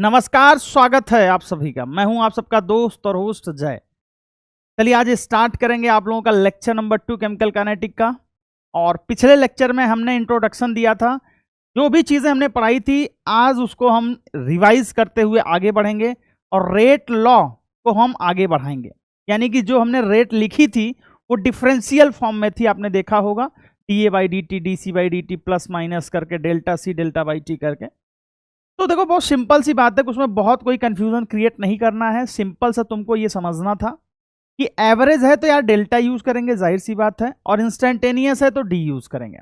नमस्कार, स्वागत है आप सभी का। मैं हूं आप सबका दोस्त और होस्ट जय। चलिए आज स्टार्ट करेंगे आप लोगों का लेक्चर नंबर 2 केमिकल काइनेटिक का। और पिछले लेक्चर में हमने इंट्रोडक्शन दिया था, जो भी चीज़ें हमने पढ़ाई थी आज उसको हम रिवाइज करते हुए आगे बढ़ेंगे और रेट लॉ को हम आगे बढ़ाएंगे। यानी कि जो हमने रेट लिखी थी वो डिफरेंशियल फॉर्म में थी, आपने देखा होगा, d A by d t, d C by d t, plus minus करके delta C delta by t करके। तो देखो बहुत सिंपल सी बात है, उसमें बहुत कोई कंफ्यूजन क्रिएट नहीं करना है। सिंपल सा तुमको ये समझना था कि एवरेज है तो यार डेल्टा यूज करेंगे, जाहिर सी बात है, और इंस्टेंटेनियस है तो डी यूज करेंगे।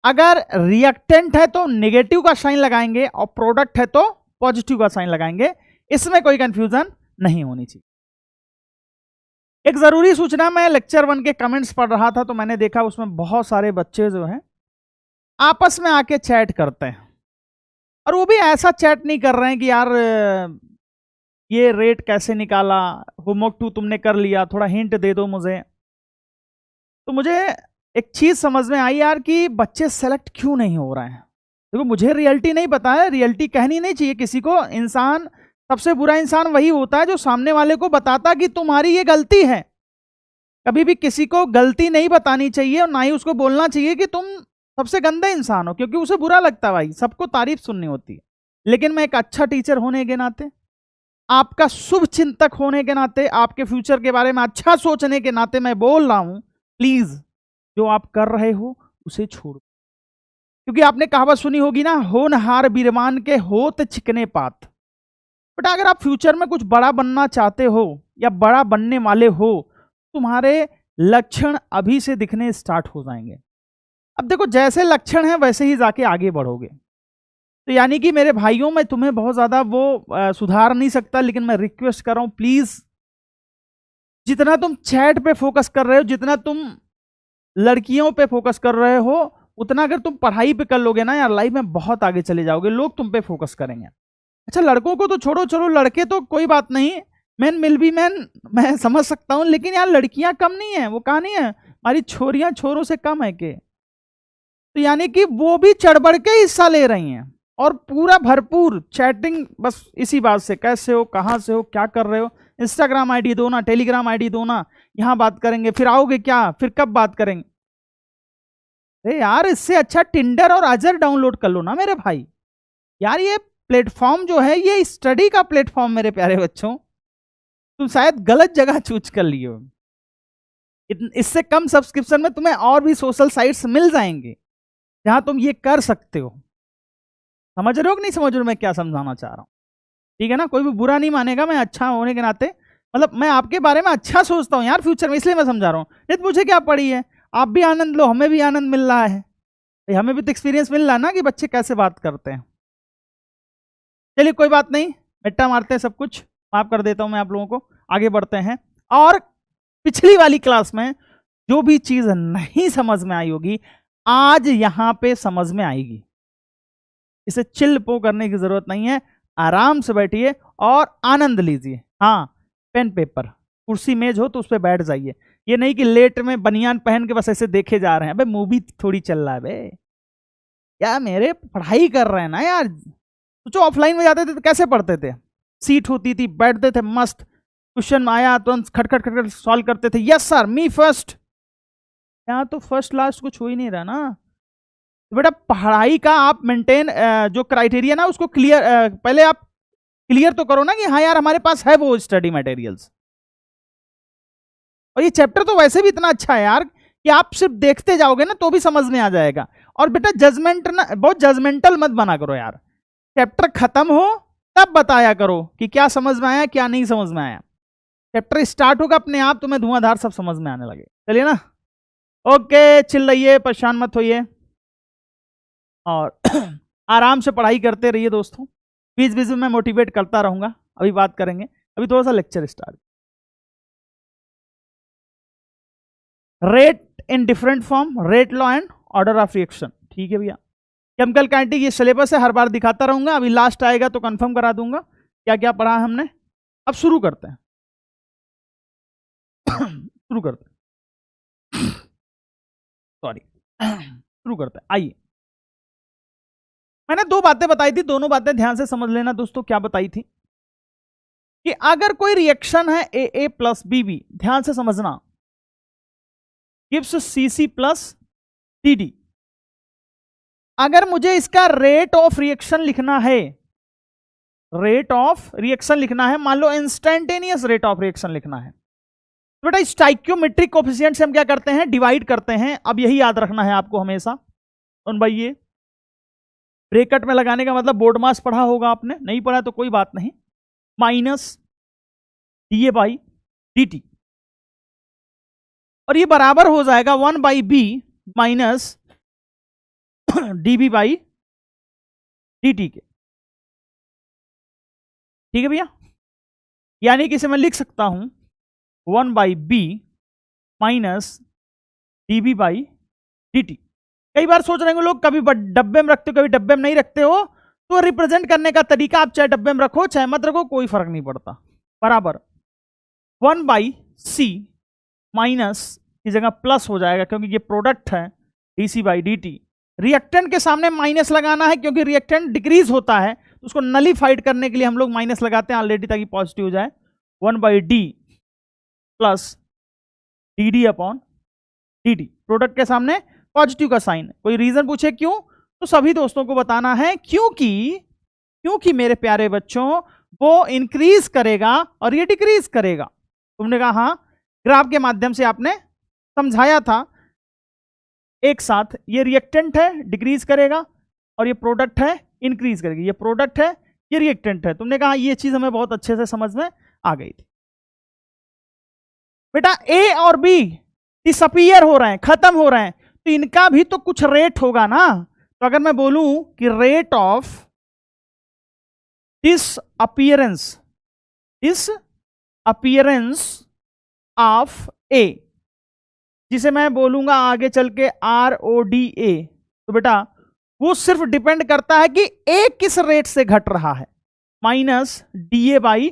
अगर रिएक्टेंट है तो नेगेटिव का साइन लगाएंगे और प्रोडक्ट है तो पॉजिटिव का साइन लगाएंगे। इसमें कोई कंफ्यूजन नहीं होनी चाहिए। एक जरूरी सूचना, मैं लेक्चर 1 के कमेंट्स पढ़ रहा था तो मैंने देखा उसमें बहुत सारे बच्चे जो हैं आपस में आके चैट करते हैं, और वो भी ऐसा चैट नहीं कर रहे हैं कि यार ये रेट कैसे निकाला, होमवर्क 2 तुमने कर लिया, थोड़ा हिंट दे दो मुझे। तो मुझे एक चीज समझ में आई यार कि बच्चे सेलेक्ट क्यों नहीं हो रहे हैं। देखो मुझे रियलिटी नहीं पता है, रियलिटी कहनी नहीं चाहिए किसी को। इंसान, सबसे बुरा इंसान वही होता है जो सामने वाले को बताता कि तुम्हारी ये गलती है। कभी भी किसी को गलती नहीं बतानी चाहिए और ना ही उसको बोलना चाहिए कि तुम सबसे गंदे इंसान हो, क्योंकि उसे बुरा लगता है। भाई सबको तारीफ सुननी होती है, लेकिन मैं एक अच्छा टीचर होने के नाते, आपका शुभ चिंतक होने के नाते, आपके फ्यूचर के बारे में अच्छा सोचने के नाते मैं बोल रहा हूं, प्लीज जो आप कर रहे हो उसे छोड़ो। क्योंकि आपने कहावत सुनी होगी ना, होनहार बिरमान के होत चिकने पात। बट अगर आप फ्यूचर में कुछ बड़ा बनना चाहते हो या बड़ा बनने वाले हो, तुम्हारे लक्षण अभी से दिखने स्टार्ट हो जाएंगे। अब देखो जैसे लक्षण है वैसे ही जाके आगे बढ़ोगे। तो यानी कि मेरे भाइयों, मैं तुम्हें बहुत ज्यादा वो सुधार नहीं सकता, लेकिन मैं रिक्वेस्ट कर रहा हूं प्लीज, जितना तुम चैट पे फोकस कर रहे हो, जितना तुम लड़कियों पे फोकस कर रहे हो, उतना अगर तुम पढ़ाई पे कर लोगे ना यार, लाइफ में बहुत आगे चले जाओगे। लोग तुम पे फोकस करेंगे। अच्छा लड़कों को तो छोड़ो, चलो लड़के तो कोई बात नहीं, मैन मिल भी मैन मैं समझ सकता हूं, लेकिन यार लड़कियां कम नहीं है। वो कहानी है हमारी छोरियां छोरों से कम है के? तो यानी कि वो भी चढ़ बढ़ के हिस्सा ले रही हैं और पूरा भरपूर चैटिंग, बस इसी बात से, कैसे हो, कहां से हो, क्या कर रहे हो, इंस्टाग्राम आईडी दो ना, टेलीग्राम आईडी दो ना, यहां बात करेंगे, फिर आओगे क्या, फिर कब बात करेंगे। अरे यार इससे अच्छा टिंडर और अजर डाउनलोड कर लो ना मेरे भाई। यार ये प्लेटफॉर्म जो है ये स्टडी का प्लेटफॉर्म मेरे प्यारे बच्चों, तुम शायद गलत जगह चूज कर लिए हो। इससे कम सब्सक्रिप्शन में तुम्हें और भी सोशल साइट्स मिल जाएंगे जहां तुम ये कर सकते हो। समझ रहे हो कि नहीं समझ रहे हो मैं क्या समझाना चाह रहा हूँ? ठीक है ना, कोई भी बुरा नहीं मानेगा। मैं अच्छा होने के नाते, मतलब मैं आपके बारे में अच्छा सोचता हूँ यार फ्यूचर में, इसलिए मैं समझा रहा हूँ। नहीं तो मुझे क्या पड़ी है, आप भी आनंद लो, हमें भी आनंद मिल रहा है, हमें भी तो एक्सपीरियंस मिल रहा है ना कि बच्चे कैसे बात करते हैं। चलिए कोई बात नहीं, मिट्टा मारते हैं सब कुछ, माफ कर देता हूं मैं आप लोगों को। आगे बढ़ते हैं। और पिछली वाली क्लास में जो भी चीज नहीं समझ में आई होगी, आज यहां पे समझ में आएगी। इसे चिल पो करने की जरूरत नहीं है, आराम से बैठिए और आनंद लीजिए। हाँ, पेन पेपर कुर्सी मेज हो तो उस पर बैठ जाइए। ये नहीं कि लेट में बनियान पहन के बस ऐसे देखे जा रहे हैं। भाई मूवी थोड़ी चल रहा है बे यार, मेरे पढ़ाई कर रहे हैं ना यार। सोचो ऑफलाइन में जाते थे तो कैसे पढ़ते थे, सीट होती थी, बैठते थे मस्त, क्वेश्चन आया तो खटखट खटखट सॉल्व करते थे, यस सर मी फर्स्ट। यहाँ तो फर्स्ट लास्ट कुछ हो ही नहीं रहा ना। तो बेटा पढ़ाई का आप मेंटेन, जो क्राइटेरिया ना उसको क्लियर, पहले आप क्लियर तो करो ना कि हाँ यार हमारे पास है वो स्टडी मटेरियल्स। और ये चैप्टर तो वैसे भी इतना अच्छा है यार कि आप सिर्फ देखते जाओगे ना तो भी समझ में आ जाएगा। और बेटा जजमेंट ना, बहुत जजमेंटल मत बना करो यार। चैप्टर खत्म हो तब बताया करो कि क्या समझ में आया क्या नहीं समझ में आया। चैप्टर स्टार्ट होगा अपने आप तुम्हें धुआंधार सब समझ में आने लगे। चलिए ना, ओके, चिल रहिए, परेशान मत होइए और आराम से पढ़ाई करते रहिए दोस्तों। बीच बीच में मैं मोटिवेट करता रहूंगा। अभी बात करेंगे, अभी थोड़ा सा lecture start. Rate in different form, rate law and order of reaction. ठीक है भैया, केमिकल काइनेटिक ये सिलेबस है, हर बार दिखाता रहूंगा। अभी लास्ट आएगा तो कंफर्म करा दूंगा क्या क्या पढ़ा हमने। अब शुरू करते हैं शुरू करते हैं, सॉरी, शुरू करते हैं। आइए, मैंने दो बातें बताई थी, दोनों बातें ध्यान से समझ लेना दोस्तों। क्या बताई थी कि अगर कोई रिएक्शन है ए प्लस बी, ध्यान से समझना, गिव्स सी प्लस डी। अगर मुझे इसका रेट ऑफ रिएक्शन लिखना है, रेट ऑफ रिएक्शन लिखना है, मान लो इंस्टेंटेनियस रेट ऑफ रिएक्शन लिखना है, तो बेटा स्टाइक्योमेट्रिक कोफिशिएंट से हम क्या करते हैं, डिवाइड करते हैं। अब यही याद रखना है आपको हमेशा। उन भाई ये ब्रैकेट में लगाने का मतलब बोर्ड मास पढ़ा होगा आपने, नहीं पढ़ा तो कोई बात नहीं, minus d A by d t, और ये बराबर हो जाएगा 1/b minus d B by d t के। ठीक है भैया, यानी कि इसे मैं लिख सकता हूं 1/b minus d B by d t. कई बार सोच रहे हैं लोग, कभी डब्बे में रखते हो, कभी डब्बे में नहीं रखते हो, तो रिप्रेजेंट करने का तरीका आप चाहे डब्बे में रखो चाहे मत रखो, कोई फर्क नहीं पड़ता। बराबर 1/c माइनस की जगह प्लस हो जाएगा क्योंकि ये प्रोडक्ट है, d C by d t. Reactant के सामने माइनस लगाना है क्योंकि रिएक्टेंट डिक्रीज होता है, तो उसको नलीफाइड करने के लिए हम लोग माइनस लगाते हैं ऑलरेडी, ताकि पॉजिटिव हो जाए। 1/d plus D D upon d T, product के सामने पॉजिटिव का साइन। कोई रीजन पूछे क्यों, तो सभी दोस्तों को बताना है क्योंकि मेरे प्यारे बच्चों वो इंक्रीज करेगा और ये डिक्रीज करेगा। तुमने कहा हाँ, ग्राफ के माध्यम से आपने समझाया था एक साथ। ये रिएक्टेंट है, डिक्रीज करेगा, और ये प्रोडक्ट है, इंक्रीज करेगा। ये प्रोडक्ट है, ये रिएक्टेंट है। तुमने कहा ये चीज हमें बहुत अच्छे से समझ में आ गई थी। बेटा ए और बी डिसअपीयर हो रहे हैं, खत्म हो रहे हैं, तो इनका भी तो कुछ रेट होगा ना। तो अगर मैं बोलूं कि रेट ऑफ डिसअपीयरेंस ऑफ ए, जिसे मैं बोलूंगा आगे चल के RODA, तो बेटा वो सिर्फ डिपेंड करता है कि ए किस रेट से घट रहा है, माइनस DA बाई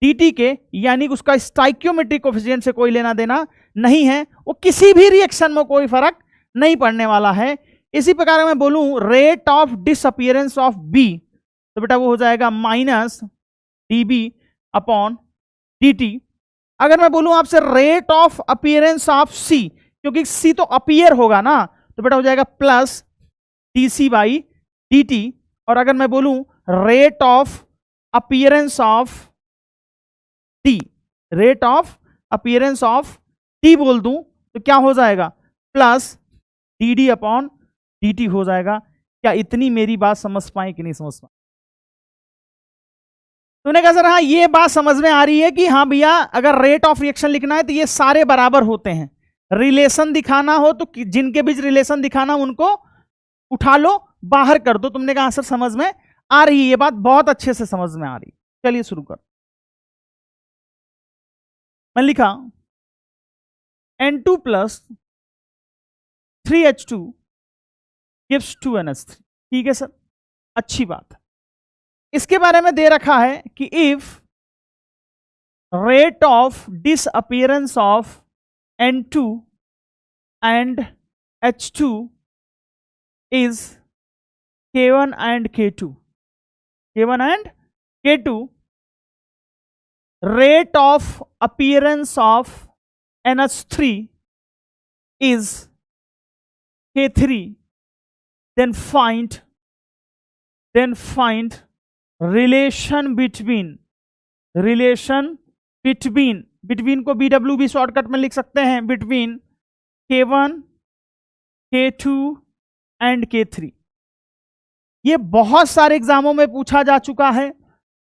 DT के, यानी कि उसका स्टाइक्योमेट्रिक कोफिशिएंट से कोई लेना देना नहीं है, वो किसी भी रिएक्शन में कोई फर्क नहीं पड़ने वाला है। इसी प्रकार मैं बोलूं rate of disappearance of B, तो बेटा वो हो जाएगा माइनस DB अपॉन DT। अगर मैं बोलूं आपसे रेट ऑफ अपीयरेंस ऑफ सी, क्योंकि सी तो अपीयर होगा ना, तो बेटा हो जाएगा प्लस DC बाई DT। और अगर मैं बोलूं rate of appearance of T, rate of appearance of T बोल दूं, तो क्या हो जाएगा, प्लस DD अपॉन DT हो जाएगा। क्या इतनी मेरी बात समझ पाए कि नहीं समझ पाए? तूने कहा सर हाँ ये बात समझ में आ रही है कि हाँ भैया अगर रेट ऑफ रिएक्शन लिखना है तो ये सारे बराबर होते हैं, रिलेशन दिखाना हो तो जिनके बीच रिलेशन दिखाना उनको उठा लो, बाहर कर दो। तुमने कहा सर समझ में आ रही है, ये बात बहुत अच्छे से समझ में आ रही। चलिए शुरू कर। मैं लिखा N2 plus 3H2 gives 2NH3। ठीक है सर, अच्छी बात है। इसके बारे में दे रखा है कि if rate of disappearance of N2 and H2 is K1 and K2, rate of appearance of NH3 is K3, then find relation between को BW भी शॉर्टकट में लिख सकते हैं, between K1, K2 and K3। ये बहुत सारे एग्जामों में पूछा जा चुका है।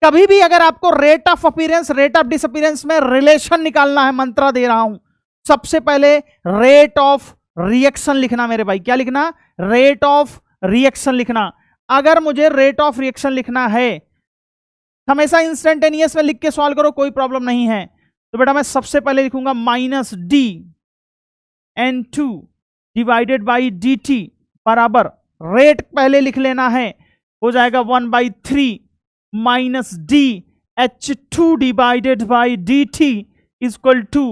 कभी भी अगर आपको rate of appearance, rate of disappearance में रिलेशन निकालना है, मंत्र दे रहा हूं, सबसे पहले रेट ऑफ रिएक्शन लिखना मेरे भाई। क्या लिखना? रेट ऑफ रिएक्शन लिखना। अगर मुझे रेट ऑफ रिएक्शन लिखना है, हमेशा इंस्टेंटेनियस में लिख के सॉल्व करो, कोई प्रॉब्लम नहीं है। तो बेटा मैं सबसे पहले लिखूंगा minus d N2 divided by DT बराबर, रेट पहले लिख लेना है, हो जाएगा 1/3 minus d H2 divided by DT equal to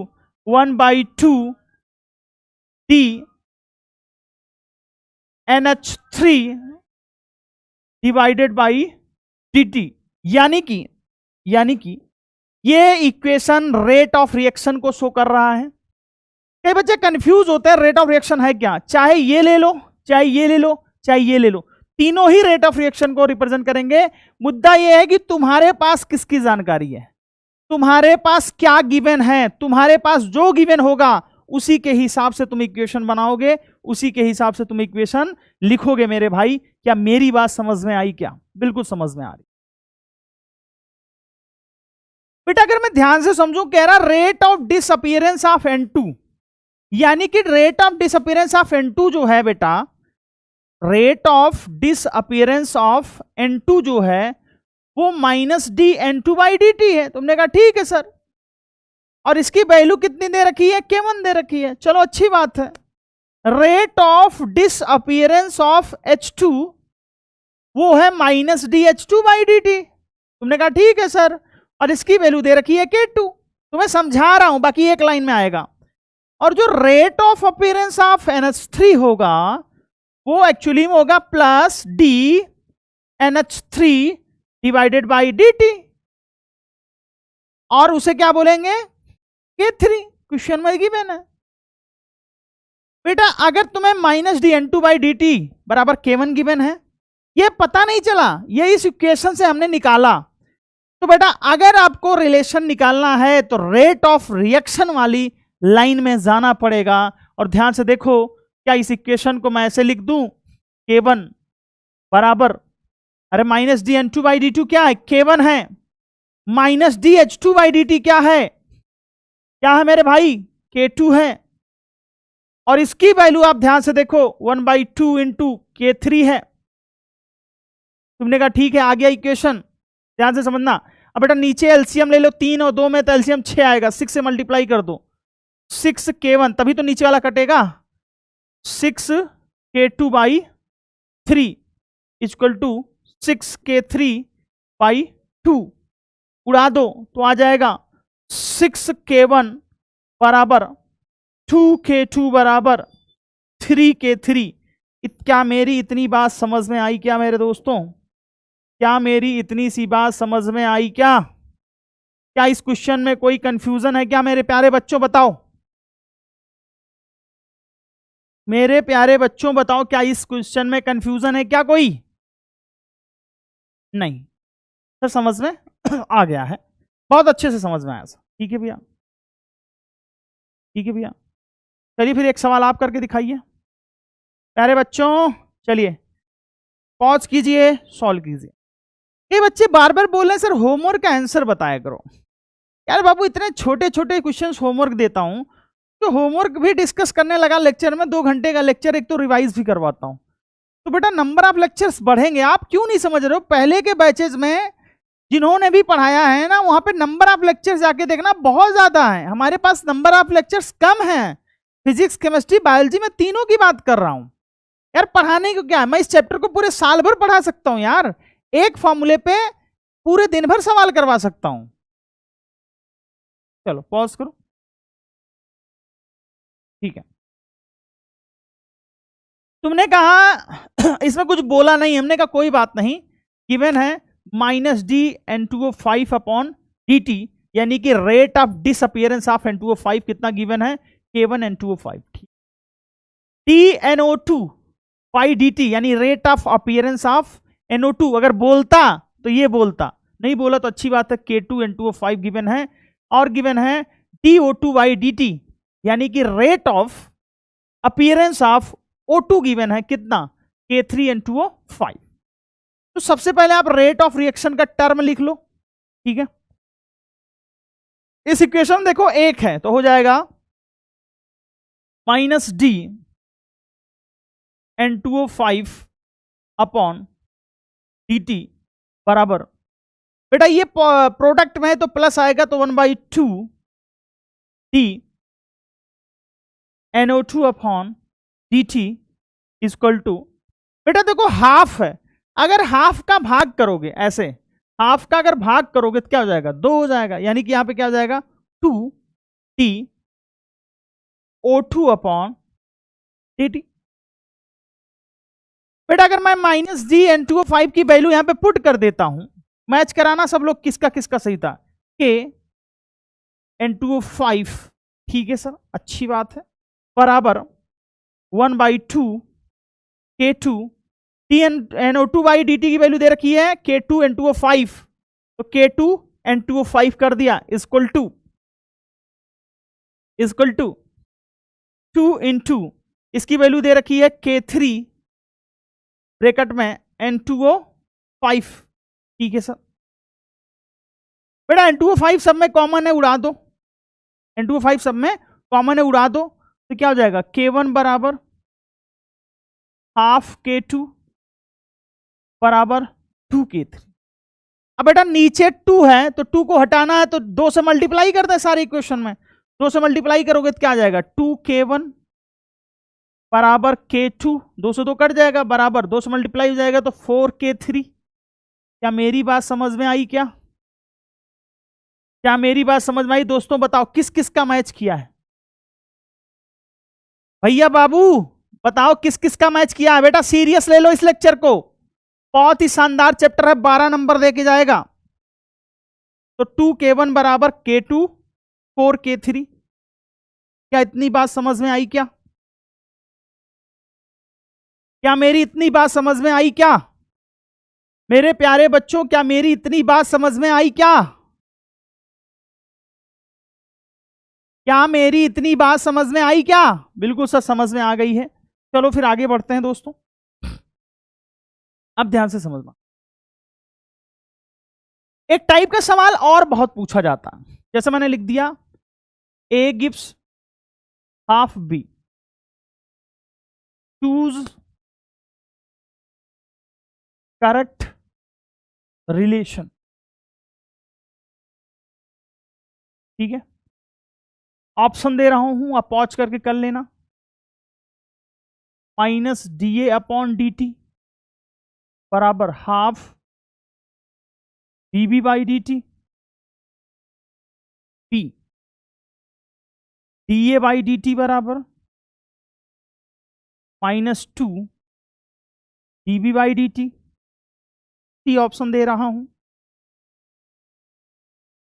1/2 d NH3 divided by dt, यानी कि ये इक्वेशन रेट ऑफ रिएक्शन को शो कर रहा है। कई बच्चे कंफ्यूज होते हैं रेट ऑफ रिएक्शन है क्या, चाहे ये ले लो, चाहे ये ले लो, चाहे ये ले लो, तीनों ही रेट ऑफ रिएक्शन को रिप्रेजेंट करेंगे। मुद्दा ये है कि तुम्हारे पास किसकी जानकारी है, तुम्हारे पास क्या गिवन है, तुम्हारे पास जो गिवन होगा उसी के हिसाब से तुम इक्वेशन बनाओगे, उसी के हिसाब से तुम इक्वेशन लिखोगे। मेरे भाई क्या मेरी बात समझ में आई क्या? बिल्कुल समझ में आ रही बेटा। अगर मैं ध्यान से समझूं, कह रहा rate of disappearance of N2, यानी कि rate of disappearance of N2 जो है बेटा, rate of disappearance of N2 जो है वो minus d N2 by d T है। तुमने कहा ठीक है सर, और इसकी वैल्यू कितनी दे रखी है? K1 दे रखी है। चलो अच्छी बात है। Rate of disappearance of H2 वो है minus d H2 by d T. तुमने कहा ठीक है सर, और इसकी वैल्यू दे रखी है K2। तुम्हें समझा रहा हूं, बाकी एक लाइन में आएगा। और जो rate of appearance of NH3 होगा वो एक्चुअली में होगा plus D NH3 divided by dt, और उसे क्या बोलेंगे? K3। क्वेश्चन में गिवन है बेटा। अगर तुम्हें minus d N2 by d t बराबर K1 गिवन है, ये पता नहीं चला, ये इस इक्वेशन से हमने निकाला। तो बेटा अगर आपको रिलेशन निकालना है तो रेट ऑफ रिएक्शन वाली लाइन में जाना पड़ेगा। और ध्यान से देखो, क्या इस इक्वेशन को मैं ऐसे लिख दूं? K1 बराबर, अरे minus d N2 by d t क्या है? K1 है। Minus d H2 by d t क्या है? क्या है मेरे भाई? K2 है। और इसकी वैल्यू आप ध्यान से देखो, 1/2 इंटू K3 है। तुमने कहा ठीक है, आ गया इक्वेशन, ध्यान से समझना। अब बेटा नीचे एलसीएम ले लो, 3 और 2 में तो एलसीएम 6 आएगा, 6 से मल्टीप्लाई कर दो, 6 K1, तभी तो नीचे वाला कटेगा। 6 K2 by 3 equal to 6 K3 by 2, उड़ा दो तो आ जाएगा 6 K1 बराबर 2 K2 बराबर 3 K3। क्या मेरी इतनी बात समझ में आई क्या मेरे दोस्तों? क्या मेरी इतनी सी बात समझ में आई क्या? क्या इस क्वेश्चन में कोई कंफ्यूजन है क्या मेरे प्यारे बच्चों? बताओ मेरे प्यारे बच्चों, बताओ क्या इस क्वेश्चन में कंफ्यूजन है क्या कोई? नहीं सर, समझ में आ गया है, बहुत अच्छे से समझ में आया सर। ठीक है भैया, ठीक है भैया। चलिए फिर एक सवाल आप करके दिखाइए प्यारे बच्चों। चलिए पॉज कीजिए, सॉल्व कीजिए। ये बच्चे बार बार बोल रहे हैं सर होमवर्क का आंसर बताया करो। यार बाबू, इतने छोटे छोटे क्वेश्चंस होमवर्क देता हूं तो होमवर्क भी डिस्कस करने लगा लेक्चर में। 2 घंटे का लेक्चर, एक तो रिवाइज भी करवाता हूं, तो बेटा नंबर ऑफ लेक्चर्स बढ़ेंगे। आप क्यों नहीं समझ रहे हो? पहले के बैचेज में जिन्होंने भी पढ़ाया है ना, वहां पे नंबर ऑफ लेक्चर्स जाके देखना बहुत ज्यादा है। हमारे पास नंबर ऑफ लेक्चर्स कम है। फिजिक्स, केमिस्ट्री, बायोलॉजी में तीनों की बात कर रहा हूं। यार पढ़ाने को क्या है, मैं इस चैप्टर को पूरे साल भर पढ़ा सकता हूं यार। एक फॉर्मूले पे पूरे दिन भर सवाल करवा सकता हूं। चलो पॉज करो, ठीक है। तुमने कहा इसमें कुछ बोला नहीं, हमने कहा कोई बात नहीं, गिवन है minus D N2O5 upon d T, यानी कि rate of disappearance of N2O5 कितना गिवन है? K1 N2O5। ठीक, TNO2 बाई डी टी, यानी rate of appearance of NO2। अगर बोलता तो ये बोलता, नहीं बोला तो अच्छी बात है, K2 N2O5 गिवन है। और गिवन है DO2 बाई डी टी, यानी कि rate of appearance of O2 given है कितना? K3 N2O5। तो सबसे पहले आप रेट ऑफ रिएक्शन का टर्म लिख लो, ठीक है। इस इक्वेशन देखो 1 है तो हो जाएगा minus D N2O5 upon d t बराबर, बेटा ये प्रोडक्ट में है तो प्लस आएगा तो 1/2 d NO2 upon d t equal to, बेटा देखो हाफ है, अगर हाफ का भाग करोगे ऐसे, हाफ का अगर भाग करोगे तो क्या हो जाएगा? 2 हो जाएगा, यानी कि यहां पे क्या हो जाएगा? 2 TO2 अपॉन dt। बेटा अगर मैं माइनस डी N2O5 की वैल्यू यहां पे पुट कर देता हूं, मैच कराना सब लोग किसका किसका सही था, के N2O5, ठीक है सर, अच्छी बात है, बराबर 1/2 K2 NO2/dt की वैल्यू दे रखी है K2 N2O5, तो K2 N2O5 कर दिया इक्वल टू 2 इंटू इसकी वैल्यू दे रखी है K3 ब्रैकेट में N2O5, ठीक है सर। बेटा N2O5 सब में कॉमन है, उड़ा दो, N2O5 सब में कॉमन है, उड़ा दो, तो क्या हो जाएगा K1 बराबर हाफ K2 बराबर 2K3। अब बेटा नीचे 2 है तो 2 को हटाना है तो 2 से मल्टीप्लाई करते हैं सारे इक्वेशन में, 2 से मल्टीप्लाई करोगे तो क्या आ जाएगा 2K1 बराबर K2, 2 से 2 कट जाएगा, बराबर 2 से मल्टीप्लाई हो जाएगा तो 4K3। क्या मेरी बात समझ में आई? क्या मेरी बात समझ में आई? दोस्तों बताओ किस किस का मैच किया है, भैया बाबू बताओ किस किस का मैच किया है। बेटा सीरियस ले लो इस लेक्चर को, बहुत ही शानदार चैप्टर है, 12 नंबर देके जाएगा। तो 2K1 बराबर K2 4K3। क्या इतनी बात समझ में आई? क्या मेरी इतनी बात समझ में आई? क्या मेरे प्यारे बच्चों, क्या मेरी इतनी बात समझ में आई? क्या मेरी इतनी बात समझ में आई? क्या बिल्कुल सर समझ में आ गई है। चलो फिर आगे बढ़ते हैं दोस्तों, अब ध्यान से समझना। एक टाइप का सवाल और बहुत पूछा जाता है, जैसे मैंने लिख दिया A gives half B, choose correct relation, ठीक है। ऑप्शन दे रहा हूं, आप पॉज करके कर लेना। माइनस DA/dt बराबर हाफ dB/dt, P DA/dt बराबर -2 dB/dt, सी ऑप्शन दे रहा हूं।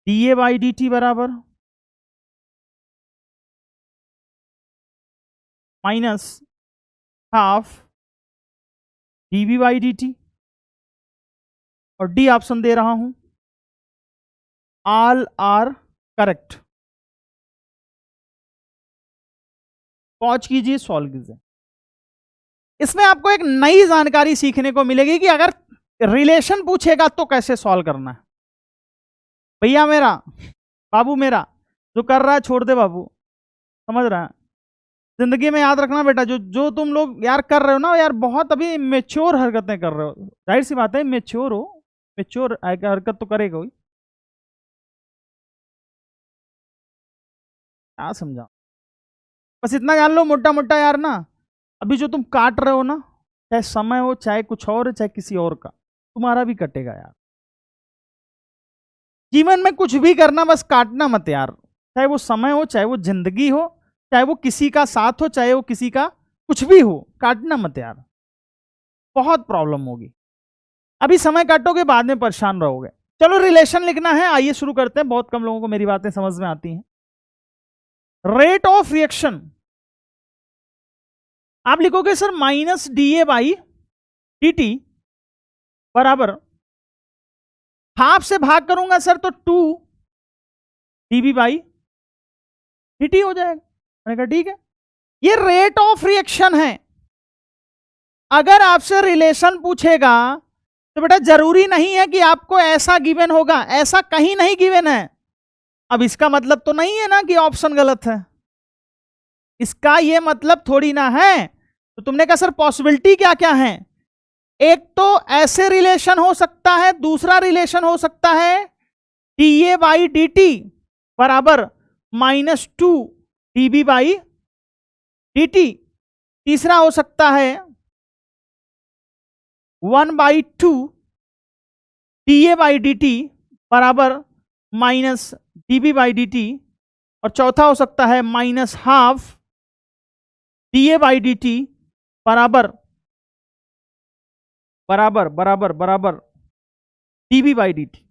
DA/dt बराबर -हाफ dB/dt, और डी ऑप्शन दे रहा हूं ऑल आर करेक्ट। पॉज कीजिए, सॉल्व कीजिए। इसमें आपको एक नई जानकारी सीखने को मिलेगी कि अगर रिलेशन पूछेगा तो कैसे सॉल्व करना है। भैया मेरा, बाबू मेरा, जो कर रहा है छोड़ दे बाबू, समझ रहा है। जिंदगी में याद रखना बेटा, जो तुम लोग यार कर रहे हो ना यार, बहुत अभी मेच्योर हरकतें कर रहे हो। जाहिर सी बात है मेच्योर हो, मेच्योर हरकत तो करेगा ही। क्या समझा, बस इतना जान लो मोटा मोटा यार ना, अभी जो तुम काट रहे हो ना, चाहे समय हो, चाहे कुछ और है, चाहे किसी और का, तुम्हारा भी कटेगा यार। जीवन में कुछ भी करना, बस काटना मत यार, चाहे वो समय हो, चाहे वो जिंदगी हो, चाहे वो किसी का साथ हो, चाहे वो किसी का कुछ भी हो, काटना मत यार, बहुत प्रॉब्लम होगी। अभी समय काटोगे, बाद में परेशान रहोगे। चलो रिलेशन लिखना है, आइए शुरू करते हैं। बहुत कम लोगों को मेरी बातें समझ में आती हैं। रेट ऑफ रिएक्शन आप लिखोगे सर -DA/dt बराबर हाफ से भाग करूंगा सर तो 2 dB/dt हो जाएगा। मैंने कहा ठीक है, ये रेट ऑफ रिएक्शन है। अगर आपसे रिलेशन पूछेगा तो बेटा जरूरी नहीं है कि आपको ऐसा गिवन होगा, ऐसा कहीं नहीं गिवन है। अब इसका मतलब तो नहीं है ना कि ऑप्शन गलत है, इसका ये मतलब थोड़ी ना है। तो तुमने कहा सर पॉसिबिलिटी क्या क्या है, एक तो ऐसे रिलेशन हो सकता है, दूसरा रिलेशन हो सकता है DA/dt बराबर -2 dB/dt, तीसरा हो सकता है 1/2 DA/dt बराबर -dB/dt, और चौथा हो सकता है -हाफ DA/dt बराबर बराबर बराबर बराबर डीबी बाई डी टी।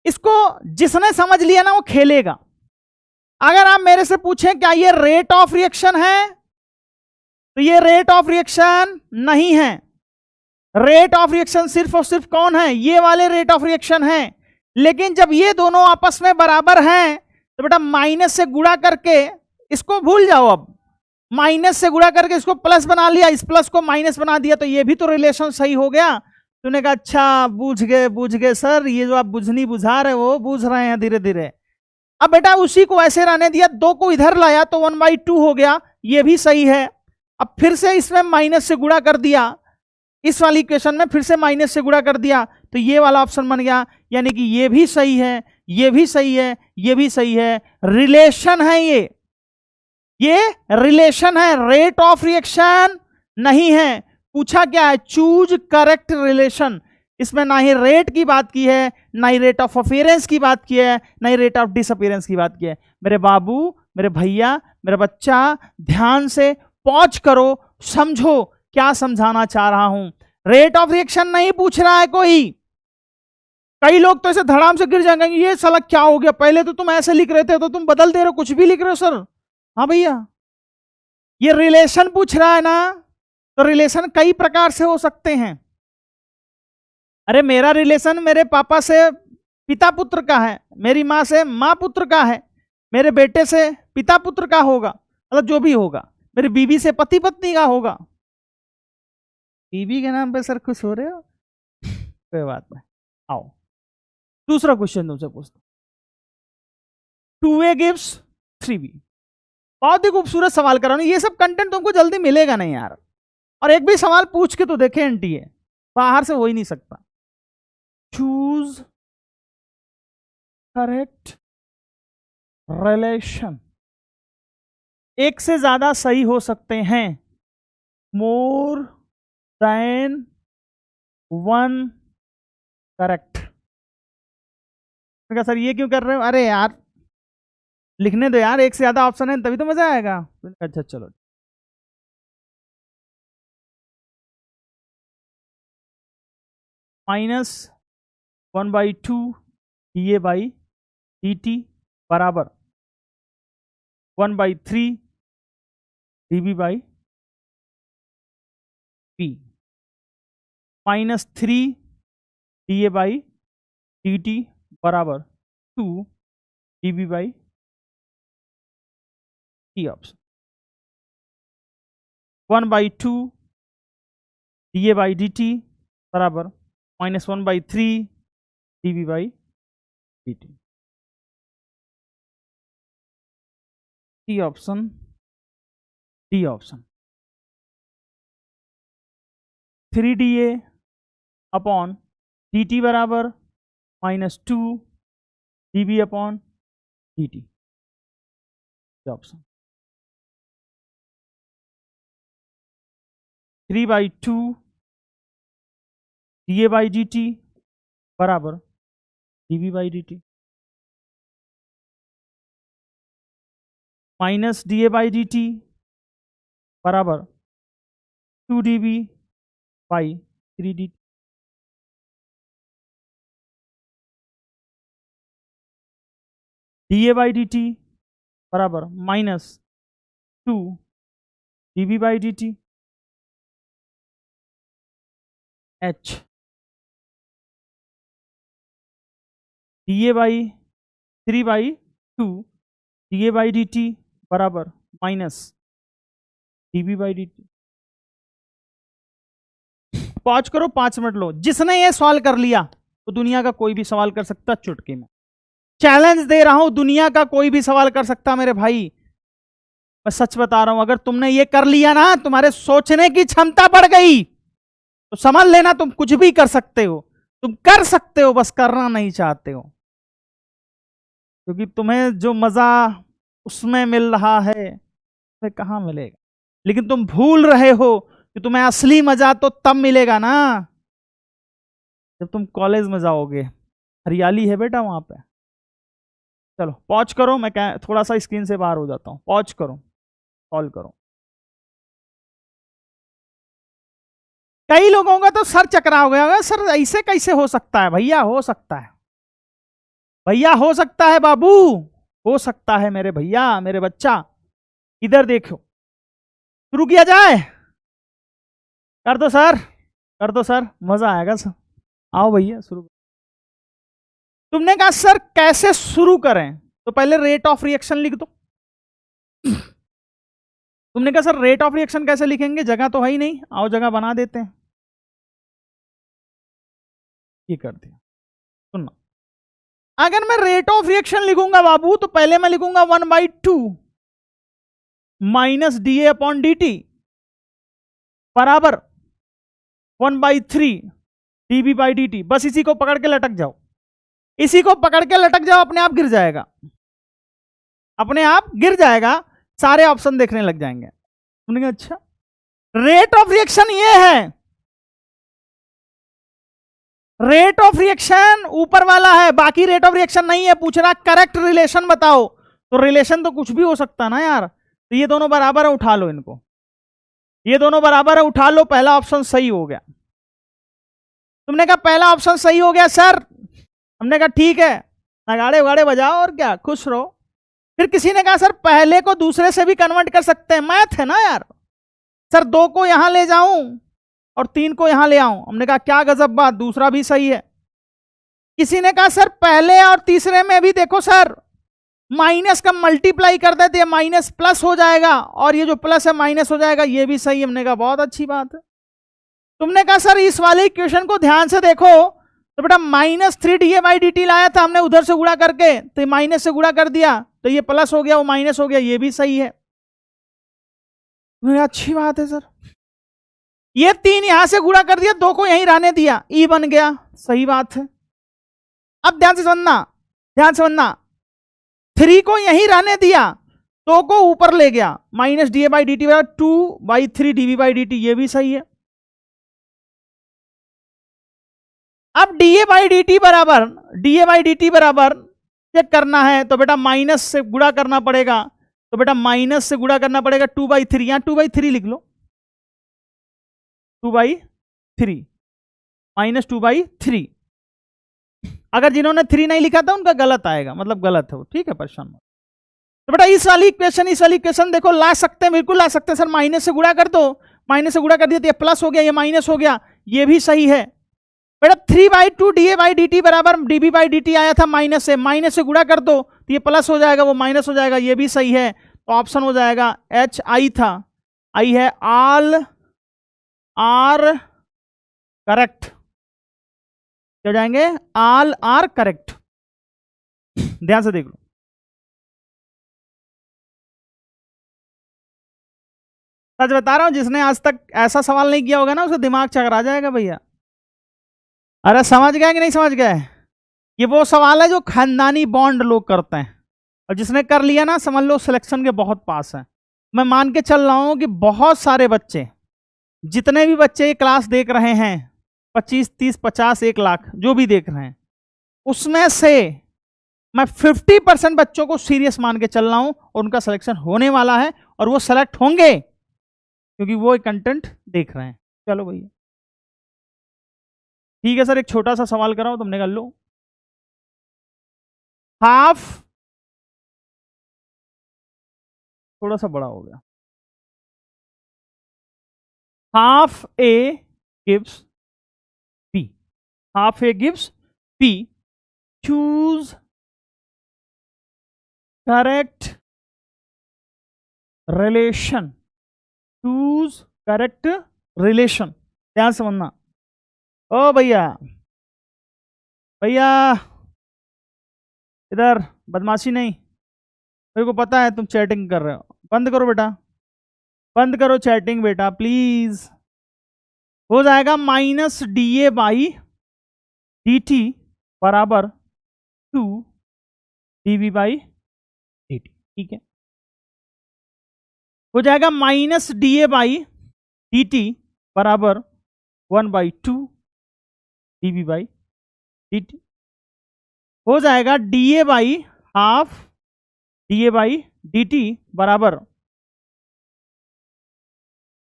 इसको जिसने समझ लिया ना वो खेलेगा। अगर आप मेरे से पूछें क्या ये रेट ऑफ रिएक्शन है, तो ये रेट ऑफ रिएक्शन नहीं है। रेट ऑफ रिएक्शन सिर्फ और सिर्फ कौन है, ये वाले रेट ऑफ रिएक्शन है। लेकिन जब ये दोनों आपस में बराबर हैं तो बेटा माइनस से गुणा करके इसको भूल जाओ। अब माइनस से गुणा करके इसको प्लस बना लिया, इस प्लस को माइनस बना दिया, तो ये भी तो रिलेशन सही हो गया। तूने कहा अच्छा बूझ गए सर, ये जो आप बुझनी बुझा रहे हो बूझ रहे हैं धीरे धीरे। अब बेटा उसी को ऐसे रहने दिया, 2 को इधर लाया तो 1/2 हो गया, ये भी सही है। अब फिर से इसमें माइनस से गुणा कर दिया, इस वाली इक्वेशन में फिर से माइनस से गुणा कर दिया, तो ये वाला ऑप्शन बन गया। यानी कि ये भी सही है, ये भी सही है, ये भी सही है। रिलेशन है ये रिलेशन है, रेट ऑफ रिएक्शन नहीं है। पूछा क्या है, चूज करेक्ट रिलेशन। इसमें ना ही रेट की बात की है, ना ही रेट ऑफ अपियरेंस की बात की है, ना ही रेट ऑफ डिसअपियरेंस की बात की है। मेरे बाबू, मेरे भैया, मेरा बच्चा, ध्यान से पॉज करो, समझो क्या समझाना चाह रहा हूं। रेट ऑफ रिएक्शन नहीं पूछ रहा है कोई। कई लोग तो ऐसे धड़ाम से गिर जाएंगे, ये साला क्या हो गया, पहले तो तुम ऐसे लिख रहे थे तो तुम बदल दे रहे हो, कुछ भी लिख रहे हो सर। हाँ भैया, ये रिलेशन पूछ रहा है ना, तो रिलेशन कई प्रकार से हो सकते हैं। अरे मेरा रिलेशन मेरे पापा से पिता पुत्र का है, मेरी माँ से माँ पुत्र का है, मेरे बेटे से पिता पुत्र का होगा, मतलब जो भी होगा। मेरी बीवी से पति पत्नी का होगा। बीवी के नाम पे सर खुश हो रहे हो? कोई बात नहीं, आओ दूसरा क्वेश्चन तुमसे पूछता हूं। 2a gives 3b। बहुत ही खूबसूरत सवाल कर रहा हूं, ये सब कंटेंट तुमको जल्दी मिलेगा नहीं यार। और एक भी सवाल पूछ के तो देखे एनटीए, बाहर से हो ही नहीं सकता। Choose correct relation. एक से ज्यादा सही हो सकते हैं, मोर देन 1 करेक्ट। सर ये क्यों कर रहे हो? अरे यार लिखने दो यार, एक से ज्यादा ऑप्शन है तभी तो मजा आएगा। अच्छा चलो, -1/2 DA बाई DT बराबर 1/3 DB by P। -3 DA by DT बराबर 2 DB by T option. 1/2 DA by DT बराबर -1/3 DB by DT। T option, D option. 3DA upon DT बराबर -2 DB upon DT option. 3/2 DA by DT बराबर DB by DT minus DA by DT बराबर 2 DB by 3 DT। DA by DT बराबर -2 DB by DT H। DA by 3/2 DA by DT बराबर -DB by DT। Pause करो, 5 minute low. जिसने ये सवाल कर लिया तो दुनिया का कोई भी सवाल कर सकता चुटकी में। चैलेंज दे रहा हूं, दुनिया का कोई भी सवाल कर सकता मेरे भाई, मैं सच बता रहा हूं। अगर तुमने ये कर लिया ना, तुम्हारे सोचने की क्षमता बढ़ गई, तो समझ लेना तुम कुछ भी कर सकते हो। तुम कर सकते हो, बस करना नहीं चाहते हो, क्योंकि तुम्हें जो मजा उसमें मिल रहा है वह कहां मिलेगा। लेकिन तुम भूल रहे हो कि तुम्हें असली मजा तो तब मिलेगा ना जब तुम कॉलेज में जाओगे। हरियाली है बेटा वहां पे। चलो पॉज करो, मैं थोड़ा सा स्क्रीन से बाहर हो जाता हूं। पॉज करो, कॉल करो। कई लोगों का तो सर चकरा हो गया होगा, सर ऐसे कैसे हो सकता है? भैया हो सकता है, भैया हो सकता है, बाबू हो सकता है, मेरे भैया मेरे बच्चा। इधर देखो, शुरू किया जाए? कर दो सर, कर दो सर, मजा आएगा सर। आओ भैया शुरू। तुमने कहा सर कैसे शुरू करें, तो पहले रेट ऑफ रिएक्शन लिख दो। तुमने कहा सर रेट ऑफ रिएक्शन कैसे लिखेंगे, जगह तो है ही नहीं। आओ जगह बना देते हैं। ये कर दिया। सुनना, अगर मैं रेट ऑफ रिएक्शन लिखूंगा बाबू, तो पहले मैं लिखूंगा 1/2 माइनस डी ए अपॉन डी टी बराबर 1/3 dB बाई डी टी। बस इसी को पकड़ के लटक जाओ, इसी को पकड़ के लटक जाओ, अपने आप गिर जाएगा, अपने आप गिर जाएगा, सारे ऑप्शन देखने लग जाएंगे। तुमने कहा अच्छा, रेट ऑफ रिएक्शन ये है, रेट ऑफ रिएक्शन ऊपर वाला है, बाकी रेट ऑफ रिएक्शन नहीं है। पूछ रहा करेक्ट रिलेशन बताओ, तो रिलेशन तो कुछ भी हो सकता है ना यार। तो ये दोनों बराबर है, उठा लो इनको, ये दोनों बराबर है, उठा लो। पहला ऑप्शन सही हो गया। तुमने कहा पहला ऑप्शन सही हो गया सर, हमने कहा ठीक है, नगाड़े उगाड़े बजाओ और क्या, खुश रहो। फिर किसी ने कहा सर पहले को दूसरे से भी कन्वर्ट कर सकते हैं, मैथ है ना यार। सर 2 को यहां ले जाऊं और 3 को यहां ले आऊं। हमने कहा क्या गजब बात, दूसरा भी सही है। किसी ने कहा सर पहले और तीसरे में भी देखो सर, माइनस का मल्टीप्लाई कर देते हैं, माइनस प्लस हो जाएगा, और ये जो प्लस है माइनस हो जाएगा, ये भी सही है। हमने कहा बहुत अच्छी बात है। तुमने कहा सर इस वाले इक्वेशन को ध्यान से देखो, तो बेटा -3 dA/dt लाया था हमने उधर से गुणा करके, तो माइनस से गुणा कर दिया, तो ये प्लस हो गया, वो माइनस हो गया, ये भी सही है। अच्छी बात है सर। ये 3 यहां से गुणा कर दिया, 2 को यहीं रहने दिया, ई बन गया, सही बात है। अब ध्यान से समझना, ध्यान से समझना, 3 को यहीं रहने दिया, 2 को ऊपर ले गया, -dA/dt 2/3 dB/dt, ये भी सही है। अब dA/dt बराबर चेक करना है, तो बेटा माइनस से गुणा करना पड़ेगा, तो बेटा माइनस से गुणा करना पड़ेगा 2/3, यहां 2/3 लिख लो, 2/3 -2/3। अगर जिन्होंने 3 नहीं लिखा था उनका गलत आएगा, मतलब गलत है वो, ठीक है, परेशान मत। तो बेटा इस वाली इक्वेशन देखो, ला सकते हैं, बिल्कुल ला सकते हैं सर। माइनस से गुणा कर दो, माइनस से गुणा कर दिया तो ये प्लस हो गया, ये माइनस हो गया, ये भी सही है। बेटा 3/2 dA/dt बराबर dB/dt आया था माइनस से गुणा कर दो तो ये प्लस हो जाएगा, वो माइनस हो जाएगा, ये भी सही है। तो ऑप्शन हो जाएगा HI था, आई है ऑल आर करेक्ट, क्या जाएंगे, ऑल आर करेक्ट। ध्यान से देख लो, सच बता रहा हूं, जिसने आज तक ऐसा सवाल नहीं किया होगा ना, उसका दिमाग चकरा जाएगा भैया। अरे समझ गए कि नहीं समझ गए? ये वो सवाल है जो खानदानी बॉन्ड लोग करते हैं, और जिसने कर लिया ना, समझ लो सिलेक्शन के बहुत पास है। मैं मान के चल रहा हूं कि बहुत सारे बच्चे, जितने भी बच्चे ये क्लास देख रहे हैं, 25, 30, 50, 1 लाख जो भी देख रहे हैं, उसमें से मैं 50% बच्चों को सीरियस मान के चल रहा हूं, और उनका सिलेक्शन होने वाला है, और वो सेलेक्ट होंगे क्योंकि वो कंटेंट देख रहे हैं। चलो भैया ठीक है सर, एक छोटा सा सवाल कराओ, तुमने कर लो। हाफ, थोड़ा सा बड़ा हो गया, half A gives B, half A gives B, choose correct relation, choose correct relation. ध्यान समझना, ओ भैया भैया इधर बदमाशी नहीं, मेरे को पता है तुम चैटिंग कर रहे हो, बंद करो बेटा, बंद करो चैटिंग बेटा प्लीज। हो जाएगा -dA/dt बराबर 2 dB/dt, ठीक है। हो जाएगा -dA/dt बराबर 1/2 dB/dt। हो जाएगा dA/half dA/dt बराबर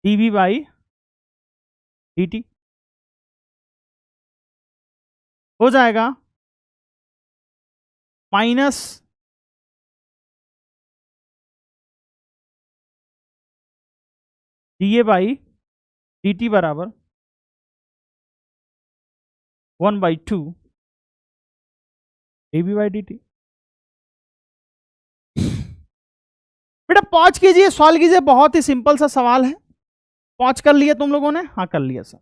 dB/dt। dt हो जाएगा minus d A by d t बराबर 1/2 A B by d t. बेटा पॉज कीजिए, सॉल्व कीजिए, बहुत ही सिंपल सा सवाल है। पॉज कर लिया तुम लोगों ने? हाँ कर लिया सर।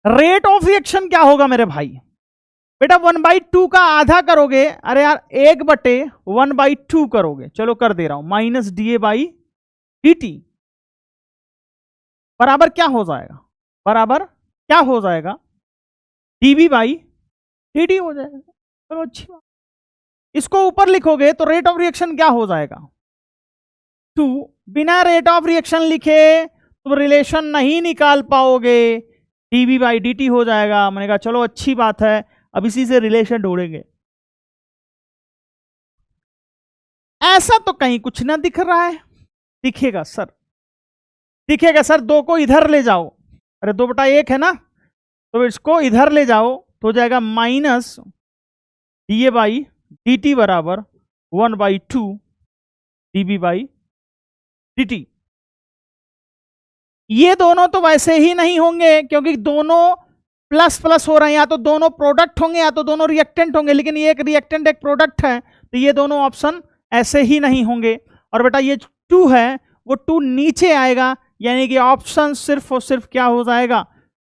रेट ऑफ रिएक्शन क्या होगा मेरे भाई? बेटा 1/2 का आधा करोगे, अरे यार 1/1/2 करोगे, चलो कर दे रहा हूं, minus d A by d t बराबर क्या हो जाएगा? बराबर क्या हो जाएगा? डीबी बाई डी टी हो जाएगा। चलो अच्छी बात। इसको ऊपर लिखोगे तो रेट ऑफ रिएक्शन क्या हो जाएगा? 2। बिना रेट ऑफ रिएक्शन लिखे तुम रिलेशन नहीं निकाल पाओगे, डीबी बाई डी टी हो जाएगा। मैंने कहा चलो अच्छी बात है, अब इसी से रिलेशन ढूंढेंगे। ऐसा तो कहीं कुछ ना दिख रहा है। दिखेगा सर, दिखेगा सर। 2 को इधर ले जाओ, अरे 2/1 है ना, तो इसको इधर ले जाओ तो हो जाएगा minus d A by d t बराबर 1/2 डीबी बाई डी टी। ये दोनों तो वैसे ही नहीं होंगे क्योंकि दोनों प्लस प्लस हो रहे हैं, या तो दोनों प्रोडक्ट होंगे या तो दोनों रिएक्टेंट होंगे, लेकिन ये एक रिएक्टेंट एक प्रोडक्ट है, तो ये दोनों ऑप्शन ऐसे ही नहीं होंगे। और बेटा ये 2 है वो 2 नीचे आएगा, यानी कि ऑप्शन सिर्फ और सिर्फ क्या हो जाएगा?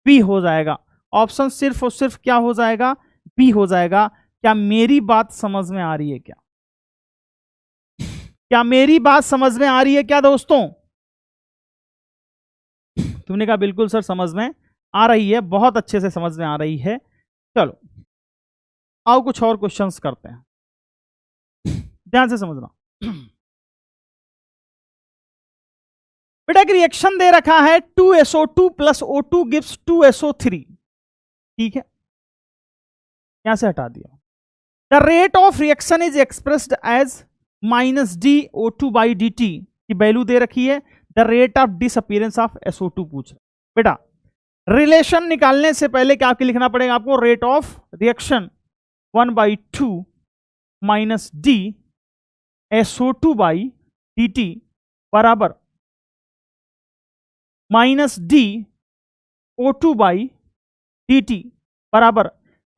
बी हो जाएगा। ऑप्शन सिर्फ और सिर्फ क्या हो जाएगा? बी हो जाएगा। क्या मेरी बात समझ में आ रही है? क्या मेरी बात समझ में आ रही है क्या दोस्तों? तुमने कहा बिल्कुल सर समझ में आ रही है, बहुत अच्छे से समझ में आ रही है। चलो आओ कुछ और क्वेश्चंस करते हैं, ध्यान से समझना। बेटा एक रिएक्शन दे रखा है 2SO2 plus O2 gives 2SO3, ठीक है, यहां से हटा दिया। The rate of reaction is expressed as minus d O2 by d t की वैल्यू दे रखी है। The rate of disappearance of SO2 पूछ। बेटा रिलेशन निकालने से पहले क्या लिखना पड़ेगा आपको? Rate of reaction 1/2 minus d SO2 by d t बराबर minus d O2 by d t बराबर।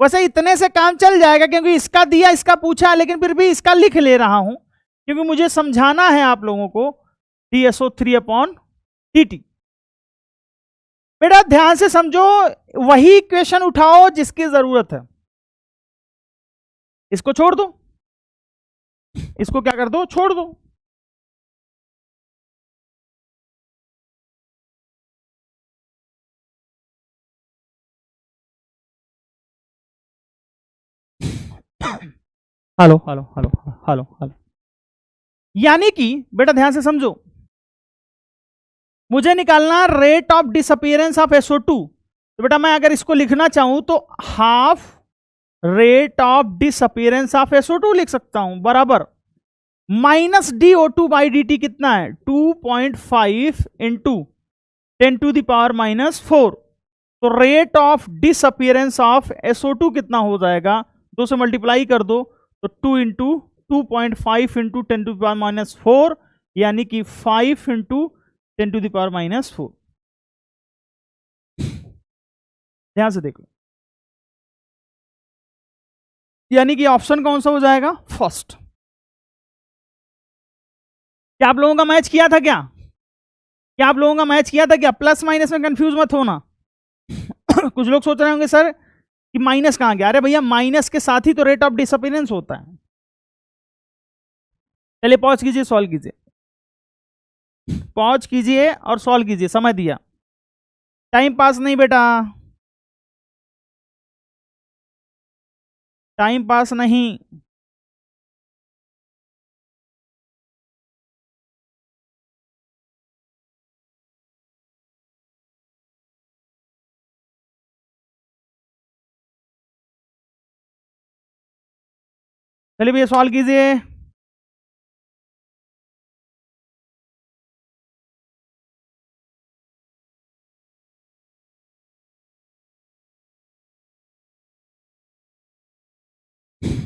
वैसे इतने से काम चल जाएगा क्योंकि इसका दिया इसका पूछा, लेकिन फिर भी इसका लिख ले रहा हूं क्योंकि मुझे समझाना है आप लोगों को DSO3 अपॉन dt। बेटा ध्यान से समझो, वही इक्वेशन उठाओ जिसकी जरूरत है। इसको छोड़ दो, इसको क्या कर दो? छोड़ दो। Hello hello hello hello hello. यानी कि बेटा ध्यान से समझो, मुझे निकालना rate of disappearance of SO2। तो बेटा मैं अगर इसको लिखना चाहूं तो half rate of disappearance of SO2 लिख सकता हूं, बराबर minus DO2 by d T कितना है? 2.5 इंटू 10⁻⁻⁴। तो rate of disappearance of SO2 कितना हो जाएगा? 2 से मल्टीप्लाई कर दो तो 2 इंटू 2.5 इंटू 10⁻⁴, यानी कि 5 इंटू 10⁻⁻⁴। ध्यान से देखो, यानी कि ऑप्शन कौन सा हो जाएगा? फर्स्ट। क्या आप लोगों का मैच किया था? क्या आप लोगों का मैच किया था? क्या प्लस माइनस में कंफ्यूज मत होना। कुछ लोग सोच रहे होंगे सर कि माइनस कहां गया? अरे भैया माइनस के साथ ही तो रेट ऑफ डिसअपीयरेंस होता है। चलिए पॉज कीजिए, सॉल्व कीजिए, पॉज कीजिए और सॉल्व कीजिए। समय दिया, टाइम पास नहीं बेटा, टाइम पास नहीं। चलिए भैया सॉल्व कीजिए।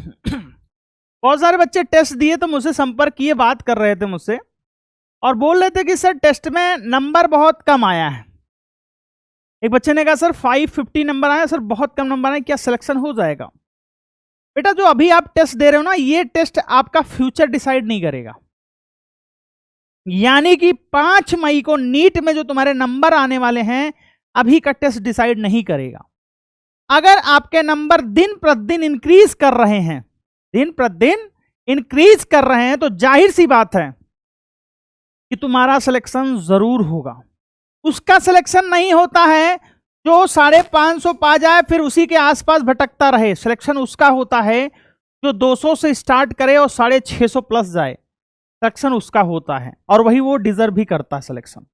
बहुत सारे बच्चे टेस्ट दिए तो मुझसे संपर्क किए, बात कर रहे थे मुझसे और बोल रहे थे कि सर टेस्ट में नंबर बहुत कम आया है। एक बच्चे ने कहा सर 550 नंबर आया, सर बहुत कम नंबर आया, क्या सिलेक्शन हो जाएगा? बेटा जो अभी आप टेस्ट दे रहे हो ना, ये टेस्ट आपका फ्यूचर डिसाइड नहीं करेगा। यानी कि 5 मई को नीट में जो तुम्हारे नंबर आने वाले हैं, अभी का टेस्ट डिसाइड नहीं करेगा। अगर आपके नंबर दिन प्रतिदिन इंक्रीज कर रहे हैं, दिन प्रतिदिन इंक्रीज कर रहे हैं, तो जाहिर सी बात है कि तुम्हारा सिलेक्शन जरूर होगा। उसका सिलेक्शन नहीं होता है जो 550 पा जाए फिर उसी के आसपास भटकता रहे। सिलेक्शन उसका होता है जो 200 से स्टार्ट करे और 650 प्लस जाए, सिलेक्शन उसका होता है, और वही वो डिजर्व भी करता है सिलेक्शन।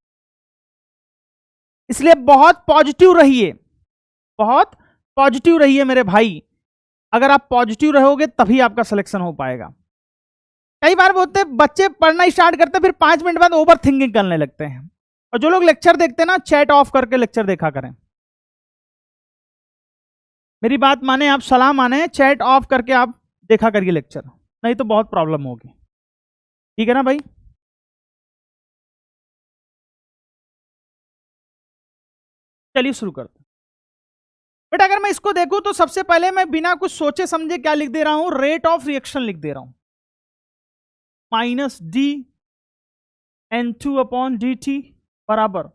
इसलिए बहुत पॉजिटिव रहिए, बहुत पॉजिटिव रहिए मेरे भाई। अगर आप पॉजिटिव रहोगे तभी आपका सिलेक्शन हो पाएगा। कई बार बोलते बच्चे पढ़ना स्टार्ट करते फिर 5 मिनट बाद ओवर थिंकिंग करने लगते हैं। और जो लोग लेक्चर देखते हैं ना, चैट ऑफ करके लेक्चर देखा करें। मेरी बात माने, आप सलाह माने, चैट ऑफ करके आप देखा करिए लेक्चर, नहीं तो बहुत प्रॉब्लम होगी। ठीक है ना भाई? चलिए शुरू करते हैं। बेटा अगर मैं इसको देखूं तो सबसे पहले मैं बिना कुछ सोचे समझे क्या लिख दे रहा हूं, रेट ऑफ रिएक्शन लिख दे रहा हूं, -dN2/dt बराबर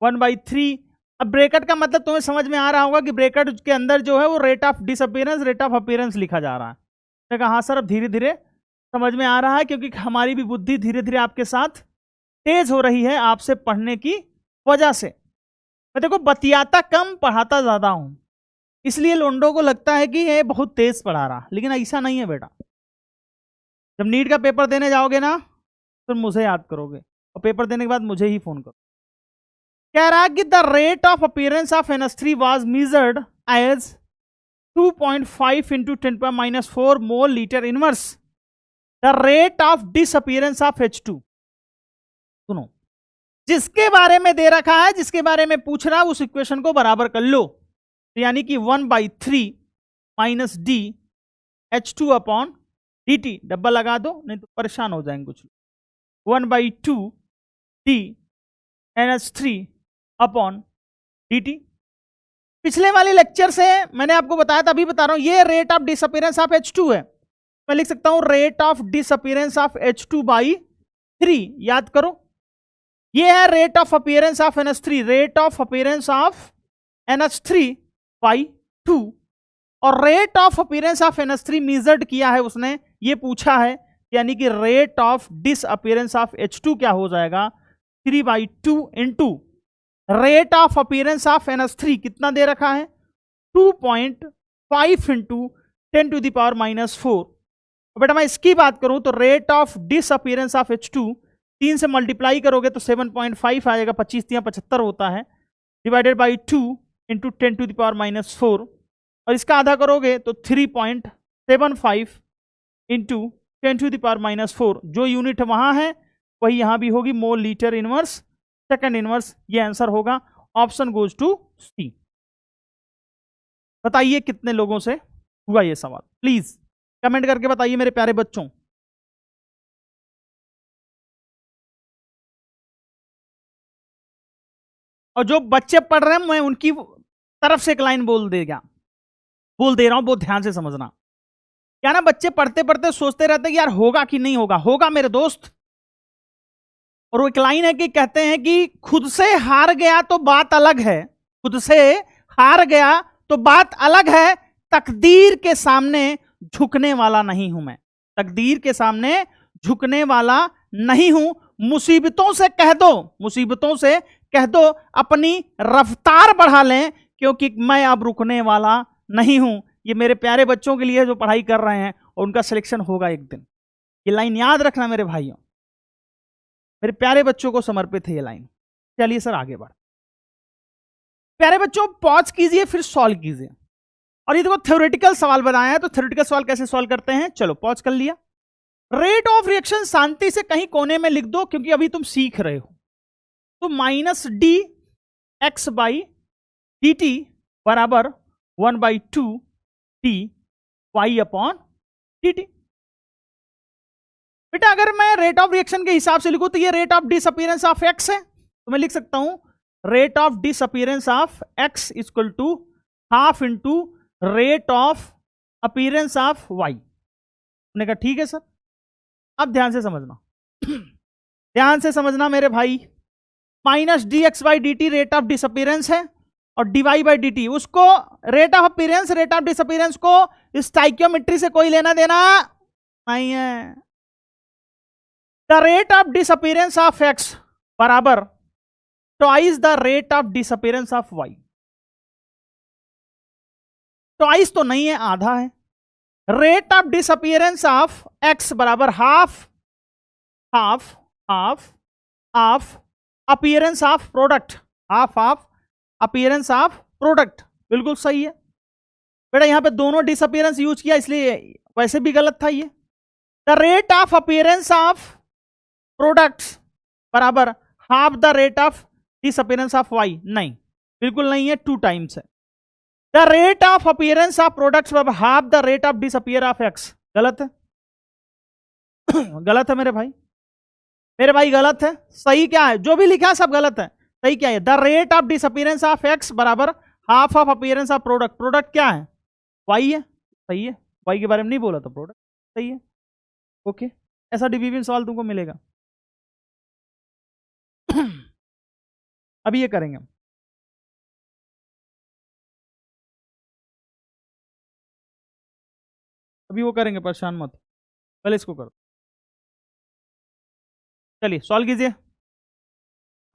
1/3। अब ब्रैकेट का मतलब तुम्हें समझ में आ रहा होगा कि ब्रैकेट के अंदर जो है वो rate of disappearance, rate of appearance लिखा जा रहा है। मैंने कहा हाँ सर, अब धीरे धीरे समझ में आ रहा है, क्योंकि हमारी भी बुद्धि धीरे धीरे आपके साथ तेज हो रही है आपसे पढ़ने की वजह से। मैं देखो बतियाता कम पढ़ाता ज्यादा हूं, इसलिए लोंडो को लगता है कि ये बहुत तेज पढ़ा रहा, लेकिन ऐसा नहीं है बेटा। जब नीट का पेपर देने जाओगे ना तो मुझे याद करोगे, और पेपर देने के बाद मुझे ही फोन करो। कह रहा कि the rate of appearance of NH3 was measured as 2.5 × 10⁻⁴ mole litre inverse the rate of disappearance of H2। सुनो, जिसके बारे में दे रखा है, जिसके बारे में पूछ रहा है, उस इक्वेशन को बराबर कर लो। तो यानी कि 1/3 - d H2/dt, डब्बा लगा दो नहीं तो परेशान हो जाएंगे कुछ। 1/2 d NH3/dt। पिछले वाले लेक्चर से मैंने आपको बताया था, अभी बता रहा हूं, ये rate of disappearance of H2 है। मैं लिख सकता हूं rate of disappearance of H2/3। याद करो, ये है rate of appearance of NH3, rate of appearance of NH3/2, और rate of appearance of NH3 measured किया है उसने, ये पूछा है, यानी कि rate of disappearance of H2 क्या हो जाएगा, 3/2 into rate of appearance of NH3 कितना दे रखा है, 2.5 × 10⁻⁴। बेटा मैं इसकी बात करूं तो rate of disappearance of H2 3 से मल्टीप्लाई करोगे तो 7.5 आएगा, 25 × 75 होता है, डिवाइडेड बाई 2 × 10⁻⁴, और इसका आधा करोगे तो 3.75 × 10⁻⁴। जो यूनिट वहां है वही यहां भी होगी, मोल लीटर इनवर्स सेकंड इनवर्स। ये आंसर होगा, ऑप्शन गोज टू सी। बताइए कितने लोगों से हुआ ये सवाल, प्लीज कमेंट करके बताइए मेरे प्यारे बच्चों। और जो बच्चे पढ़ रहे हैं मैं उनकी तरफ से एक लाइन बोल दे रहा हूं, बहुत ध्यान से समझना। क्या ना, बच्चे पढ़ते पढ़ते सोचते रहते हैं कि यार होगा कि नहीं होगा। होगा मेरे दोस्त। और वो एक लाइन है कि कहते हैं कि खुद से हार गया तो बात अलग है, खुद से हार गया तो बात अलग है, तकदीर के सामने झुकने वाला नहीं हूं मैं, तकदीर के सामने झुकने वाला नहीं हूं। मुसीबतों से कह दो, मुसीबतों से कह दो अपनी रफ्तार बढ़ा लें, क्योंकि मैं अब रुकने वाला नहीं हूं। ये मेरे प्यारे बच्चों के लिए जो पढ़ाई कर रहे हैं और उनका सिलेक्शन होगा एक दिन। ये लाइन याद रखना मेरे भाइयों, मेरे प्यारे बच्चों को समर्पित है ये लाइन। चलिए सर आगे बढ़। प्यारे बच्चों पॉज कीजिए फिर सॉल्व कीजिए। और ये देखो थ्योरेटिकल सवाल बनाया है, तो थ्योरेटिकल सवाल कैसे सॉल्व करते हैं, चलो पॉज कर लिया। रेट ऑफ रिएक्शन शांति से कहीं कोने में लिख दो, क्योंकि अभी तुम सीख रहे हो। तो -dx/dt बराबर 1/2 dy/dt। dt। बेटा अगर मैं रेट ऑफ रिएक्शन के हिसाब से लिखूं तो ये rate of disappearance of X है, तो मैं लिख सकता हूं rate of disappearance of X equal to half into rate of appearance of Y. मैंने कहा ठीक है सर। अब ध्यान से समझना ध्यान से समझना मेरे भाई, minus d x by d t rate of disappearance है और डीवाई बाई डी टी, उसको rate of appearance rate of disappearance को स्टाइकियोमेट्री से कोई लेना देना नहीं है। The rate of disappearance of x बराबर twice the rate of disappearance of y. Twice तो नहीं है, आधा है। Rate of disappearance of x बराबर half half half of appearance of product, half of appearance of product. बिल्कुल सही है बेटा, यहां पे दोनों डिसअपीयरेंस यूज किया इसलिए वैसे भी गलत था ये। The rate of appearance of products बराबर half the rate of disappearance of y, नहीं बिल्कुल नहीं है, 2 टाइम्स है। The rate of appearance of products बराबर half the rate of disappear of x, गलत है गलत है मेरे भाई, मेरे भाई गलत है। सही क्या है? जो भी लिखा है सब गलत है। सही क्या है? The rate of disappearance of x बराबर half of appearance of product. Product क्या है? वाई है। सही है, वाई के बारे में नहीं बोला था, प्रोडक्ट सही है। ओके, ऐसा डिवीजन सवाल तुमको मिलेगा। अभी ये करेंगे हम, अभी वो करेंगे, परेशान मत, पहले इसको करो। चलिए सॉल्व कीजिए,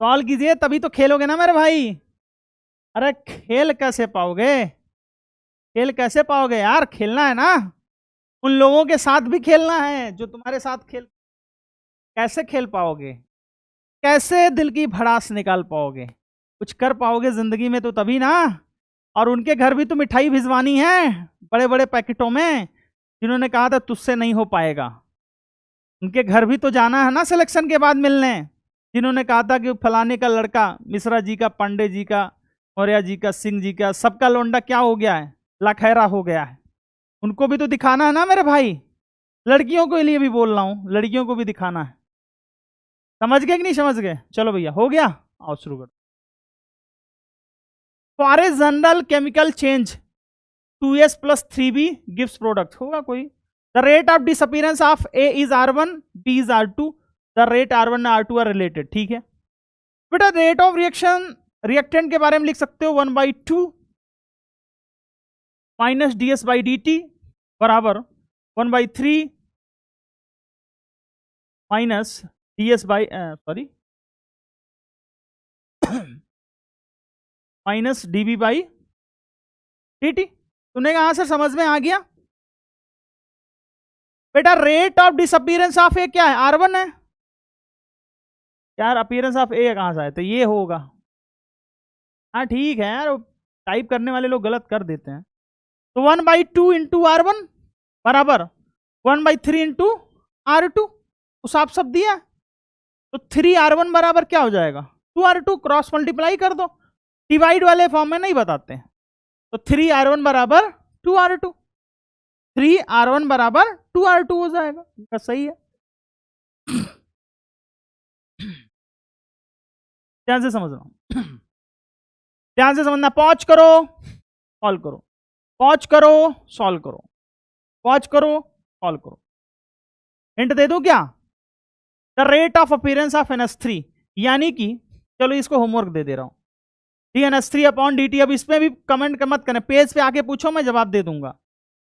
सॉल्व कीजिए तभी तो खेलोगे ना मेरे भाई। अरे खेल कैसे पाओगे, खेल कैसे पाओगे यार? खेलना है ना, उन लोगों के साथ भी खेलना है जो तुम्हारे साथ खेल। कैसे खेल पाओगे? कैसे दिल की भड़ास निकाल पाओगे? कुछ कर पाओगे जिंदगी में तो तभी ना। और उनके घर भी तो मिठाई भिजवानी है बड़े बड़े पैकेटों में, जिन्होंने कहा था तुझसे नहीं हो पाएगा। उनके घर भी तो जाना है ना सिलेक्शन के बाद मिलने, जिन्होंने कहा था कि फलाने का लड़का, मिश्रा जी का, पांडे जी का, मौर्य जी का, सिंह जी का, सबका लोंडा क्या हो गया है? लखैरा हो गया है। उनको भी तो दिखाना है ना मेरे भाई। लड़कियों के लिए भी बोल रहा हूं, लड़कियों को भी दिखाना है। समझ गए कि नहीं समझ गए? चलो भैया हो गया, आओ शुरू कर। For a general chemical change 2s plus 3b gives product, होगा कोई। The rate of disappearance of A is R1, B is R2, the rate R1 और R2 आर रिलेटेड। ठीक है बेटा, रेट ऑफ रिएक्शन रिएक्टेंट के बारे में लिख सकते हो 1/2 minus ds by d t बराबर 1/3 minus ds by sorry minus dB by dt। तुमने कहा सर समझ में आ गया? बेटा रेट ऑफ डिसअपीयरेंस ऑफ ए क्या है? R1 है यार। अपीयरेंस ऑफ ए कहां से आया? तो ये होगा। हाँ ठीक है यार, टाइप करने वाले लोग गलत कर देते हैं। तो 1/2 इंटू R1 बराबर 1/3 इंटू R2, तो साफ सब दिया। तो 3R1 बराबर क्या हो जाएगा? 2R2, क्रॉस मल्टीप्लाई कर दो, डिवाइड वाले फॉर्म में नहीं बताते हैं। तो 3R1 बराबर 2R2, 3R1 बराबर 2R2 हो जाएगा। इनका सही है। ध्यान से समझना, ध्यान से समझना। पॉज करो, सॉल्व करो, पॉज करो, सॉल्व करो, पॉज करो, सॉल्व करो। हिंट दे दूं क्या? The rate of appearance of NH3, यानी कि चलो इसको होमवर्क दे दे रहा हूं, NH3 अपॉन dt। अब इसमें भी कमेंट मत करें, पेज पे आके पूछो, मैं जवाब दे दूंगा।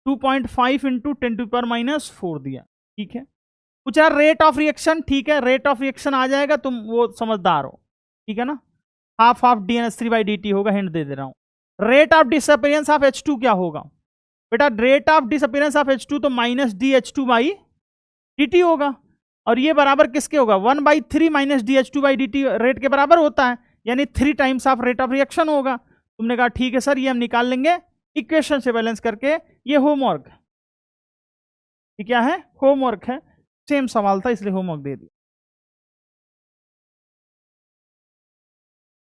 2.5 इंटू 10⁻⁴ दिया। ठीक है, पूछ रहा रेट ऑफ रिएक्शन। ठीक है, रेट ऑफ रिएक्शन आ जाएगा, तुम वो समझदार हो। ठीक है ना, half of dNH3 by dt होगा। हिंट दे दे रहा हूं। Rate of disappearance of H2 क्या होगा बेटा? Rate of disappearance of H2 तो माइनस DH2 बाई dt होगा। और ये बराबर किसके होगा? 1/3 minus DH2 by dt rate के बराबर होता है, यानी 3 times of rate of reaction होगा। तुमने कहा ठीक है सर, ये हम निकाल लेंगे इक्वेशन से बैलेंस करके। ये होमवर्क, ये क्या है? होमवर्क है। सेम सवाल था इसलिए होमवर्क दे दिया।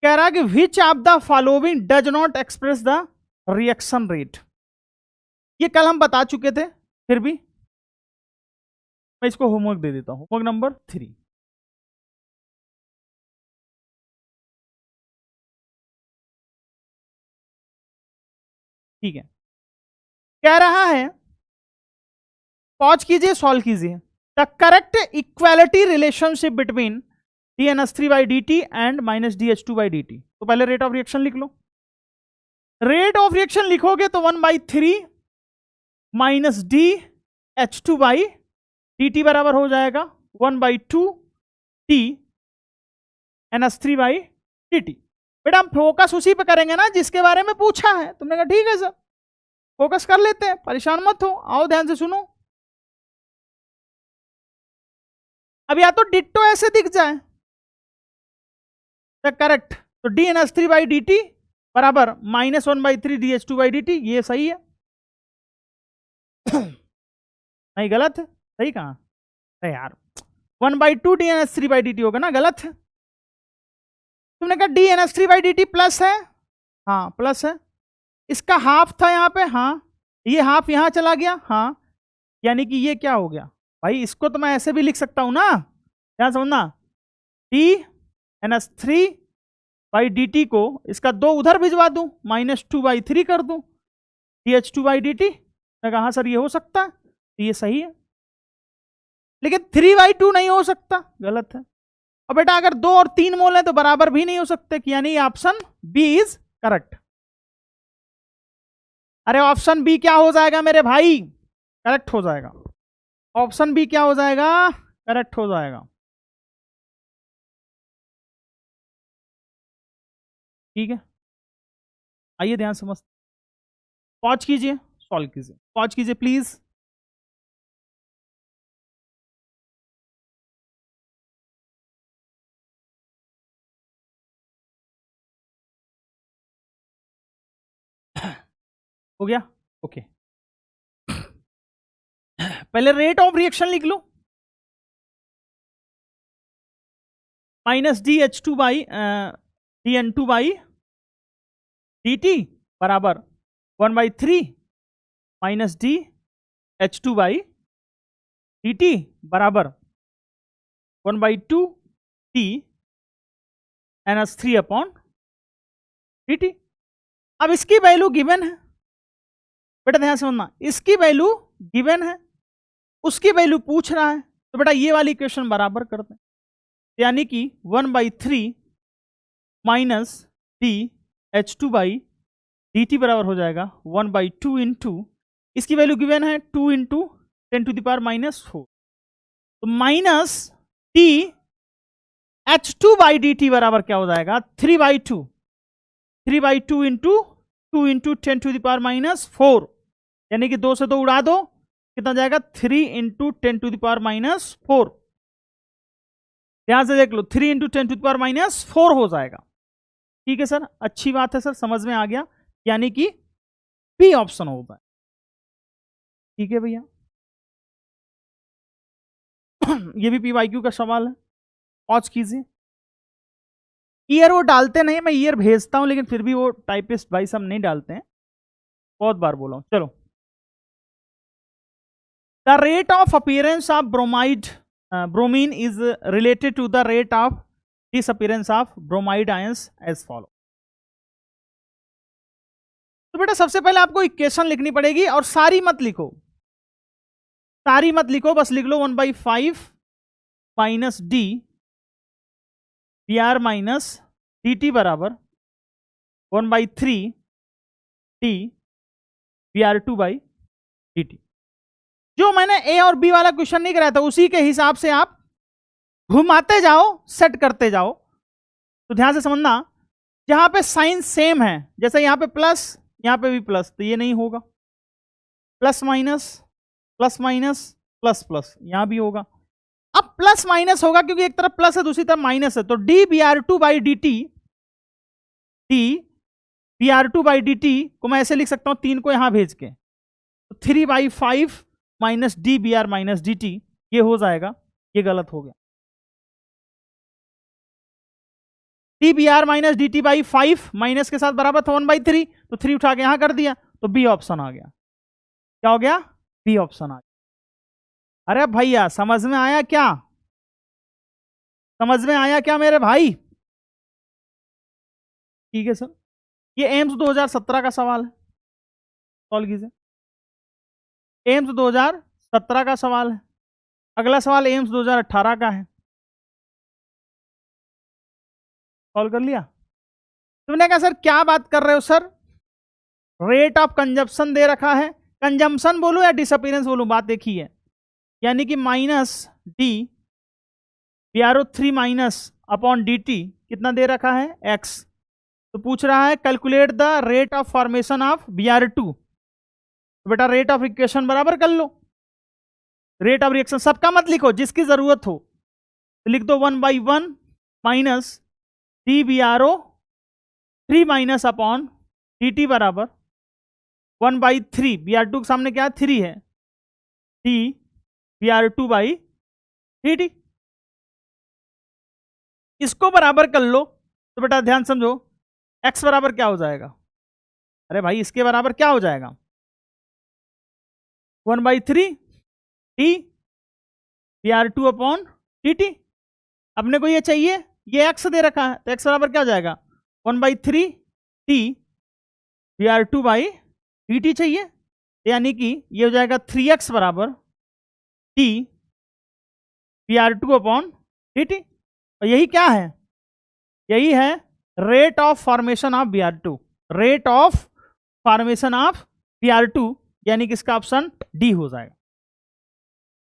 कह रहा कि which of the following does not express the reaction rate. ये कल हम बता चुके थे, फिर भी मैं इसको होमवर्क दे देता हूं, होमवर्क नंबर 3। ठीक है, कह रहा है, पॉज कीजिए, सॉल्व कीजिए। The correct equality relationship between dNH3/dt and -dH2/dt। तो पहले रेट ऑफ रिएक्शन लिख लो। रेट ऑफ रिएक्शन लिखोगे तो 1/3 माइनस dH2/dt बराबर हो जाएगा 1/2 dNH3/dt। बेटा हम फोकस उसी पे करेंगे ना जिसके बारे में पूछा है। तुमने कहा ठीक है सर, फोकस कर लेते हैं, परेशान मत हो, आओ ध्यान से सुनो। अब या तो डिट्टो ऐसे दिख जाए तो करेक्ट, तो dNH3/dt बराबर -1/3 dH2/dt, ये सही है। नहीं गलत है, सही कहा? अरे यार 1/2 dNH3/dt होगा ना, गलत है। तुमने कहा dNH3/dt प्लस है, हाँ प्लस है। इसका हाफ था यहाँ पे, हाँ ये हाफ यहाँ चला गया, हाँ यानी कि ये क्या हो गया भाई, इसको तो मैं ऐसे भी लिख सकता हूं ना, ध्यान समझना। dNH3/dt को इसका 2 उधर भिजवा दूं, -2/3 कर दूं dH2/dt। मैं कहा सर ये हो सकता है, तो ये सही है, लेकिन 3/2 नहीं हो सकता, गलत है। और बेटा अगर 2 और 3 मोल है तो बराबर भी नहीं हो सकते, यानी ऑप्शन बी इज करेक्ट। अरे ऑप्शन बी क्या हो जाएगा मेरे भाई, करेक्ट हो जाएगा। ऑप्शन बी क्या हो जाएगा, करेक्ट हो जाएगा। ठीक है, आइए ध्यान समझ, पॉज कीजिए, सॉल्व कीजिए, पॉज कीजिए प्लीज। हो गया, ओके। पहले रेट ऑफ रिएक्शन लिख लो, -dN2/dt बराबर 1/3 -dH2/dt बराबर 1/2 dNH3/dt। अब इसकी वैल्यू गिवन है, बेटा ध्यान समझना, इसकी वैल्यू गिवन है, उसकी वैल्यू पूछ रहा है, तो बेटा ये वाली इक्वेशन बराबर करते हैं, यानी कि 1/3 माइनस dH2/dt बराबर हो जाएगा 1/2 इंटू, इसकी वैल्यू गिवन है 2 इंटू 10⁻⁻⁴, तो माइनस dH2/dt बराबर क्या हो जाएगा 3/2, 3/2 इंटू 2 इंटू 10⁻⁻⁴, यानी कि 2 से 2 उड़ा दो, कितना जाएगा 3 इंटू 10⁻⁴। ध्यान से देख लो, 3 इंटू 10⁻⁴ हो जाएगा। ठीक है सर, अच्छी बात है सर, समझ में आ गया, यानी कि बी ऑप्शन होगा। ठीक है भैया, ये भी PYQ का सवाल है, पॉज कीजिए। ईयर वो डालते नहीं, मैं ईयर भेजता हूं, लेकिन फिर भी वो टाइपिस्ट भाई सब नहीं डालते हैं, बहुत बार बोला हूं। चलो, the rate of appearance of bromine is related to the rate of disappearance of bromide ions as follow. तो बेटा सबसे पहले आपको इक्वेशन लिखनी पड़ेगी, और सारी मत लिखो, सारी मत लिखो, बस लिख लो 1/5 minus D Br minus dt बराबर 1/3 d Br2/dt। जो मैंने ए और बी वाला क्वेश्चन नहीं कराया था, उसी के हिसाब से आप घुमाते जाओ, सेट करते जाओ। तो ध्यान से समझना, जहां पे साइन सेम है, जैसे यहां पे प्लस, यहां पे भी प्लस, तो ये नहीं होगा, plus minus plus minus plus plus, यहां भी होगा। अब प्लस माइनस होगा क्योंकि एक तरफ प्लस है दूसरी तरफ माइनस है, तो dBr2/dt, dBr2/dt को मैं ऐसे लिख सकता हूं, 3 को यहां भेज के, तो 3/5 माइनस dBr माइनस dt, ये हो जाएगा, ये गलत हो गया। dBr माइनस dt/5 माइनस के साथ बराबर था 1/3, तो 3 उठा के यहां कर दिया, तो बी ऑप्शन आ गया। क्या हो गया, बी ऑप्शन आ गया। अरे भैया समझ में आया क्या? समझ में आया क्या मेरे भाई? ठीक है सर, ये एम्स 2017 का सवाल है, सॉल्व कीजिए। एम्स 2017 का सवाल है। अगला सवाल एम्स 2018 का है, सॉल्व कर लिया? तुमने कहा सर क्या बात कर रहे हो सर, रेट ऑफ कंजप्शन दे रखा है, कंजम्पशन बोलूं या डिसअपीयरेंस बोलूं, बात एक ही है। यानी कि minus D BrO3 minus upon dt कितना दे रखा है, x। तो पूछ रहा है calculate the rate of formation of Br2। तो बेटा रेट ऑफ इक्वेशन बराबर कर लो, रेट ऑफ रिएक्शन सबका मत लिखो, जिसकी जरूरत हो तो लिख दो 1/1 minus D BrO3 minus upon dt बराबर 1/3। Br2 के सामने क्या 3 है, डी Br2/dt। इसको बराबर कर लो तो बेटा ध्यान समझो, x बराबर क्या हो जाएगा, अरे भाई इसके बराबर क्या हो जाएगा, 1/3 डी Br2 अपॉन dt। अपने को ये चाहिए, ये x दे रखा है, तो x बराबर क्या हो जाएगा, 1/3 डी Br2/dt चाहिए, यानी कि ये हो जाएगा 3x बराबर डी Br2 अपॉन dt। और यही क्या है, यही है rate of formation of Br2, rate of formation of Br2, यानी कि इसका ऑप्शन डी हो जाएगा।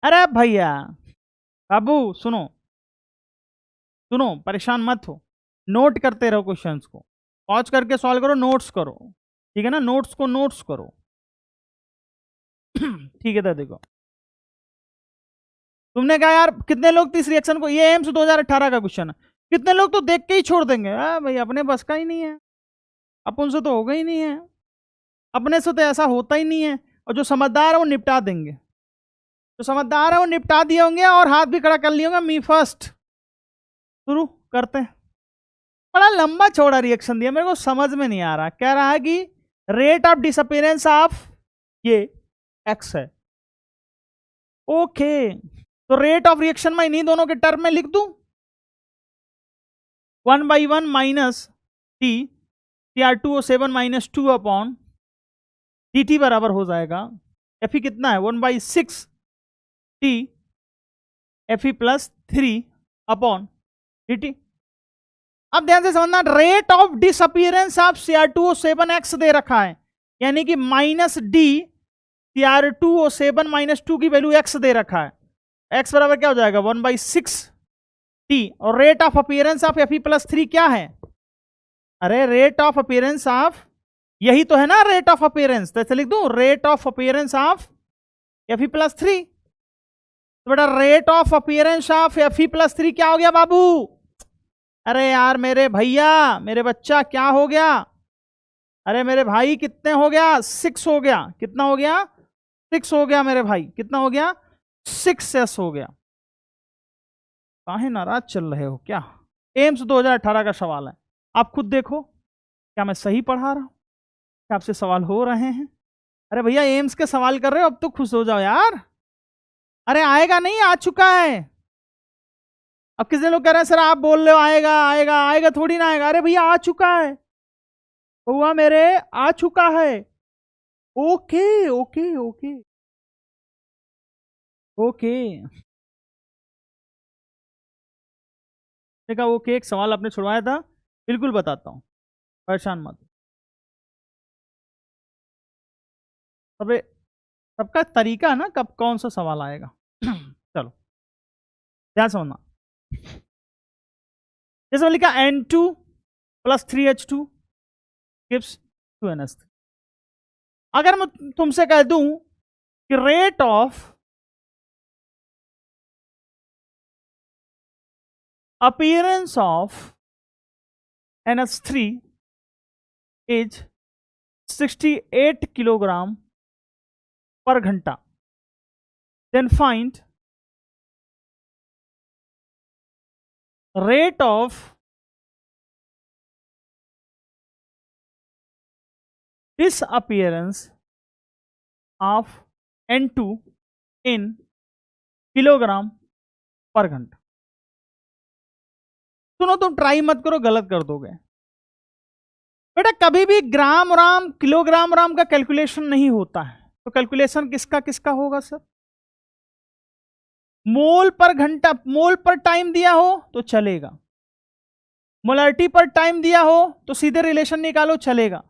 अरे भैया बाबू सुनो सुनो, परेशान मत हो, नोट करते रहो क्वेश्चंस को, पॉज करके सॉल्व करो, नोट्स करो, ठीक है ना, नोट्स को नोट्स करो। ठीक है, तो देखो तुमने कहा यार कितने लोग इस रिएक्शन को, ये एम्स 2018 का क्वेश्चन है, कितने लोग तो देख के ही छोड़ देंगे, भाई अपने बस का ही नहीं है, अपन से तो होगा ही नहीं है, अपने से तो ऐसा होता ही नहीं है। और जो समझदार है वो निपटा देंगे, जो समझदार है वो निपटा दिए होंगे और हाथ भी खड़ा कर लिए होंगे, मी फर्स्ट। शुरू करते हैं। बड़ा लंबा चौड़ा रिएक्शन दिया, मेरे को समझ में नहीं आ रहा, कह रहा है कि रेट ऑफ डिसअपीयरेंस ऑफ ये एक्स है, ओके। तो रेट ऑफ रिएक्शन में इन्हीं दोनों के टर्म में लिख दूं, 1/1 minus T Cr2O7 minus 2 upon dt बराबर हो जाएगा, Fe कितना है 1/6 T Fe plus 3 upon dt। अब ध्यान से समझना, rate of disappearance of Cr2O7x दे रखा है, यानी कि माइनस डी Cr2O7 माइनस 2 की वैल्यू x दे रखा है, x बराबर क्या हो जाएगा 1/6 टी। और rate of appearance of Fe plus 3 क्या है, अरे रेट ऑफ अपीयरेंस ऑफ, यही तो है ना रेट ऑफ अपीयरेंस, तो ऐसे लिख दूं rate of appearance of Fe plus 3। तो बेटा rate of appearance of Fe plus 3 क्या हो गया बाबू, अरे यार मेरे भैया मेरे बच्चा क्या हो गया, अरे मेरे भाई कितने हो गया, 6 हो गया, कितना हो गया 6 हो गया मेरे भाई, कितना हो गया 6s हो गया। काहे नाराज चल रहे हो क्या, एम्स 2018 का सवाल है, आप खुद देखो क्या मैं सही पढ़ा रहा हूं, क्या आपसे सवाल हो रहे हैं, अरे भैया एम्स के सवाल कर रहे हो, अब तो खुश हो जाओ यार, अरे आएगा नहीं, आ चुका है। अब कितने लोग कह रहे हैं सर आप बोल रहे हो आएगा आएगा, आएगा थोड़ी ना आएगा, अरे भैया आ चुका है, हुआ मेरे आ चुका है, ओके ओके ओके ओके। देखा ओके, एक सवाल आपने छुड़वाया था, बिल्कुल बताता हूं, परेशान मत। अबे सबका तरीका है ना, कब कौन सा सवाल आएगा। चलो ध्यान समझना, जैसे लिखा N2 plus 3H2 gives 2NH3। अगर मैं तुमसे कह दूं कि rate of appearance of NH3 is 68 kilogram पर घंटा, then find rate of disappearance of N2 in kilogram पर घंटा। सुनो, तुम ट्राई मत करो, गलत कर दोगे बेटा। कभी भी ग्राम राम किलोग्राम राम का कैलकुलेशन नहीं होता है। तो कैलकुलेशन किसका किसका होगा सर? मोल पर घंटा, मोल पर टाइम दिया हो तो चलेगा, मोलारिटी पर टाइम दिया हो तो सीधे रिलेशन निकालो, चलेगा।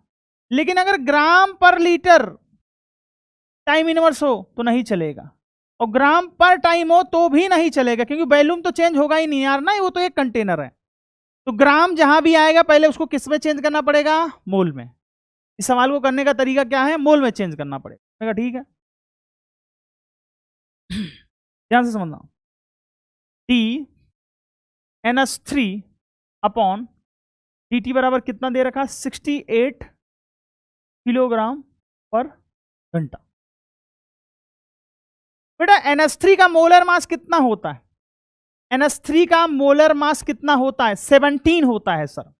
लेकिन अगर ग्राम पर लीटर टाइम इनवर्स हो तो नहीं चलेगा, और ग्राम पर टाइम हो तो भी नहीं चलेगा, क्योंकि वॉल्यूम तो चेंज होगा ही नहीं यार ना, वो तो एक कंटेनर है। तो ग्राम जहां भी आएगा पहले उसको किस में चेंज करना पड़ेगा? मोल में। इस सवाल को करने का तरीका क्या है? मोल में चेंज करना पड़ेगा। ठीक है, ध्यान से समझना। डी NH3 अपॉन dt बराबर कितना दे रखा? 68 किलोग्राम पर घंटा। बेटा NH3 का मोलर मास कितना होता है? NH3 का मोलर मास कितना होता है? 17 होता है सर।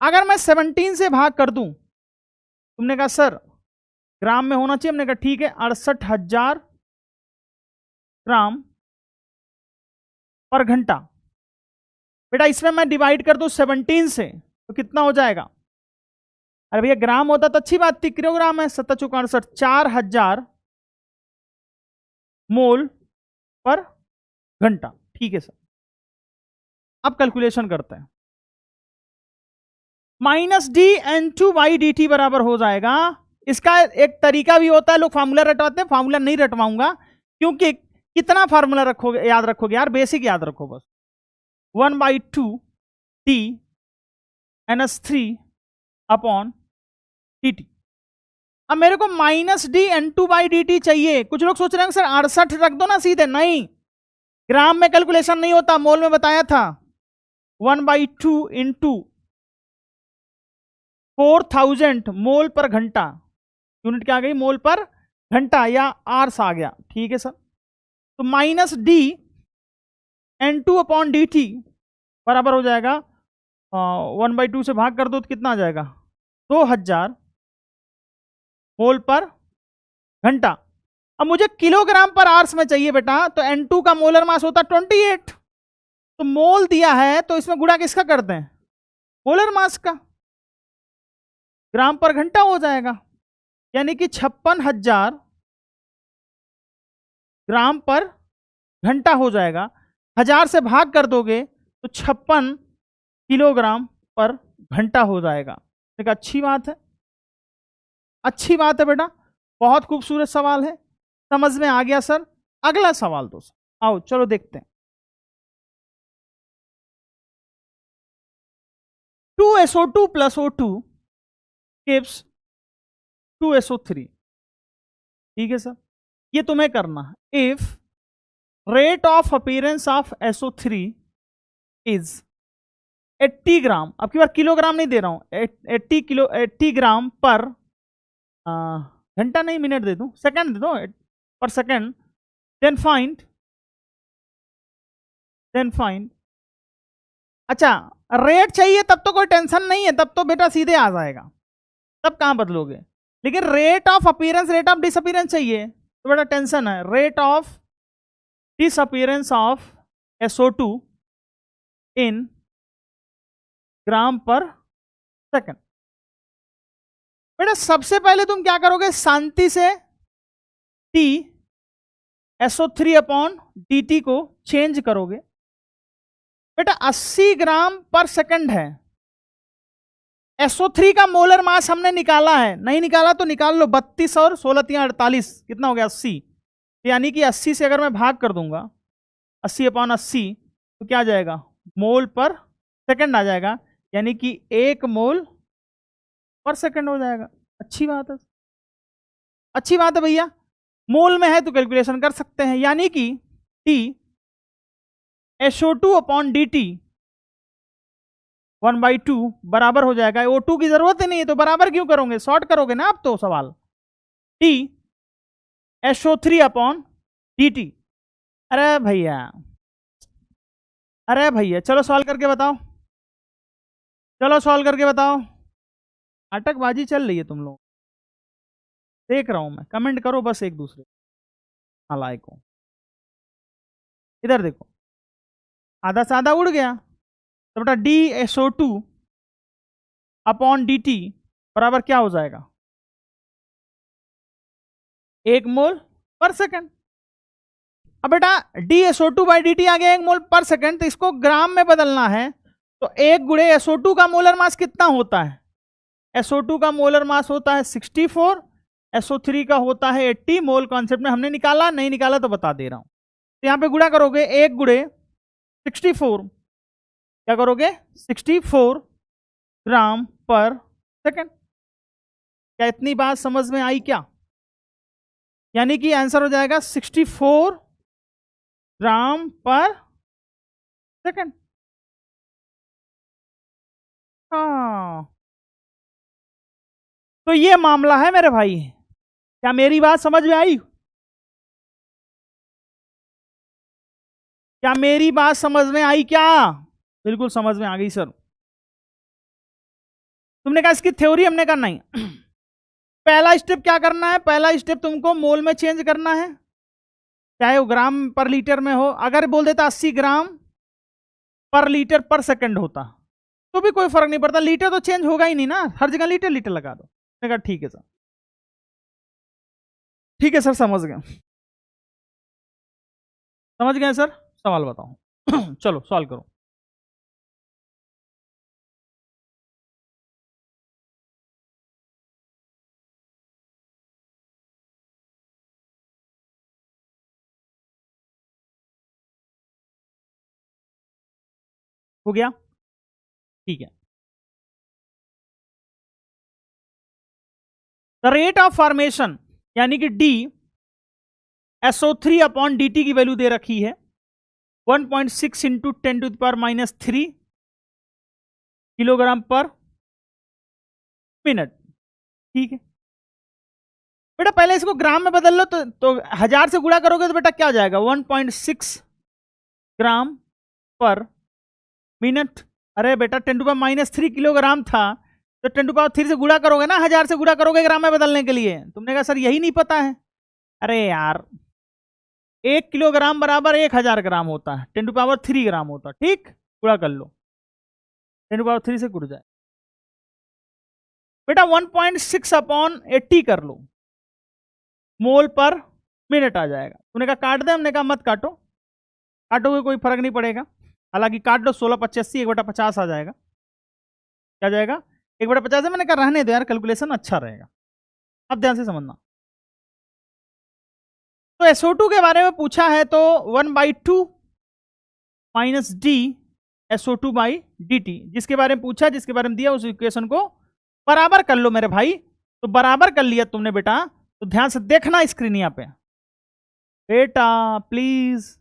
अगर मैं 17 से भाग कर दूं, तुमने कहा सर ग्राम में होना चाहिए, हमने कहा ठीक है, 68,000 ग्राम पर घंटा। बेटा इसमें मैं डिवाइड कर दूं 17 से तो कितना हो जाएगा? अरे भैया ग्राम होता तो अच्छी बात थी, किलोग्राम है। 7 चौका 68, 4,000 मोल पर घंटा। ठीक है सर, अब कैलकुलेशन करते हैं। -d(n2/dt) बराबर हो जाएगा। इसका एक तरीका भी होता है, लोग फार्मूला रटवाते हैं, फार्मूला नहीं रटवाऊंगा, क्योंकि कितना फार्मूला रखोगे, याद रखोगे यार, बेसिक याद रखो बस। 1/2 d NH3 अपॉन dt। अब मेरे को -d(n2/dt) चाहिए। कुछ लोग सोच रहे हैं सर 68 रख दो ना सीधे, नहीं, ग्राम में कैलकुलेशन नहीं होता, मोल में बताया था। 1/2 इंटू 4000 मोल पर घंटा, यूनिट क्या आ गई? मोल पर घंटा, या आर्स आ गया। ठीक है सर, तो -d(n2 अपॉन dt) बराबर हो जाएगा 1/2 से भाग कर दो तो कितना आ जाएगा? 2000 मोल पर घंटा। अब मुझे किलोग्राम पर आवर्स में चाहिए बेटा, तो N2 का मोलर मास होता 28, तो मोल दिया है तो इसमें गुणा किसका करते हैं? मोलर मास का। ग्राम पर घंटा हो जाएगा, यानी कि 56,000 ग्राम पर घंटा हो जाएगा। 1000 से भाग कर दोगे तो 56 किलोग्राम पर घंटा हो जाएगा। एक अच्छी बात है, अच्छी बात है बेटा, बहुत खूबसूरत सवाल है, समझ में आ गया सर। अगला सवाल दोस्तों, आओ चलो देखते हैं। 2SO2 + O2 gives 2SO3। ठीक है सर, ये तुम्हें करना है। If rate of appearance of SO3 is 80 ग्राम, अब की बार किलोग्राम नहीं दे रहा हूं, 80 ग्राम पर घंटा नहीं, मिनट दे दूं, सेकंड दे दो, पर सेकंड, देन फाइंड। अच्छा रेट चाहिए तब तो कोई टेंशन नहीं है, तब तो बेटा सीधे आ जाएगा, तब कहां बदलोगे। लेकिन rate of appearance, rate of disappearance चाहिए तो बेटा टेंशन है। Rate of disappearance of SO2 इन ग्राम पर सेकंड। बेटा सबसे पहले तुम क्या करोगे, शांति से T SO3 अपॉन dt को चेंज करोगे। बेटा 80 ग्राम पर सेकंड है, SO3 का मोलर मास हमने निकाला है, नहीं निकाला तो निकाल लो, 32 और 16 3 48, कितना हो गया? 80। यानी कि 80 से अगर मैं भाग कर दूंगा, 80/80 तो क्या आ जाएगा? मोल पर सेकंड आ जाएगा, यानी कि 1 मोल पर सेकंड हो जाएगा। अच्छी बात है, अच्छी बात है भैया, मोल में है तो कैलकुलेशन कर सकते हैं। यानी कि T SO2 अपॉन dt 1/2 बराबर हो जाएगा, O2 की जरूरत ही नहीं है तो बराबर क्यों करोगे, शॉर्ट करोगे ना आप तो सवाल। T SO3 upon dt। अरे भैया, अरे भैया चलो सॉल्व करके बताओ, चलो सॉल्व करके बताओ। नाटकबाजी चल रही है तुम लोग, देख रहा हूं मैं, कमेंट करो बस एक दूसरे, नालायकों। इधर देखो, आधा से आधा उड़ गया, तो बेटा DSO2 अपॉन dt बराबर क्या हो जाएगा, 1 मोल पर सेकंड। अब बेटा DSO2 बाई dt आ गया 1 मोल पर सेकंड, तो इसको ग्राम में बदलना है, तो 1 गुणे SO2 का मोलर मास कितना होता है, SO2 का मोलर मास होता है 64, SO3 का होता है 80 मोल। कॉन्सेप्ट में हमने निकाला, नहीं निकाला तो बता दे रहा हूं। तो यहां पे गुणा करोगे, 1 गुणे 64, क्या करोगे 64 ग्राम पर सेकंड। क्या इतनी बात समझ में आई क्या? यानी कि आंसर हो जाएगा 64 ग्राम पर सेकंड। हाँ, तो ये मामला है मेरे भाई। क्या मेरी बात समझ में आई? क्या मेरी बात समझ में आई क्या? बिल्कुल समझ में आ गई सर। तुमने कहा इसकी थ्योरी, हमने कहा नहीं। पहला स्टेप क्या करना है, पहला स्टेप तुमको मोल में चेंज करना है, चाहे वो ग्राम पर लीटर में हो। अगर बोल देता 80 ग्राम पर लीटर पर सेकंड होता तो भी कोई फर्क नहीं पड़ता, लीटर तो चेंज होगा ही नहीं ना, हर जगह लीटर लीटर लगा दो। मैंने कहा ठीक है सर, ठीक है सर, समझ गए, समझ गए सर। सवाल बताओ। चलो सॉल्व करो। हो गया, ठीक है। द रेट ऑफ फॉर्मेशन यानी कि डी SO3 अपॉन dt की वैल्यू दे रखी है 1.6 इंटू 10⁻³ किलोग्राम पर मिनट। ठीक है बेटा, पहले इसको ग्राम में बदल लो, तो 1000 से गुणा करोगे तो बेटा क्या हो जाएगा 1.6 ग्राम पर मिनट। अरे बेटा 10⁻³ किलोग्राम था, तो 10⁻³ से गुणा करोगे ना, 1000 से गुणा करोगे ग्राम में बदलने के लिए। तुमने कहा सर यही नहीं पता है। अरे यार 1 किलोग्राम बराबर 1000 ग्राम होता है, 10⁻³ ग्राम होता है। ठीक, गुणा कर लो, 10⁻³ से गुण जाए बेटा 1.6 अपॉन 80 कर लो, मोल पर मिनट आ जाएगा। तुमने कहा काट दे, हमने कहा मत काटो, काटोगे कोई फर्क नहीं पड़ेगा। हालांकि काट लो, 16/85 1/50 आ जाएगा। क्या जाएगा 1/50 है। मैंने कहा रहने दो यार, कैलकुलेशन अच्छा रहेगा। अब ध्यान से समझना, तो SO2 के बारे में पूछा है, तो 1/2 minus d SO2 by dt, जिसके बारे में पूछा, जिसके बारे में दिया, उस इक्वेशन को बराबर कर लो मेरे भाई। तो बराबर कर लिया तुमने बेटा, तो ध्यान से देखना स्क्रीन यहाँ पे बेटा, प्लीज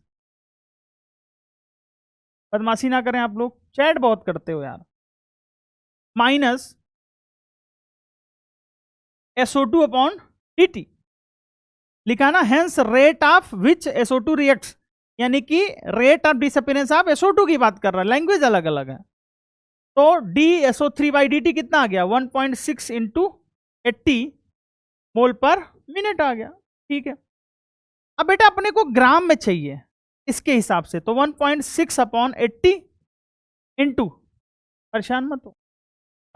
बदमाशी ना करें आप लोग, चैट बहुत करते हो यार। माइनस SO2 अपॉन dt लिखा ना, hence rate of which SO2 reacts, यानी कि rate of disappearance of SO2 की बात कर रहा है, लैंग्वेज अलग अलग है। तो DSO3 बाई dt कितना आ गया 1.6 इंटू 80 मोल पर मिनट आ गया। ठीक है, अब बेटा अपने को ग्राम में चाहिए इसके हिसाब से, तो 1.6 अपॉन 80 इंटू, परेशान मत हो,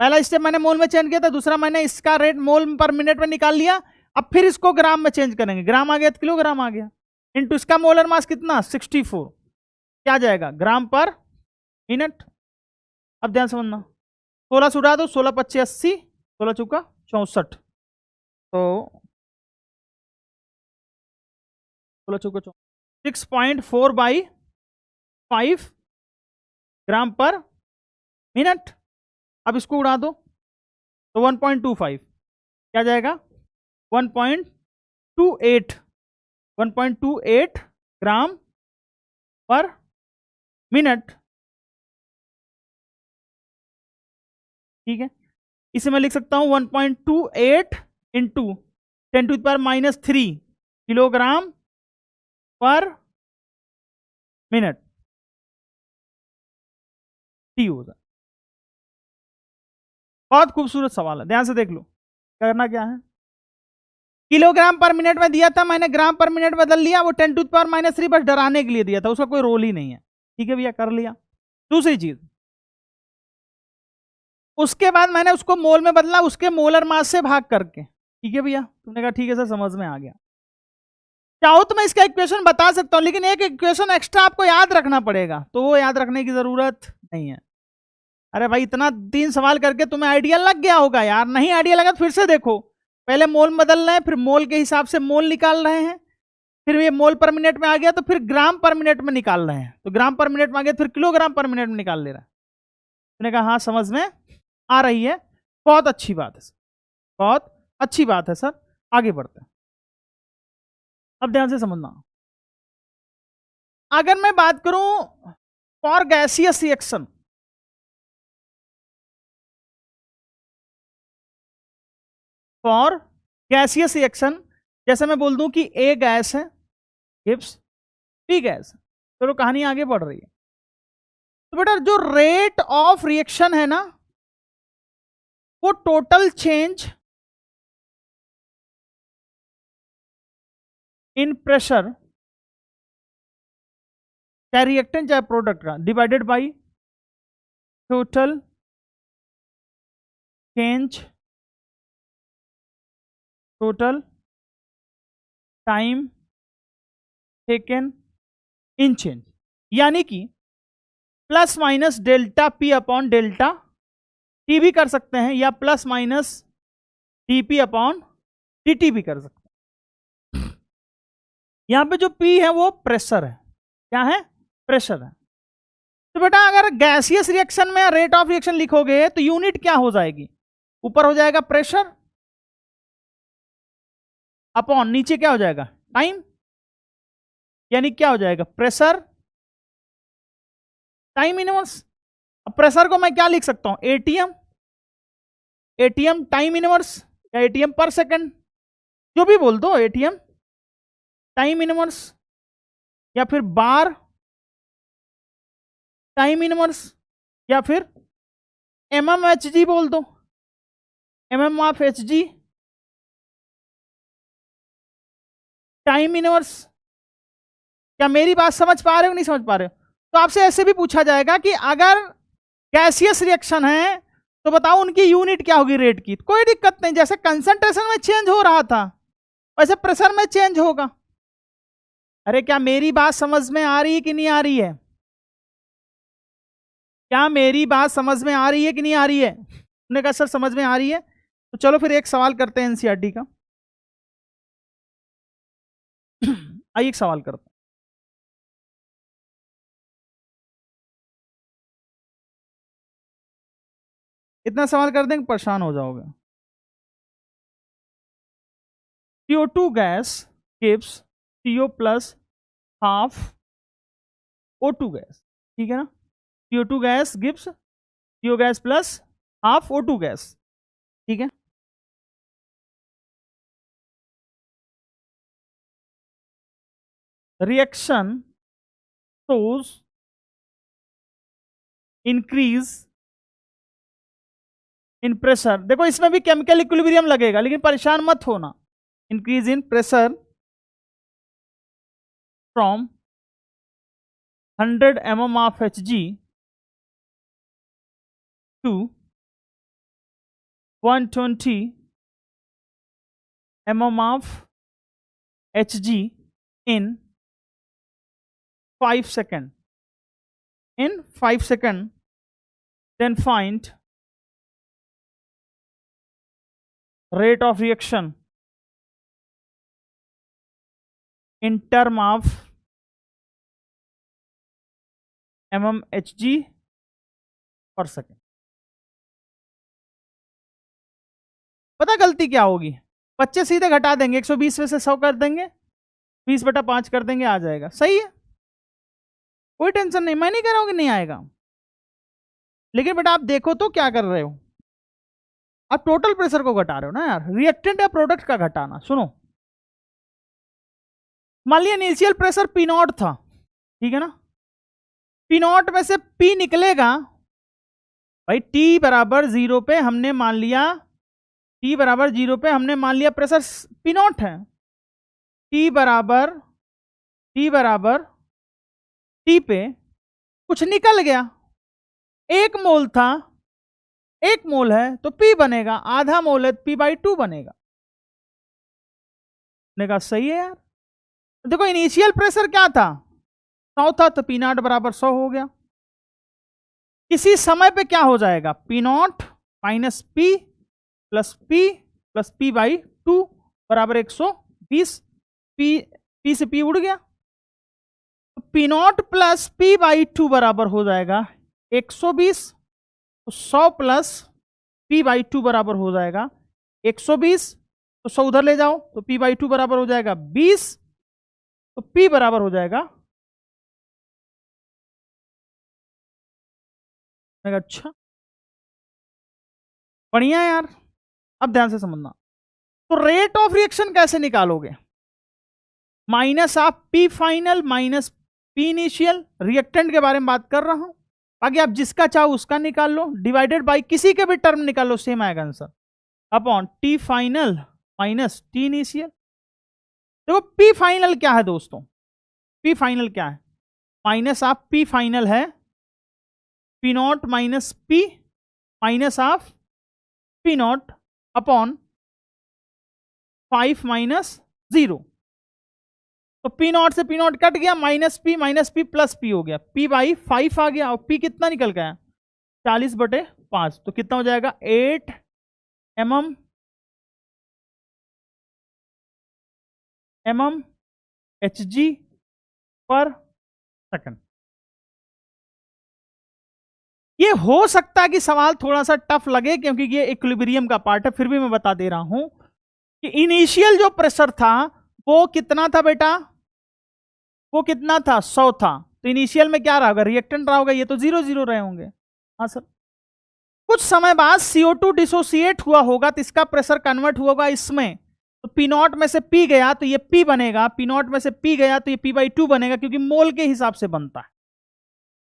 पहला स्टेप मैंने मोल में चेंज किया था, दूसरा मैंने इसका रेट मोल पर मिनट में निकाल लिया। अब फिर इसको ग्राम में चेंज करेंगे, ग्राम आ गया तो किलोग्राम आ गया, इंटू इसका मोलर मास कितना 64, क्या जाएगा ग्राम पर मिनट। अब ध्यान समझना, 16 से उड़ा दो, 16/25 80, 16 चौका 64, तो 16 चौका 6.4/5 ग्राम पर मिनट। अब इसको उड़ा दो, तो 1.25 क्या जाएगा 1.28 ग्राम पर मिनट। ठीक है, इसे मैं लिख सकता हूं 1.28 इंटू 10⁻³ किलोग्राम पर मिनट टी होगा। बहुत खूबसूरत सवाल है, ध्यान से देख लो करना क्या है। किलोग्राम पर मिनट में दिया था, मैंने ग्राम पर मिनट बदल लिया, वो 10⁻³ बस डराने के लिए दिया था, उसका कोई रोल ही नहीं है। ठीक है भैया, कर लिया। दूसरी चीज, उसके बाद मैंने उसको मोल में बदला, उसके मोलर मास से भाग करके। ठीक है भैया, तुमने कहा ठीक है सर, समझ में आ गया। चाहो तो मैं इसका इक्वेशन बता सकता हूं, लेकिन एक इक्वेशन एक्स्ट्रा आपको याद रखना पड़ेगा, तो वो याद रखने की जरूरत नहीं है। अरे भाई, इतना 3 सवाल करके तुम्हें आइडिया लग गया होगा यार। नहीं आइडिया लगा तो फिर से देखो। पहले मोल बदल रहे हैं, फिर मोल के हिसाब से मोल निकाल रहे हैं, फिर ये मोल पर मिनट में आ गया तो फिर ग्राम पर मिनट में निकाल रहे हैं, तो ग्राम पर मिनट में आ गया फिर किलोग्राम पर मिनट में निकाल ले रहा है। मैंने कहा हाँ, समझ में आ रही है, बहुत अच्छी बात है सर, बहुत अच्छी बात है सर। आगे बढ़ते हैं, अब ध्यान से समझना। अगर मैं बात करूं for gaseous reaction, for gaseous reaction, जैसे मैं बोल दूं कि ए गैस है गिव्स बी गैस, तो कहानी आगे बढ़ रही है। तो बेटा जो रेट ऑफ रिएक्शन है ना, वो टोटल चेंज इन प्रेशर, चाहे रिएक्टेंट चाहे प्रोडक्ट का, divided by total change, total time taken in change, यानी कि plus minus delta P upon delta T भी कर सकते हैं, या plus minus DP upon D भी कर सकते हैं। यहां पे जो पी है वो प्रेशर है, क्या है, प्रेशर है। तो बेटा अगर गैसियस रिएक्शन में रेट ऑफ रिएक्शन लिखोगे तो यूनिट क्या हो जाएगी, ऊपर हो जाएगा प्रेशर अपॉन नीचे क्या हो जाएगा, टाइम, यानी क्या हो जाएगा, प्रेशर टाइम इनवर्स। अब प्रेशर को मैं क्या लिख सकता हूं, एटीएम, एटीएम टाइम इनवर्स या एटीएम पर सेकंड, जो भी बोल दो, एटीएम टाइम इनवर्स, या फिर बार टाइम इनवर्स, या फिर एमएमएचजी बोल दो, MM of Hg time inverse. क्या मेरी बात समझ पा रहे हो, नहीं समझ पा रहे हो? तो आपसे ऐसे भी पूछा जाएगा कि अगर गैसियस रिएक्शन है तो बताओ उनकी यूनिट क्या होगी रेट की। कोई दिक्कत नहीं, जैसे कंसंट्रेशन में चेंज हो रहा था वैसे प्रेशर में चेंज होगा। अरे क्या मेरी बात समझ में आ रही है कि नहीं आ रही है? क्या मेरी बात समझ में आ रही है कि नहीं आ रही है? उन्होंने कहा सर समझ में आ रही है। तो चलो फिर एक सवाल करते हैं एनसीईआरटी का। आइए एक सवाल करते हैं। इतना सवाल कर देंगे परेशान हो जाओगे। CO2 gas gives CO plus half O2 gas, ठीक है ना? CO2 gas gives CO gas plus half O2 gas, ठीक है। Reaction shows increase in pressure. देखो इसमें भी केमिकल इक्विलिब्रियम लगेगा, लेकिन परेशान मत होना। Increase in pressure from 100 mm of Hg to 120 mm of Hg in 5 seconds. In 5 seconds, then find rate of reaction in term of mmHg per second. पता गलती क्या होगी? बच्चे सीधे घटा देंगे, 120 में से 100 कर देंगे, 20/5 कर देंगे, आ जाएगा। सही है, कोई टेंशन नहीं। मैं नहीं कह रहा हूं कि नहीं आएगा, लेकिन बेटा आप देखो तो क्या कर रहे हो, आप टोटल प्रेशर को घटा रहे हो ना यार, रिएक्टेंट या प्रोडक्ट का घटाना। सुनो, मान लिया इनिशियल प्रेशर P0 था, ठीक है ना? P0 में से P निकलेगा भाई T बराबर 0 पे हमने मान लिया टी बराबर 0 पे हमने मान लिया प्रेशर पी नॉट है। टी बराबर टी पे कुछ निकल गया, 1 मोल था, 1 मोल है तो पी बनेगा, आधा मोल है तो पी बाई 2 बनेगा। ने कहा सही है यार। देखो इनिशियल प्रेशर क्या था, 100 था, तो पी नॉट बराबर 100 हो गया। किसी समय पे क्या हो जाएगा, P not minus P plus P by 2 बराबर 120। पी से पी उड़ गया, तो P not plus P by 2 बराबर हो जाएगा 120। तो 100 प्लस पी बाई 2 बराबर हो जाएगा 120। तो 100 उधर ले जाओ तो पी बाई 2 बराबर हो जाएगा 20। तो पी बराबर हो जाएगा, अच्छा बढ़िया यार। अब ध्यान से समझना, तो रेट ऑफ रिएक्शन कैसे निकालोगे, minus of P final minus P initial, reactant के बारे में बात कर रहा हूं, बाकी आप जिसका चाहो उसका निकाल लो, डिवाइडेड बाय किसी के भी टर्म निकाल लो, सेम आएगा answer, upon T final minus T initial. देखो पी फाइनल क्या है दोस्तों, पी फाइनल क्या है, माइनस ऑफ पी फाइनल है P not minus P minus of P not upon 5 minus 0। तो पी नॉट से पी नॉट कट गया, माइनस पी प्लस पी हो गया, पी बाई 5 आ गया, और पी कितना निकल गया 40/5। तो कितना हो जाएगा 8 mm Hg पर सेकंड। ये हो सकता है कि सवाल थोड़ा सा टफ लगे क्योंकि ये इक्विलिब्रियम का पार्ट है, फिर भी मैं बता दे रहा हूं कि इनिशियल जो प्रेशर था वो कितना था बेटा, वो कितना था 100 था। तो इनिशियल में क्या रहा होगा, रिएक्टेंट रहा होगा, ये तो 0 रहे होंगे। हाँ सर, कुछ समय बाद CO2 डिसोसिएट हुआ होगा तो इसका प्रेशर कन्वर्ट हुआ होगा इसमें, तो पी नॉट में से पी गया तो ये पी बनेगा, पी नॉट में से पी गया तो ये पी बाई 2 बनेगा, क्योंकि मोल के हिसाब से बनता है।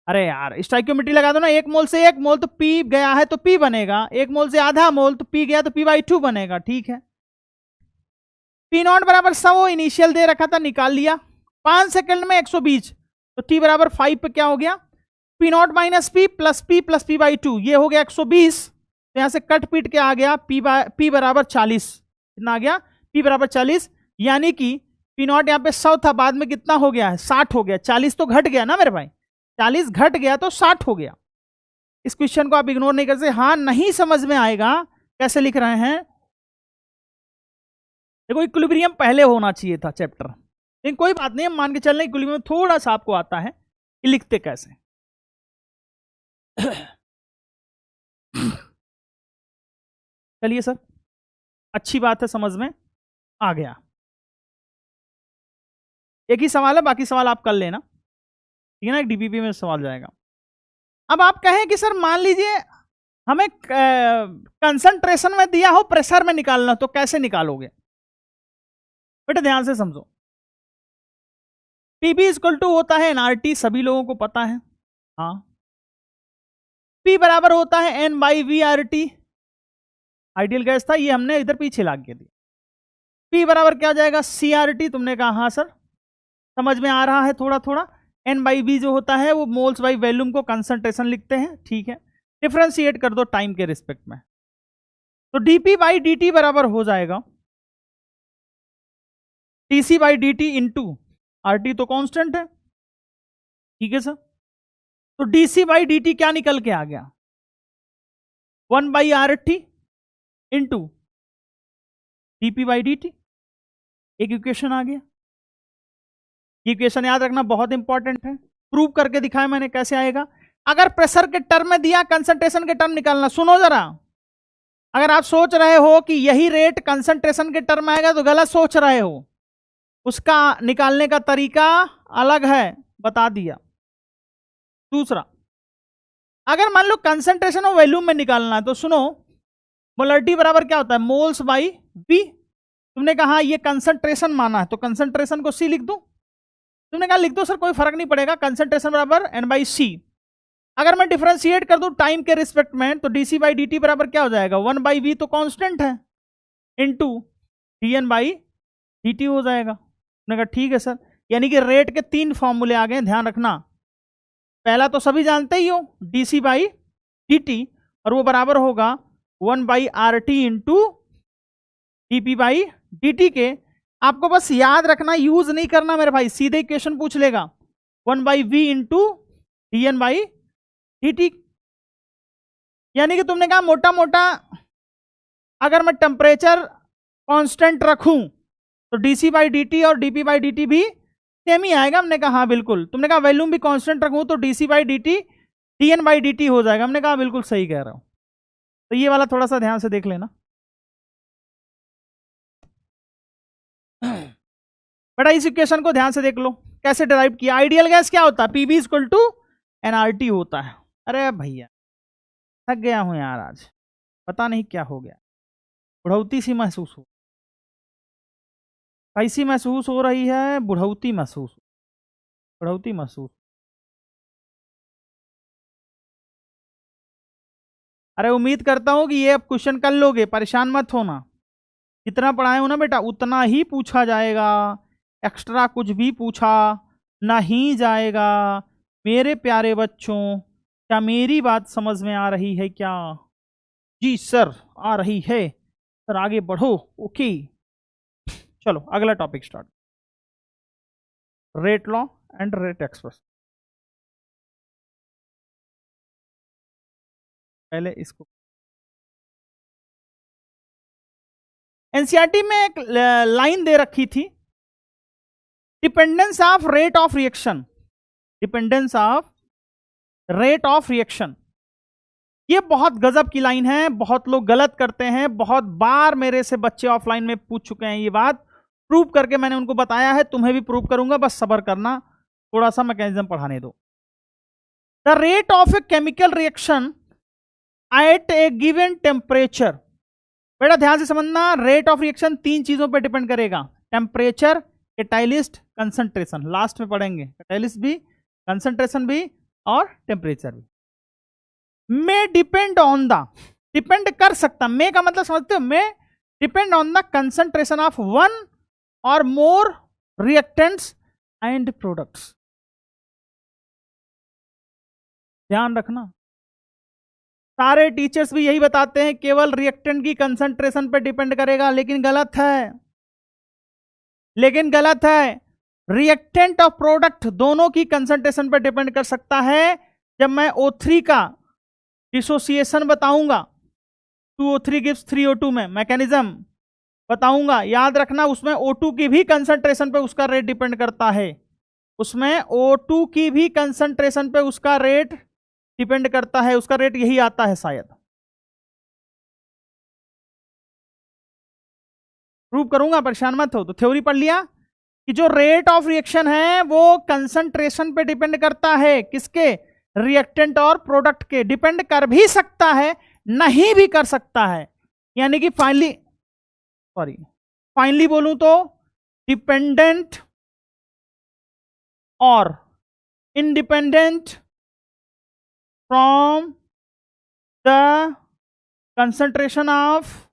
अरे यार स्टाइक्योमेट्री लगा दो ना, 1 मोल से 1 मोल तो पी गया है तो पी बनेगा, 1 मोल से आधा मोल तो पी गया तो पी बाई 2 बनेगा, ठीक है। पी नॉट बराबर 100 इनिशियल दे रखा था, निकाल लिया, 5 सेकंड में 120। तो टी बराबर 5 पे क्या हो गया, P not minus P plus P by 2, ये हो गया 120। तो यहां से कट पीट के आ गया पी बराबर 40। कितना आ गया, पी बराबर 40, यानी कि पी नॉट यहाँ पे 100 था, बाद में कितना हो गया है 60 हो गया, 40 तो घट गया ना मेरे भाई, 40 घट गया तो 60 हो गया। इस क्वेश्चन को आप इग्नोर नहीं कर सकते। हाँ नहीं समझ में आएगा कैसे लिख रहे हैं, देखो इक्विलिब्रियम पहले होना चाहिए था चैप्टर, लेकिन कोई बात नहीं, हम मान के चल रहे इक्विलिब्रियम थोड़ा सा आपको आता है कि लिखते कैसे। चलिए सर, अच्छी बात है, समझ में आ गया। एक ही सवाल है, बाकी सवाल आप कर लेना, ठीक है ना, एक डीपीपी में सवाल जाएगा। अब आप कहें कि सर मान लीजिए हमें कंसंट्रेशन में दिया हो, प्रेशर में निकालना, तो कैसे निकालोगे बेटा, ध्यान से समझो। पीबी इक्वल टू होता है एनआरटी, सभी लोगों को पता है, हाँ। पी बराबर होता है N by V R T, ideal gas था, ये हमने इधर पीछे ला के दिया। पी बराबर क्या हो जाएगा सी आर टी, तुमने कहा हाँ सर समझ में आ रहा है थोड़ा थोड़ा। एन बाई बी जो होता है वो मोल्स बाई वॉल्यूम को कंसंट्रेशन लिखते हैं, ठीक है, डिफ्रेंशिएट कर दो टाइम के रिस्पेक्ट में। तो डीपी बाई डी टी बराबर हो जाएगा TC by d T into R T, तो कॉन्स्टेंट है, ठीक है सर। तो डीसी बाई डी टी क्या निकल के आ गया 1 by R T into DP by d T, एक इक्वेशन आ गया। ये इक्वेशन याद रखना बहुत इंपॉर्टेंट है, प्रूव करके दिखाया मैंने कैसे आएगा। अगर प्रेशर के टर्म में दिया, कंसंट्रेशन के टर्म निकालना। सुनो जरा, अगर आप सोच रहे हो कि यही रेट कंसंट्रेशन के टर्म आएगा तो गलत सोच रहे हो, उसका निकालने का तरीका अलग है, बता दिया। दूसरा, अगर मान लो कंसंट्रेशन और वॉल्यूम में निकालना है तो सुनो, मोलरिटी बराबर क्या होता है मोल्स बाई वी। तुमने कहा ये कंसंट्रेशन माना है तो कंसंट्रेशन को सी लिख दो, तुमने कहा लिख दो सर कोई फर्क नहीं पड़ेगा, कंसंट्रेशन बराबर एन बाई सी। अगर मैं डिफरेंशिएट कर दूं टाइम के रिस्पेक्ट में तो डीसी बाई डी टी बराबर क्या हो जाएगा 1 बाई वी, तो कांस्टेंट है, इंटू dN/dt हो जाएगा। मैंने कहा ठीक है सर, यानी कि रेट के 3 फॉर्मूले आ गए, ध्यान रखना। पहला तो सभी जानते ही हो, dC/dt, और वो बराबर होगा 1/RT इंटू dP/dt के। आपको बस याद रखना, यूज नहीं करना मेरे भाई, सीधे इक्वेशन पूछ लेगा 1/V इंटू dN/dt। यानी कि तुमने कहा मोटा मोटा अगर मैं टेम्परेचर कांस्टेंट रखूं तो dC/dt और dP/dt भी सेम ही आएगा। हमने कहा हाँ बिल्कुल। तुमने कहा वॉल्यूम भी कांस्टेंट रखूं तो dC/dt dN/dt हो जाएगा। हमने कहा बिल्कुल सही कह रहा हूं। तो ये वाला थोड़ा सा ध्यान से देख लेना बेटा, इस इक्वेशन को ध्यान से देख लो कैसे डिराइव किया। आइडियल गैस क्या होता है? PV इक्वल टू nRT होता है। अरे भैया थक गया हूं यार, आज पता नहीं क्या हो गया, बुढ़ौती सी महसूस हो, कैसी महसूस हो रही है? बुढ़ौती महसूस, बुढ़ौती महसूस। अरे उम्मीद करता हूं कि ये अब क्वेश्चन कर लोगे, परेशान मत होना। जितना पढ़ाए हो ना बेटा उतना ही पूछा जाएगा, एक्स्ट्रा कुछ भी पूछा नहीं जाएगा। मेरे प्यारे बच्चों, क्या मेरी बात समझ में आ रही है क्या? जी सर आ रही है सर, आगे बढ़ो। ओके चलो अगला topic start, rate law and rate expression. पहले इसको एनसीईआरटी में एक लाइन दे रखी थी, dependence of rate of reaction, dependence of rate of reaction. ये बहुत गजब की लाइन है, बहुत लोग गलत करते हैं, बहुत बार मेरे से बच्चे ऑफलाइन में पूछ चुके हैं ये बात, प्रूव करके मैंने उनको बताया है, तुम्हें भी प्रूव करूंगा, बस सब्र करना, थोड़ा सा मैकेनिज्म पढ़ाने दो। The rate of a chemical reaction at A given temperature. बेटा ध्यान से समझना, रेट ऑफ रिएक्शन 3 चीजों पर डिपेंड करेगा, टेम्परेचर, कैटालिस्ट, कंसंट्रेशन। लास्ट में पढ़ेंगे कैटालिस्ट भी, कंसंट्रेशन भी और टेम्परेचर भी। मे डिपेंड ऑन द, डिपेंड कर सकता, मे का मतलब समझते हो? मे depend on the concentration of one और मोर रिएक्टेंट्स एंड प्रोडक्ट्स। ध्यान रखना, सारे टीचर्स भी यही बताते हैं केवल रिएक्टेंट की कंसंट्रेशन पर डिपेंड करेगा, लेकिन गलत है, लेकिन गलत है। रिएक्टेंट और प्रोडक्ट दोनों की कंसंट्रेशन पर डिपेंड कर सकता है। जब मैं O3 का डिसोसिएशन बताऊंगा, 2O3 गिव्स 3O2 में मैकेनिज्म बताऊंगा, याद रखना उसमें O2 की भी कंसंट्रेशन पे उसका रेट डिपेंड करता है, उसमें O2 की भी कंसंट्रेशन पे उसका रेट डिपेंड करता है, उसका रेट यही आता है शायद, प्रूव करूंगा, परेशान मत हो। तो थ्योरी पढ़ लिया कि जो रेट ऑफ रिएक्शन है वो कंसंट्रेशन पे डिपेंड करता है, किसके? रिएक्टेंट और प्रोडक्ट के। डिपेंड कर भी सकता है, नहीं भी कर सकता है, यानी कि फाइनली बोलूं तो डिपेंडेंट और independent from the concentration of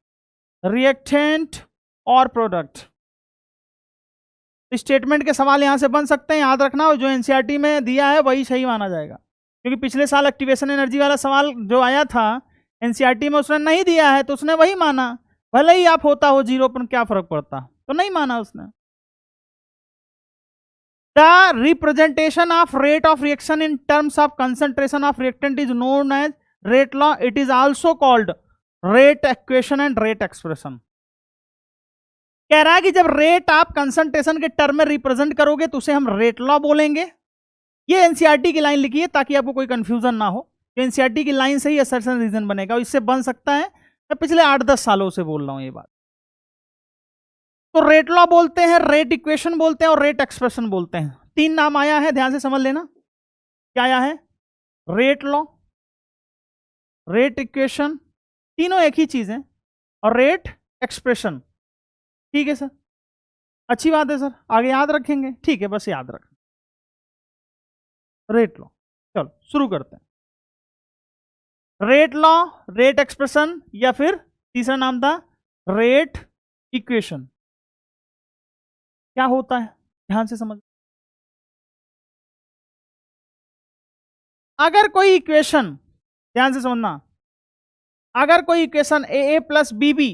reactant और प्रोडक्ट। स्टेटमेंट के सवाल यहां से बन सकते हैं, याद रखना, और जो एनसीईआरटी में दिया है वही सही माना जाएगा, क्योंकि पिछले साल एक्टिवेशन एनर्जी वाला सवाल जो आया था एनसीईआरटी में उसने नहीं दिया है, तो उसने वही माना, भले ही आप होता हो 0 पर क्या फर्क पड़ता, तो नहीं माना उसने। The representation of rate of reaction in terms of concentration of reactant is known as rate law, it is also called rate equation and rate expression. कह रहा है कि जब रेट आप कंसंट्रेशन के टर्म में रिप्रेजेंट करोगे तो उसे हम रेट लॉ बोलेंगे। ये एनसीईआरटी की लाइन लिखी है ताकि आपको कोई कंफ्यूजन ना हो, तो एनसीईआरटी की लाइन से ही असर्शन रीजन बनेगा, और इससे बन सकता है, मैं पिछले 8-10 सालों से बोल रहा हूं ये बात। तो रेट लॉ बोलते हैं, रेट इक्वेशन बोलते हैं और रेट एक्सप्रेशन बोलते हैं। 3 नाम आया है, ध्यान से समझ लेना। क्या आया है? रेट लॉ, रेट इक्वेशन, तीनों एक ही चीज है, और रेट एक्सप्रेशन। ठीक है सर, अच्छी बात है सर, आगे याद रखेंगे, ठीक है, बस याद रखें रेट लॉ। चलो शुरू करते हैं। रेट लॉ, रेट एक्सप्रेशन, या फिर तीसरा नाम था रेट इक्वेशन क्या होता है, ध्यान से समझ। अगर कोई इक्वेशन, ध्यान से समझना, अगर कोई equation A plus B B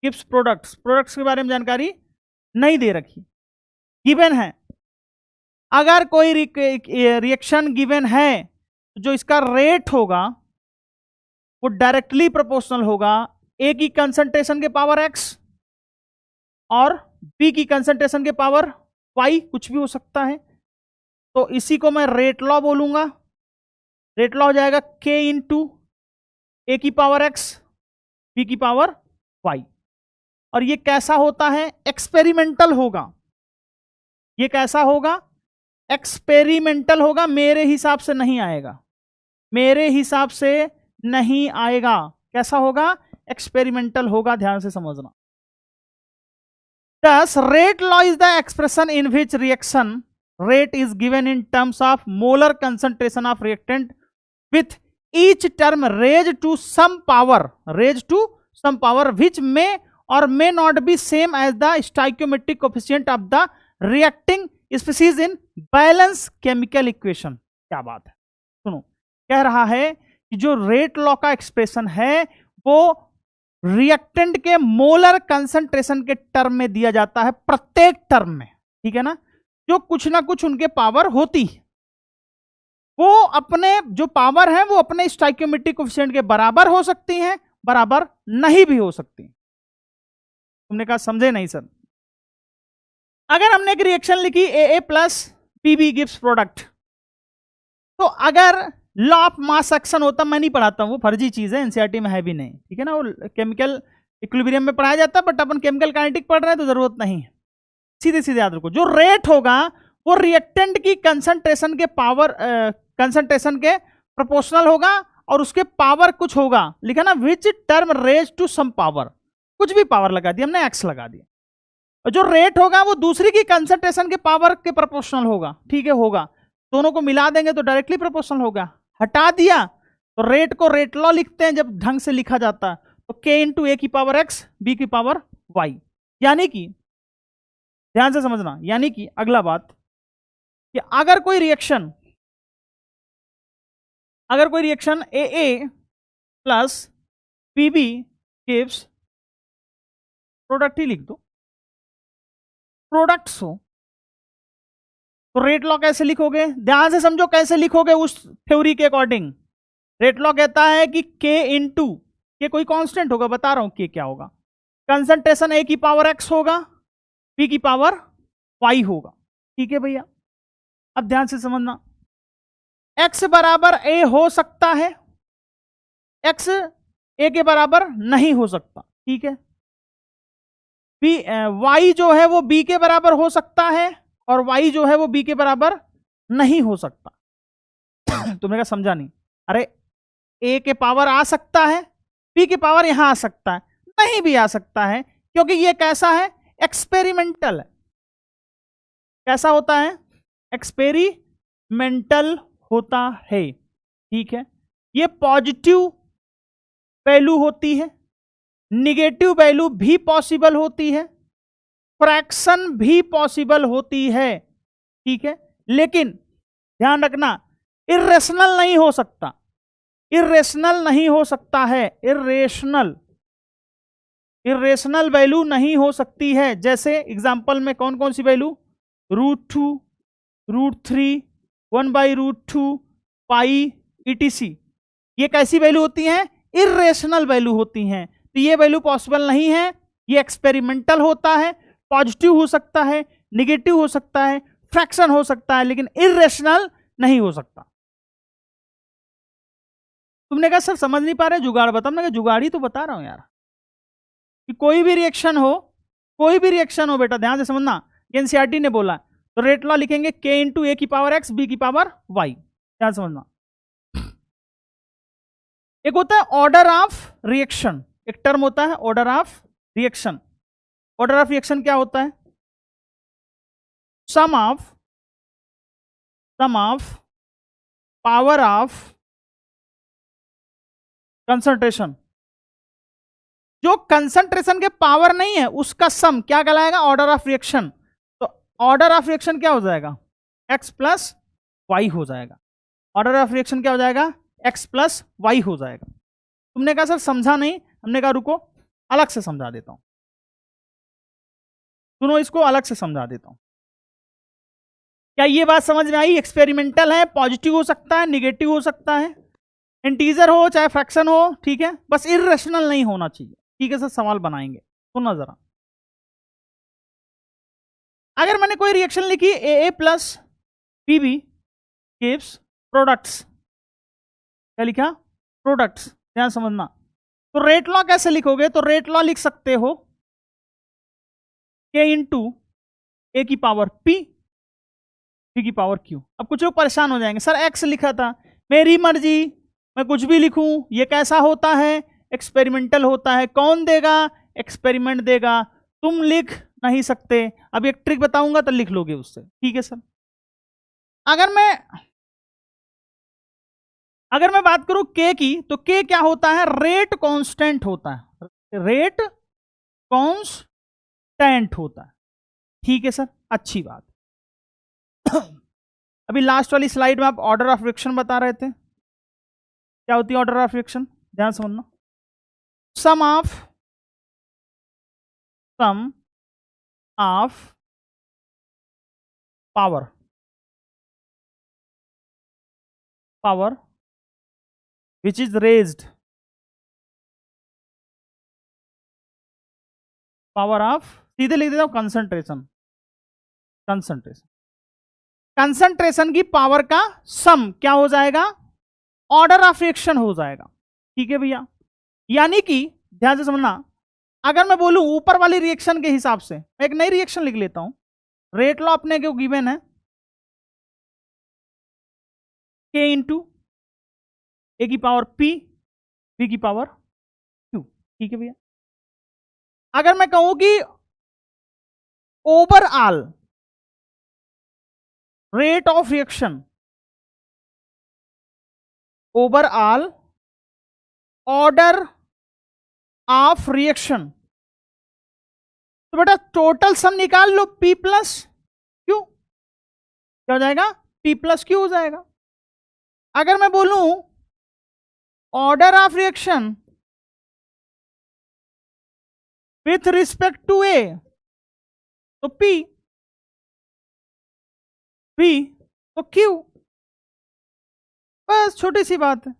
gives products, products के बारे में जानकारी नहीं दे रखी, गिवन है, अगर कोई रिएक्शन गिवन है जो इसका रेट होगा वो डायरेक्टली प्रोपोर्शनल होगा ए की कंसंट्रेशन के पावर एक्स और बी की कंसंट्रेशन के पावर वाई, कुछ भी हो सकता है। तो इसी को मैं रेट लॉ बोलूंगा। रेट लॉ हो जाएगा के इंटू ए की पावर एक्स बी की पावर वाई। और ये कैसा होता है, एक्सपेरिमेंटल होगा। ये कैसा होगा, एक्सपेरिमेंटल होगा, मेरे हिसाब से नहीं आएगा, मेरे हिसाब से नहीं आएगा। कैसा होगा, एक्सपेरिमेंटल होगा, ध्यान से समझना। Thus, rate law is the expression in which reaction rate is given in terms of molar concentration of reactant with each term raised to some power which may or may not be same as the stoichiometric coefficient of the reacting species in balance chemical equation। क्या बात है, सुनो, कह रहा है कि जो rate law का एक्सप्रेशन है वो रिएक्टेंट के मोलर कंसंट्रेशन के टर्म में दिया जाता है, प्रत्येक टर्म में, ठीक है ना, जो कुछ ना कुछ उनके पावर होती है, वो अपने जो पावर है वो अपने स्टोइकियोमेट्रिक कोएफिशिएंट के बराबर हो सकती हैं, बराबर नहीं भी हो सकती। तुमने कहा समझे नहीं सर। अगर हमने एक रिएक्शन लिखी A plus B B gives product, तो अगर लॉ ऑफ मास एक्शन होता, मैं नहीं पढ़ाता हूं, वो फर्जी चीज है, एनसीईआरटी में है भी नहीं, ठीक है ना, वो केमिकल इक्विलिब्रियम में पढ़ाया जाता है, बट अपन केमिकल काइनेटिक पढ़ रहे हैं तो जरूरत नहीं है। सीधे सीधे याद रखो, जो रेट होगा वो रिएक्टेंट की कंसंट्रेशन के पावर कंसंट्रेशन के प्रोपोर्शनल होगा और उसके पावर कुछ होगा, लिखा ना, which term raise to some power, कुछ भी पावर लगा दिया हमने, एक्स लगा दिया, और जो रेट होगा वो दूसरी की कंसंट्रेशन के पावर के प्रोपोर्शनल होगा, ठीक है, होगा, दोनों को मिला देंगे तो डायरेक्टली प्रोपोर्शनल होगा। हटा दिया तो रेट को रेट लॉ लिखते हैं जब ढंग से लिखा जाता है, तो के इंटू ए की पावर एक्स बी की पावर वाई। यानी कि ध्यान से समझना, यानी कि अगला बात कि अगर कोई reaction A plus B B gives product ही लिख दो, प्रोडक्ट्स हो, तो रेट लॉ कैसे लिखोगे, ध्यान से समझो कैसे लिखोगे उस थ्योरी के अकॉर्डिंग। रेट लॉ कहता है कि के इंटू, के कोई कांस्टेंट होगा, बता रहा हूं के क्या होगा, कंसंट्रेशन ए की पावर एक्स होगा, बी की पावर वाई होगा, ठीक है भैया। अब ध्यान से समझना, एक्स बराबर ए हो सकता है, एक्स ए के बराबर नहीं हो सकता, ठीक है, बी वाई जो है वो बी के बराबर हो सकता है और y जो है वो b के बराबर नहीं हो सकता। तुमने कहा समझा नहीं, अरे a के पावर आ सकता है, b के पावर यहां आ सकता है, नहीं भी आ सकता है, क्योंकि ये कैसा है, एक्सपेरिमेंटल है। कैसा होता है, एक्सपेरिमेंटल होता है, ठीक है। ये पॉजिटिव वैल्यू होती है, निगेटिव वैल्यू भी पॉसिबल होती है, फ्रैक्शन भी पॉसिबल होती है, ठीक है, लेकिन ध्यान रखना इर्रेशनल नहीं हो सकता, इर्रेशनल नहीं हो सकता है, इर्रेशनल वैल्यू नहीं हो सकती है। जैसे एग्जांपल में कौन कौन सी वैल्यू, √2, √3, 1/√2, पाई etc, ये कैसी वैल्यू होती हैं, इर्रेशनल वैल्यू होती हैं। तो ये वैल्यू पॉसिबल नहीं है, ये एक्सपेरिमेंटल होता है, पॉजिटिव हो सकता है, निगेटिव हो सकता है, फ्रैक्शन हो सकता है, लेकिन इर्रेशनल नहीं हो सकता। तुमने कहा सर समझ नहीं पा रहे, जुगाड़ बता, मैंने कहा जुगाड़ ही तो बता रहा हूं यार, कि कोई भी रिएक्शन हो बेटा, ध्यान से समझना, एनसीईआरटी ने बोला, तो रेट लॉ लिखेंगे के इंटू ए की पावर एक्स बी की पावर वाई, ध्यान समझना। एक होता है ऑर्डर ऑफ रिएक्शन, एक टर्म होता है order of reaction. Order of reaction क्या होता है, सम ऑफ पावर ऑफ कंसंट्रेशन जो कंसंट्रेशन के पावर नहीं है उसका सम क्या कहलाएगा, ऑर्डर ऑफ रिएक्शन। तो ऑर्डर ऑफ रिएक्शन क्या हो जाएगा, x प्लस वाई हो जाएगा। ऑर्डर ऑफ रिएक्शन क्या हो जाएगा, x प्लस वाई हो जाएगा। तुमने कहा सर समझा नहीं, हमने कहा रुको अलग से समझा देता हूं, सुनो इसको अलग से समझा देता हूं। क्या ये बात समझ में आई? एक्सपेरिमेंटल है, पॉजिटिव हो सकता है, निगेटिव हो सकता है, इंटीजर हो चाहे फ्रैक्शन हो, ठीक है, बस इर्रेशनल नहीं होना चाहिए। ठीक है सर, सवाल बनाएंगे, सुनना जरा। अगर मैंने कोई रिएक्शन लिखी A plus PB gives products, क्या लिखा, प्रोडक्ट्स, ध्यान समझना। तो रेट लॉ कैसे लिखोगे, तो रेट लॉ लिख सकते हो के इंटू ए की पावर पी पी की पावर क्यू। अब कुछ लोग परेशान हो जाएंगे, सर एक्स लिखा था, मेरी मर्जी, मैं कुछ भी लिखूं, ये कैसा होता है, एक्सपेरिमेंटल होता है, कौन देगा, एक्सपेरिमेंट देगा, तुम लिख नहीं सकते। अब एक ट्रिक बताऊंगा तो लिख लोगे उससे, ठीक है सर। अगर मैं बात करूं के की, तो के क्या होता है, रेट कांस्टेंट होता है, रेट कांस्टेंट होता है, ठीक है सर, अच्छी बात। अभी लास्ट वाली स्लाइड में आप ऑर्डर ऑफ रिएक्शन बता रहे थे, क्या होती है ऑर्डर ऑफ रिएक्शन, ध्यान समझना। Sum of power which is raised, power of, सीधे लिख देता हूं कंसंट्रेशन, कंसंट्रेशन की पावर का सम क्या हो जाएगा, ऑर्डर ऑफ रिएक्शन हो जाएगा, ठीक है भैया। यानी कि ध्यान से समझना, अगर मैं बोलूं ऊपर वाली रिएक्शन के हिसाब से, मैं एक नई रिएक्शन लिख लेता हूं, रेट लॉ अपने को गिवन है के इंटू ए की पावर पी बी की पावर क्यू, ठीक है भैया। अगर मैं कहूं कि overall rate of reaction, overall order of reaction, तो बेटा टोटल सम निकाल लो, P प्लस क्यू, क्या हो जाएगा, P प्लस क्यू हो जाएगा। अगर मैं बोलूं order of reaction with respect to A, तो P, B तो Q, बस छोटी सी बात है।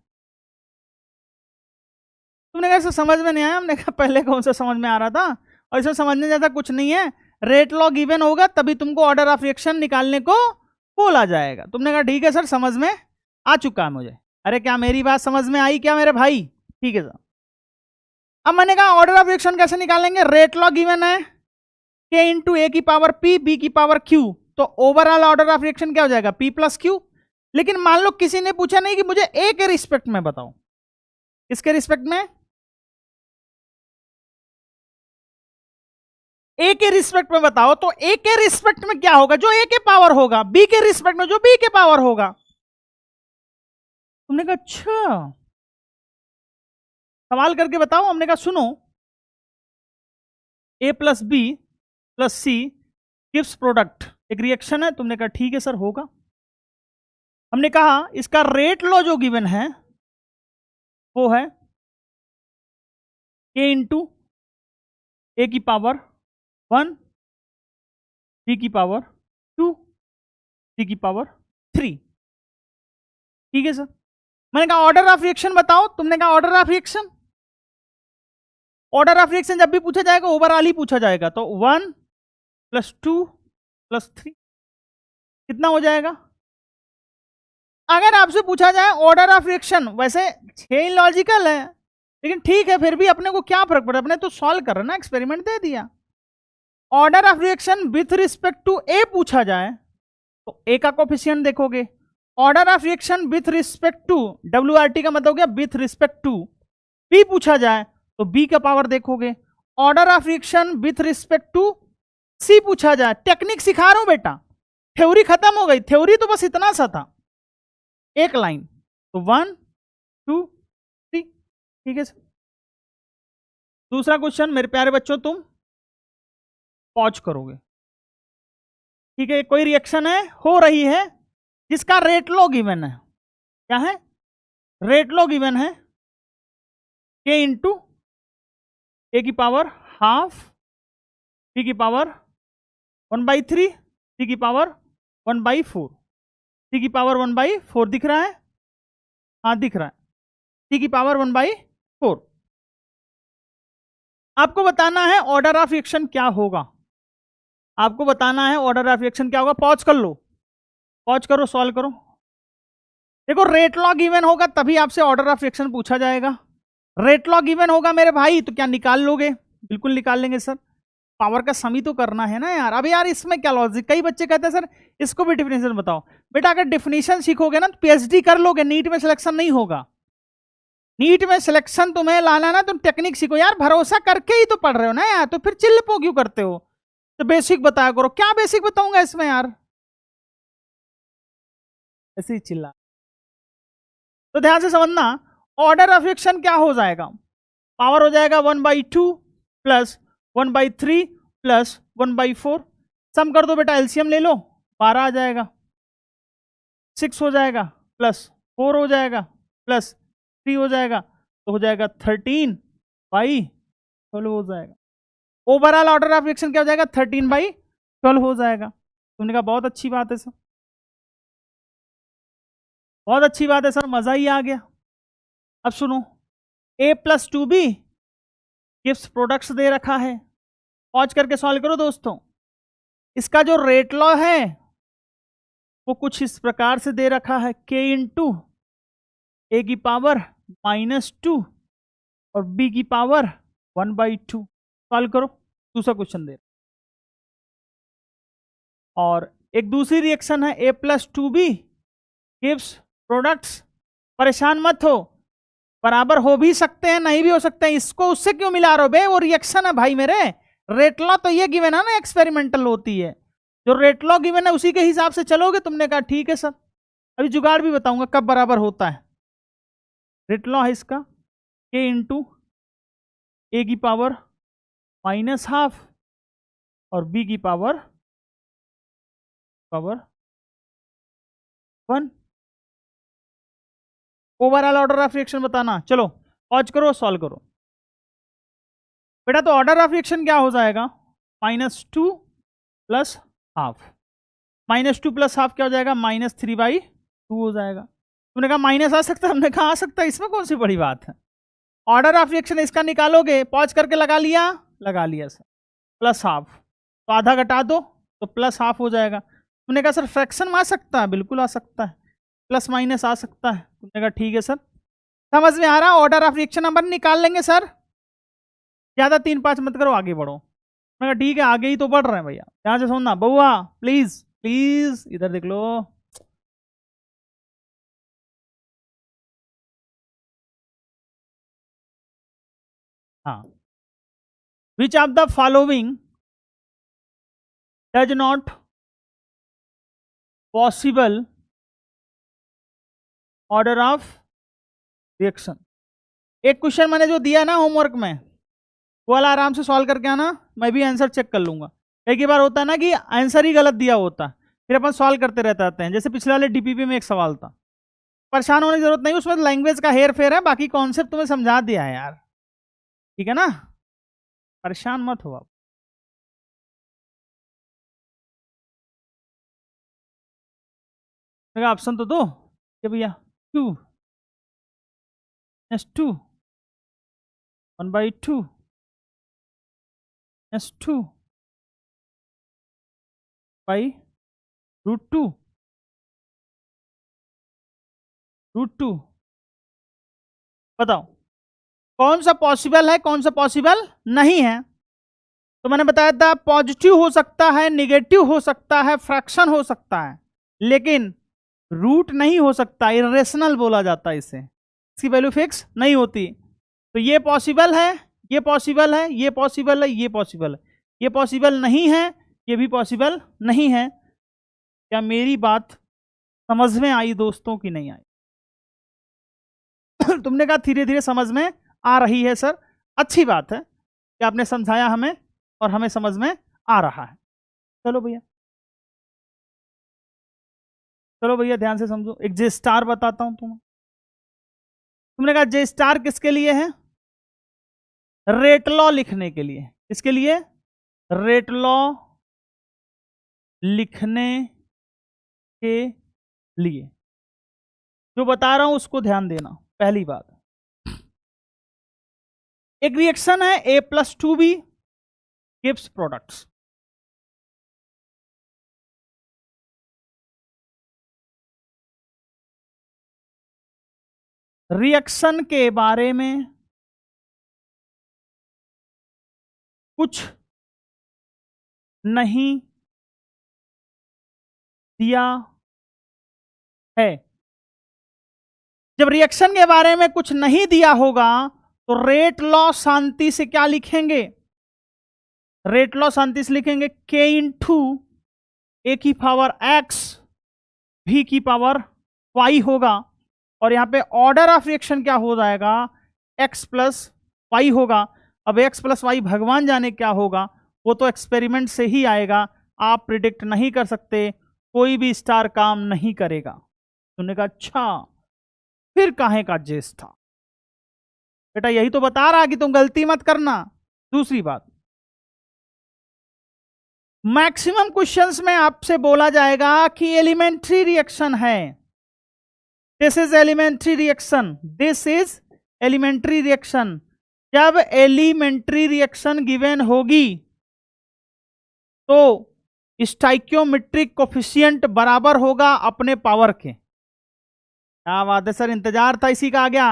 तुमने कहा सर समझ में नहीं आया, हमने कहा पहले कौन सा समझ में आ रहा था, और इसमें समझने ज्यादा कुछ नहीं है, रेट लॉ गिवन होगा तभी तुमको ऑर्डर ऑफ रिएक्शन निकालने को बोला जाएगा। तुमने कहा ठीक है सर समझ में आ चुका है मुझे। अरे क्या मेरी बात समझ में आई क्या मेरे भाई, ठीक है सर। अब मैंने कहा ऑर्डर ऑफ रिएक्शन कैसे निकालेंगे, रेट लॉ गिवन है के इंटू ए की पावर पी बी की पावर क्यू, तो ओवरऑल ऑर्डर ऑफ रिएक्शन क्या हो जाएगा, P प्लस क्यू। लेकिन मान लो किसी ने पूछा नहीं कि मुझे ए के रिस्पेक्ट में बताओ, किसके रिस्पेक्ट में, ए के रिस्पेक्ट में बताओ, तो ए के रिस्पेक्ट में क्या होगा, जो ए के पावर होगा, बी के रिस्पेक्ट में जो बी के पावर होगा। तुमने कहा अच्छा सवाल करके बताओ, हमने कहा सुनो, ए प्लस बी प्लस सी गिव्स प्रोडक्ट, एक रिएक्शन है। तुमने कहा ठीक है सर होगा। हमने कहा इसका रेट लॉ जो गिवन है वो है के इंटू ए की पावर 1 बी की पावर 2 सी की पावर 3, ठीक है सर। मैंने कहा ऑर्डर ऑफ रिएक्शन बताओ, तुमने कहा order of reaction, order of reaction जब भी पूछा जाएगा ओवरऑल ही पूछा जाएगा, तो 1 + 2 + 3 कितना हो जाएगा। अगर आपसे पूछा जाए ऑर्डर ऑफ रिएक्शन, वैसे 6 लॉजिकल है लेकिन ठीक है फिर भी अपने को क्या फर्क पड़ा, अपने तो सॉल्व कर रहे ना, एक्सपेरिमेंट दे दिया। Order of reaction with respect to A पूछा जाए तो ए का कोफिशिएंट देखोगे, order of reaction with respect to, WRT का मतलब हो गया विथ रिस्पेक्ट टू, बी पूछा जाए तो बी का पावर देखोगे, order of reaction with respect to C पूछा जाए। टेक्निक सिखा रहा हूं बेटा, थ्योरी खत्म हो गई, थ्योरी तो बस इतना सा था, एक लाइन, तो 1 2 3, ठीक है सर। दूसरा क्वेश्चन मेरे प्यारे बच्चों, तुम पॉज करोगे, ठीक है। कोई रिएक्शन है, हो रही है, जिसका रेट लॉ गिवन है। क्या है? रेट लॉ गिवन है के इंटू ए की पावर हाफ, टी की पावर 1/3, टी की पावर 1/4, टी की पावर 1/4 दिख रहा है? हाँ दिख रहा है, टी की पावर 1/4। आपको बताना है ऑर्डर ऑफ रिएक्शन क्या होगा, आपको बताना है ऑर्डर ऑफ रिएक्शन क्या होगा। पॉज कर लो, पॉज करो, सॉल्व करो। देखो रेट लॉ गिवन होगा तभी आपसे ऑर्डर ऑफ रिएक्शन पूछा जाएगा। रेट लॉ गिवन होगा मेरे भाई तो क्या निकाल लोगे? बिल्कुल निकाल लेंगे सर। पावर का सम ही तो करना है ना यार। अब यार इसमें क्या लॉजिक, कई बच्चे कहते हैं सर इसको भी डिफिनेशन बताओ। बेटा अगर डिफिनेशन सीखोगे ना तो पीएचडी कर लोगे, नीट में सिलेक्शन नहीं होगा। नीट में सिलेक्शन तुम्हें लाना ना, तुम टेक्निक सीखो यार, भरोसा करके ही तो पढ़ रहे हो ना यार, तो फिर चिल्लपो क्यों करते हो? तो बेसिक बताया करो। क्या बेसिक बताऊंगा इसमें यार, ऐसे ही चिल्ला। तो ध्यान से समझना, ऑर्डर ऑफ रिएक्शन क्या हो जाएगा, पावर हो जाएगा 1/2 प्लस 1/3 प्लस 1/4। सम कर दो बेटा, एलसीएम ले लो, 12 आ जाएगा, 6 हो जाएगा प्लस 4 हो जाएगा प्लस 3 हो जाएगा, तो हो जाएगा 13/12 हो जाएगा। ओवरऑल ऑर्डर ऑफ रिएक्शन क्या हो जाएगा? 13/12 हो जाएगा। तुमने कहा बहुत अच्छी बात है सर, बहुत अच्छी बात है सर, मजा ही आ गया। अब सुनो, A+2B गिव्स प्रोडक्ट्स दे रखा है, पॉज करके सॉल्व करो दोस्तों। इसका जो रेट लॉ है वो कुछ इस प्रकार से दे रखा है, K इंटू ए की पावर -2 और B की पावर 1/2। सॉल्व करो, दूसरा क्वेश्चन दे। और एक दूसरी रिएक्शन है A+2B गिव्स प्रोडक्ट्स, परेशान मत हो, बराबर हो भी सकते हैं नहीं भी हो सकते हैं, इसको उससे क्यों मिला रहे हो बे? वो रिएक्शन है भाई मेरे, रेट लॉ तो ये गिवन है ना, एक्सपेरिमेंटल होती है, जो रेट लॉ गिवन है उसी के हिसाब से चलोगे। तुमने कहा ठीक है सर, अभी जुगाड़ भी बताऊंगा कब बराबर होता है। रेट लॉ है इसका के इंटू ए की पावर -12 और बी की power 1। Overall order of reaction बताना। चलो पॉज करो, सॉल्व करो बेटा। तो ऑर्डर ऑफ रिएक्शन क्या हो जाएगा? -2 प्लस हाफ, -2 प्लस हाफ क्या हो जाएगा? -3/2 हो जाएगा। तुमने कहा माइनस आ सकता है, हमने कहा आ सकता है, इसमें कौन सी बड़ी बात है। ऑर्डर ऑफ रिएक्शन इसका निकालोगे, पॉज करके लगा लिया, लगा लिया सर, प्लस हाफ, तो आधा घटा दो तो प्लस हाफ हो जाएगा। तुमने कहा सर फ्रैक्शन में आ सकता है, बिल्कुल आ सकता है, प्लस माइनस आ सकता है। तुमने कहा ठीक है सर, समझ में आ रहा? ऑर्डर ऑफ रिएक्शन नंबर निकाल लेंगे सर, ज्यादा 3-5 मत करो, आगे बढ़ो। मैं कहा ठीक है, आगे ही तो बढ़ रहे हैं भैया। ध्यान से सुनना बउआ, प्लीज प्लीज इधर देख लो। हाँ, which of the following does not possible order of reaction. एक क्वेश्चन मैंने जो दिया ना होमवर्क में, वो वाला आराम से सॉल्व करके आना, मैं भी आंसर चेक कर लूंगा। एक ही बार होता है ना कि आंसर ही गलत दिया होता, फिर अपन सॉल्व करते रहते हैं। जैसे पिछले वाले डीपीपी में एक सवाल था, परेशान होने की जरूरत नहीं, उसमें लैंग्वेज का हेर फेर है, बाकी कॉन्सेप्ट तुम्हें समझा दिया है यार, ठीक है ना, परेशान मत हो आप। ऑप्शन तो दो क्या भैया, 2 -2 1/2 -2 √2 √2। बताओ कौन सा पॉसिबल है, कौन सा पॉसिबल नहीं है। तो मैंने बताया था पॉजिटिव हो सकता है, निगेटिव हो सकता है, फ्रैक्शन हो सकता है, लेकिन रूट नहीं हो सकता, इरेशनल बोला जाता है इसे, इसकी वैल्यू फिक्स नहीं होती। तो ये पॉसिबल है, ये पॉसिबल है, ये पॉसिबल है, ये पॉसिबल है, ये पॉसिबल नहीं है, ये भी पॉसिबल नहीं है। क्या मेरी बात समझ में आई दोस्तों की नहीं आई? तुमने कहा धीरे धीरे समझ में आ रही है सर, अच्छी बात है, कि आपने समझाया हमें और हमें समझ में आ रहा है। चलो भैया, चलो भैया ध्यान से समझो। एक जे स्टार बताता हूं तुम्हें। तुमने कहा जे स्टार किसके लिए है? रेट लॉ लिखने के लिए। किसके लिए? रेट लॉ लिखने के लिए। जो बता रहा हूं उसको ध्यान देना। पहली बात, एक रिएक्शन है A+2B गिव्स प्रोडक्ट्स। रिएक्शन के बारे में कुछ नहीं दिया है। जब रिएक्शन के बारे में कुछ नहीं दिया होगा तो रेट लॉ शांति से क्या लिखेंगे? रेट लॉ शांति से लिखेंगे K इंटू A की पावर X V की पावर Y होगा। और यहां पे ऑर्डर ऑफ रिएक्शन क्या हो जाएगा? X प्लस वाई होगा। अब X प्लस वाई भगवान जाने क्या होगा, वो तो एक्सपेरिमेंट से ही आएगा, आप प्रिडिक्ट नहीं कर सकते। कोई भी स्टार काम नहीं करेगा। तुमने कहा अच्छा, फिर काहे का जेस था? बेटा यही तो बता रहा कि तुम गलती मत करना। दूसरी बात, मैक्सिमम क्वेश्चंस में आपसे बोला जाएगा कि एलिमेंट्री रिएक्शन है। This is elementary reaction, this is elementary reaction. जब एलिमेंट्री रिएक्शन गिवन होगी तो स्टाइक्योमेट्रिक कोफिशिएंट बराबर होगा अपने पावर के। क्या बात है सर, इंतजार था इसी का आ गया।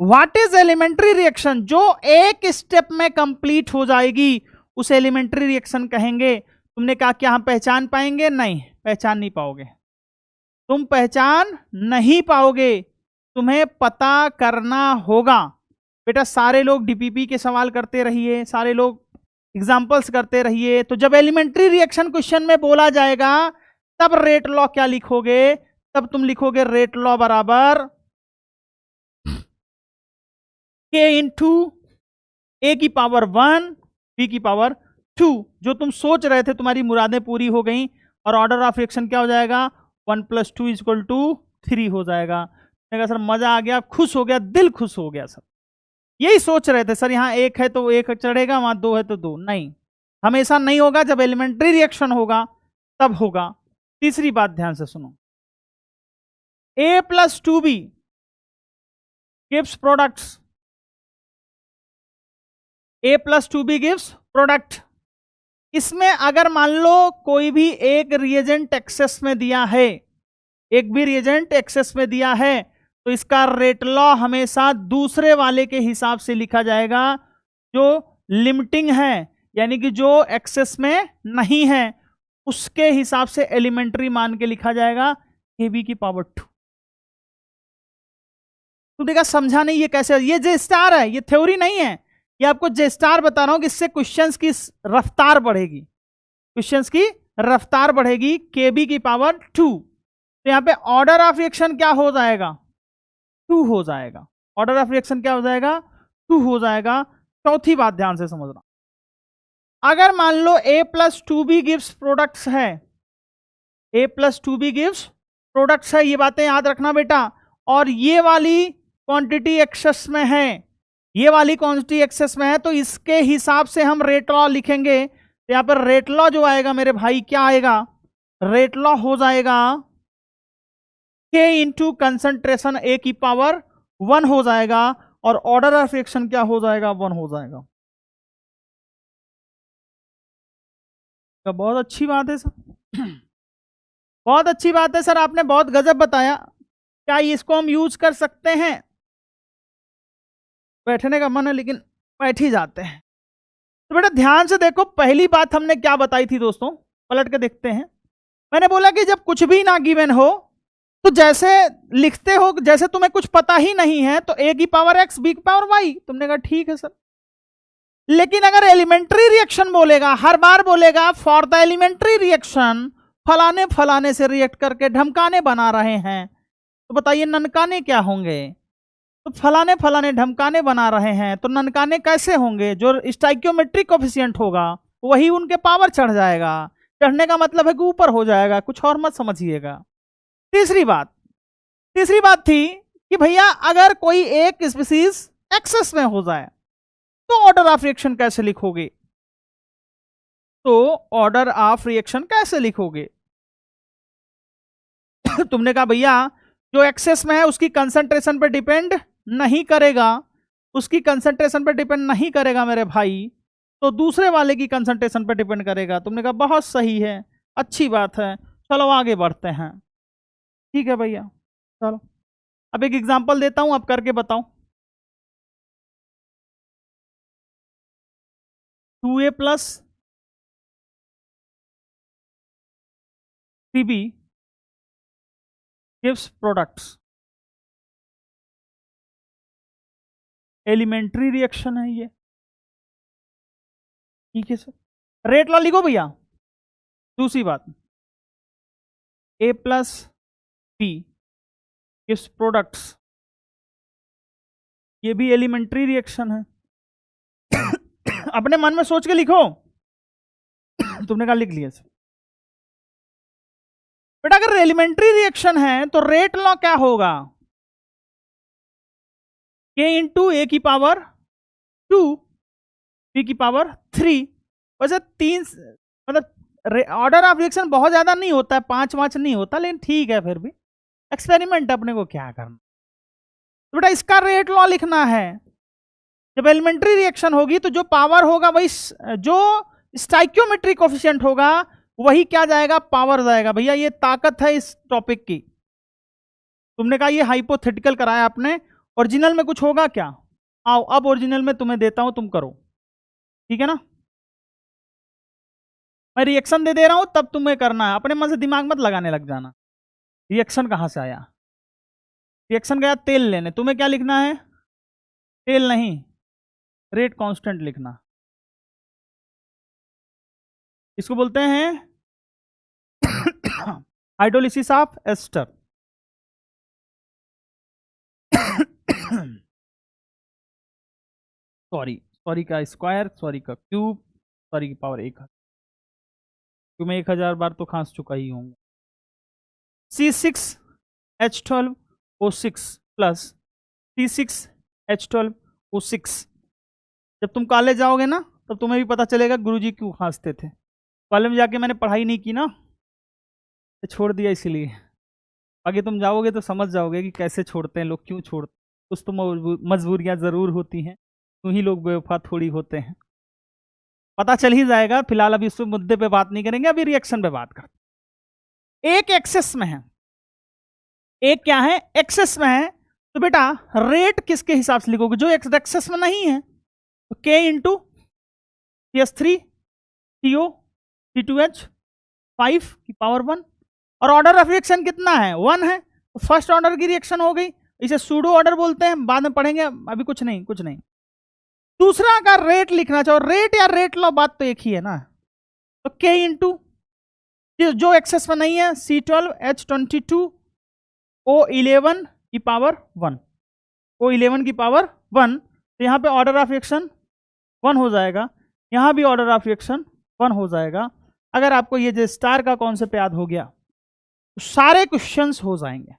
What is elementary reaction? जो एक स्टेप में कंप्लीट हो जाएगी उसे एलिमेंट्री रिएक्शन कहेंगे। तुमने कहा क्या हम पहचान पाएंगे? नहीं, पहचान नहीं पाओगे। तुम पहचान नहीं पाओगे, तुम्हें पता करना होगा। बेटा सारे लोग डीपीपी के सवाल करते रहिए, सारे लोग एग्जाम्पल्स करते रहिए। तो जब एलिमेंट्री रिएक्शन क्वेश्चन में बोला जाएगा तब रेट लॉ क्या लिखोगे? तब तुम लिखोगे रेट लॉ बराबर K इंटू A की पावर 1 B की पावर 2। जो तुम सोच रहे थे तुम्हारी मुरादें पूरी हो गई। और ऑर्डर ऑफ रिएक्शन क्या हो जाएगा? 1 + 2 = 3 हो जाएगा। सर मजा आ गया, खुश हो गया, दिल खुश हो गया। सर यही सोच रहे थे सर, यहाँ 1 है तो 1 चढ़ेगा, वहां 2 है तो 2। नहीं, हमेशा नहीं होगा। जब एलिमेंट्री रिएक्शन होगा तब होगा। तीसरी बात ध्यान से सुनो, A+2B gives products. A+2B gives product. इसमें अगर मान लो कोई भी एक रिएजेंट एक्सेस में दिया है, एक भी रिएजेंट एक्सेस में दिया है, तो इसका रेट लॉ हमेशा दूसरे वाले के हिसाब से लिखा जाएगा जो लिमिटिंग है, यानी कि जो एक्सेस में नहीं है उसके हिसाब से एलिमेंट्री मान के लिखा जाएगा KB की पावर 2। तू देखा समझा नहीं ये कैसे? ये जे स्टार है, ये थ्योरी नहीं है, ये आपको जे स्टार बता रहा हूं कि इससे क्वेश्चंस की रफ्तार बढ़ेगी, क्वेश्चंस की रफ्तार बढ़ेगी। KB की पावर 2। तो यहां पे ऑर्डर ऑफ रिएक्शन क्या हो जाएगा? 2 हो जाएगा। ऑर्डर ऑफ रिएक्शन क्या हो जाएगा? 2 हो जाएगा। चौथी बात ध्यान से समझना, अगर मान लो A+2B गिव्स प्रोडक्ट्स है, A+2B गिव्स प्रोडक्ट्स है, ये बातें याद रखना बेटा। और ये वाली क्वांटिटी एक्सेस में है, ये वाली क्वांटिटी एक्सेस में है, तो इसके हिसाब से हम रेट लॉ लिखेंगे। तो यहां पर रेट लॉ जो आएगा मेरे भाई क्या आएगा? रेट लॉ हो जाएगा K इंटू कंसंट्रेशन A की पावर 1 हो जाएगा। और ऑर्डर ऑफ रिएक्शन क्या हो जाएगा? 1 हो जाएगा। तो बहुत अच्छी बात है सर, बहुत अच्छी बात है सर, आपने बहुत गजब बताया। क्या इसको हम यूज कर सकते हैं? बैठने का मन है लेकिन बैठ ही जाते हैं। तो बेटा ध्यान से देखो, पहली बात हमने क्या बताई थी दोस्तों, पलट के देखते हैं। मैंने बोला कि जब कुछ भी ना गिवन हो तो जैसे लिखते हो जैसे तुम्हें कुछ पता ही नहीं है, तो A की पावर X B की पावर Y। तुमने कहा ठीक है सर, लेकिन अगर एलिमेंट्री रिएक्शन बोलेगा, हर बार बोलेगा फॉर द एलिमेंट्री रिएक्शन फलाने फलाने से रिएक्ट करके ढमकाने बना रहे हैं, तो बताइए ननकाने क्या होंगे? तो फलाने फलाने ढमकाने बना रहे हैं, तो ननकाने कैसे होंगे? जो स्टाइक्योमेट्रिक कोफिशिएंट होगा वही उनके पावर चढ़ जाएगा। चढ़ने का मतलब है कि ऊपर हो जाएगा, कुछ और मत समझिएगा। तीसरी बात थी कि भैया अगर कोई एक स्पीसीज एक्सेस में हो जाए तो ऑर्डर ऑफ रिएक्शन कैसे लिखोगे? तुमने कहा भैया जो एक्सेस में है उसकी कंसंट्रेशन पर डिपेंड नहीं करेगा, मेरे भाई, तो दूसरे वाले की कंसंट्रेशन पर डिपेंड करेगा। तुमने कहा बहुत सही है, अच्छी बात है, चलो आगे बढ़ते हैं। ठीक है भैया, चलो अब एक एग्जांपल देता हूं, आप करके बताओ। 2a plus 3b gives products। Elementary reaction है ये, ठीक है सर। रेट लॉ लिखो भैया। दूसरी बात, a plus b gives products, ये भी एलिमेंट्री रिएक्शन है। अपने मन में सोच के लिखो। तुमने कहा लिख लिया सर। बेटा अगर एलिमेंट्री रिएक्शन है तो रेट लॉ क्या होगा? k इंटू ए की पावर 2 b की पावर 3। वैसे 3 मतलब ऑर्डर ऑफ रिएक्शन बहुत ज्यादा नहीं होता है, 5 नहीं होता, लेकिन ठीक है, फिर भी एक्सपेरिमेंट अपने को क्या करना। तो बेटा इसका रेट लॉ लिखना है। जब एलिमेंट्री रिएक्शन होगी तो जो पावर होगा वही, जो स्टाइक्योमेट्रिक कोफिशिएंट होगा वही क्या जाएगा? पावर जाएगा। भैया ये ताकत है इस टॉपिक की। तुमने कहा ये हाइपोथेटिकल कराया आपने, ओरिजिनल में कुछ होगा क्या? आओ अब ओरिजिनल में तुम्हें देता हूं, तुम करो, ठीक है ना? मैं रिएक्शन दे रहा हूं तब तुम्हें करना है, अपने मन से दिमाग मत लगाने लग जाना। रिएक्शन कहां से आया? रिएक्शन गया तेल लेने, तुम्हें क्या लिखना है? तेल नहीं, रेट कांस्टेंट लिखना। इसको बोलते हैं हाइड्रोलिसिस ऑफ एस्टर। सॉरी का स्क्वायर, सॉरी का क्यूब, सॉरी की पावर 1000। क्यों मैं 1000 बार तो खांस चुका ही हूँ। C6H12O6 plus C6H12O6। जब तुम कॉलेज जाओगे ना तब तुम्हें भी पता चलेगा गुरुजी क्यों खांसते थे। कॉलेज में जाके मैंने पढ़ाई नहीं की ना, तो छोड़ दिया इसलिए। आगे तुम जाओगे तो समझ जाओगे कि कैसे छोड़ते हैं लोग, क्यों छोड़ते। कुछ तो मजबूरियां जरूर होती हैं, क्यों ही लोग बेवफा थोड़ी होते हैं, पता चल ही जाएगा। फिलहाल अभी इस मुद्दे पे बात नहीं करेंगे, अभी रिएक्शन पे बात करते। एक एक्सेस में है, एक क्या है? एक्सेस में है। तो बेटा रेट किसके हिसाब से लिखोगे? जो एक्सेस में नहीं है तो K into CS3 CO C2H 5 की पावर 1। और ऑर्डर ऑफ रिएक्शन कितना है? 1 है, तो फर्स्ट ऑर्डर की रिएक्शन हो गई। इसे सूडो ऑर्डर बोलते हैं, बाद में पढ़ेंगे, अभी कुछ नहीं। दूसरा का रेट लिखना चाहो, रेट या रेट लो, बात तो एक ही है ना। तो K इंटू जो एक्सेस में नहीं है C12H22O11 की पावर 1, O11 की पावर 1। तो यहां पे ऑर्डर ऑफ रिएक्शन 1 हो जाएगा, यहां भी ऑर्डर ऑफ रिएक्शन 1 हो जाएगा। अगर आपको ये जो स्टार का कॉन्सेप्ट याद हो गया तो सारे क्वेश्चंस हो जाएंगे।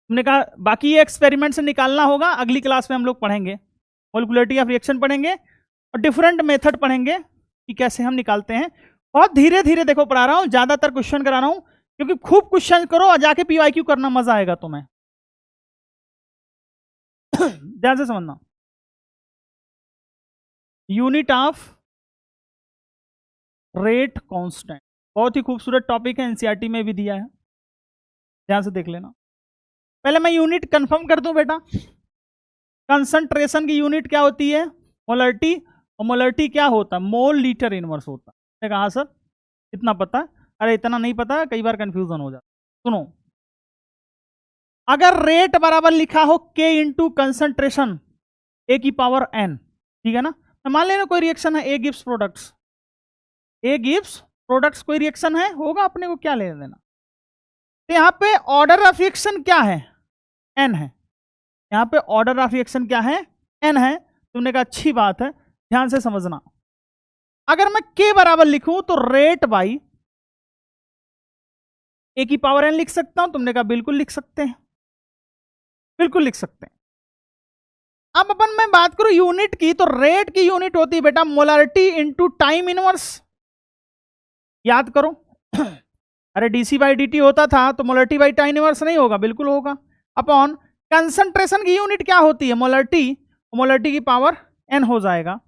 हमने कहा बाकी ये एक्सपेरिमेंट से निकालना होगा, अगली क्लास में हम लोग पढ़ेंगे। मोलिकुलरिटी ऑफ रिएक्शन पढ़ेंगे और डिफरेंट मेथड पढ़ेंगे कि कैसे हम निकालते हैं। बहुत धीरे धीरे देखो पढ़ा रहा हूं, ज्यादातर क्वेश्चन करा रहा हूं, क्योंकि खूब क्वेश्चन करो और जाके PYQ करना, मजा आएगा तुम्हें। ध्यान से समझना। यूनिट ऑफ रेट कांस्टेंट बहुत ही खूबसूरत टॉपिक है, एनसीईआरटी में भी दिया है, ध्यान से देख लेना। पहले मैं यूनिट कंफर्म कर दूं बेटा। कंसंट्रेशन की यूनिट क्या होती है? मोलरिटी। और मोलरिटी क्या होता है? मोल लीटर इनवर्स होता है। कहा सर इतना पता? अरे इतना नहीं पता, कई बार कंफ्यूजन हो जाता। सुनो, अगर रेट बराबर लिखा हो K इंटू कंसंट्रेशन A की पावर N, ठीक है ना? तो मान लेना कोई रिएक्शन है, A गिव्स प्रोडक्ट्स, कोई रिएक्शन है, होगा, अपने को क्या लेना देना। तो यहां पे ऑर्डर ऑफ रिएक्शन क्या है? n है। यहाँ पे ऑर्डर ऑफ रिएक्शन क्या है, n है। तुमने कहा अच्छी बात है, ध्यान से समझना। अगर मैं k बराबर लिखूं तो रेट बाई a की पावर n लिख सकता हूं। तुमने कहा बिल्कुल लिख सकते हैं, बिल्कुल लिख सकते हैं। अब अपन मैं बात करूं यूनिट की, तो रेट की यूनिट होती है बेटा मोलारिटी इंटू टाइम इनवर्स। याद करो अरे डीसी बाई डी होता था तो मोलारिटी बाई टाइम इनवर्स नहीं होगा, बिल्कुल होगा। अपॉन कंसंट्रेशन की यूनिट क्या होती है, मोलारिटी, मोलारिटी की पावर n हो जाएगा।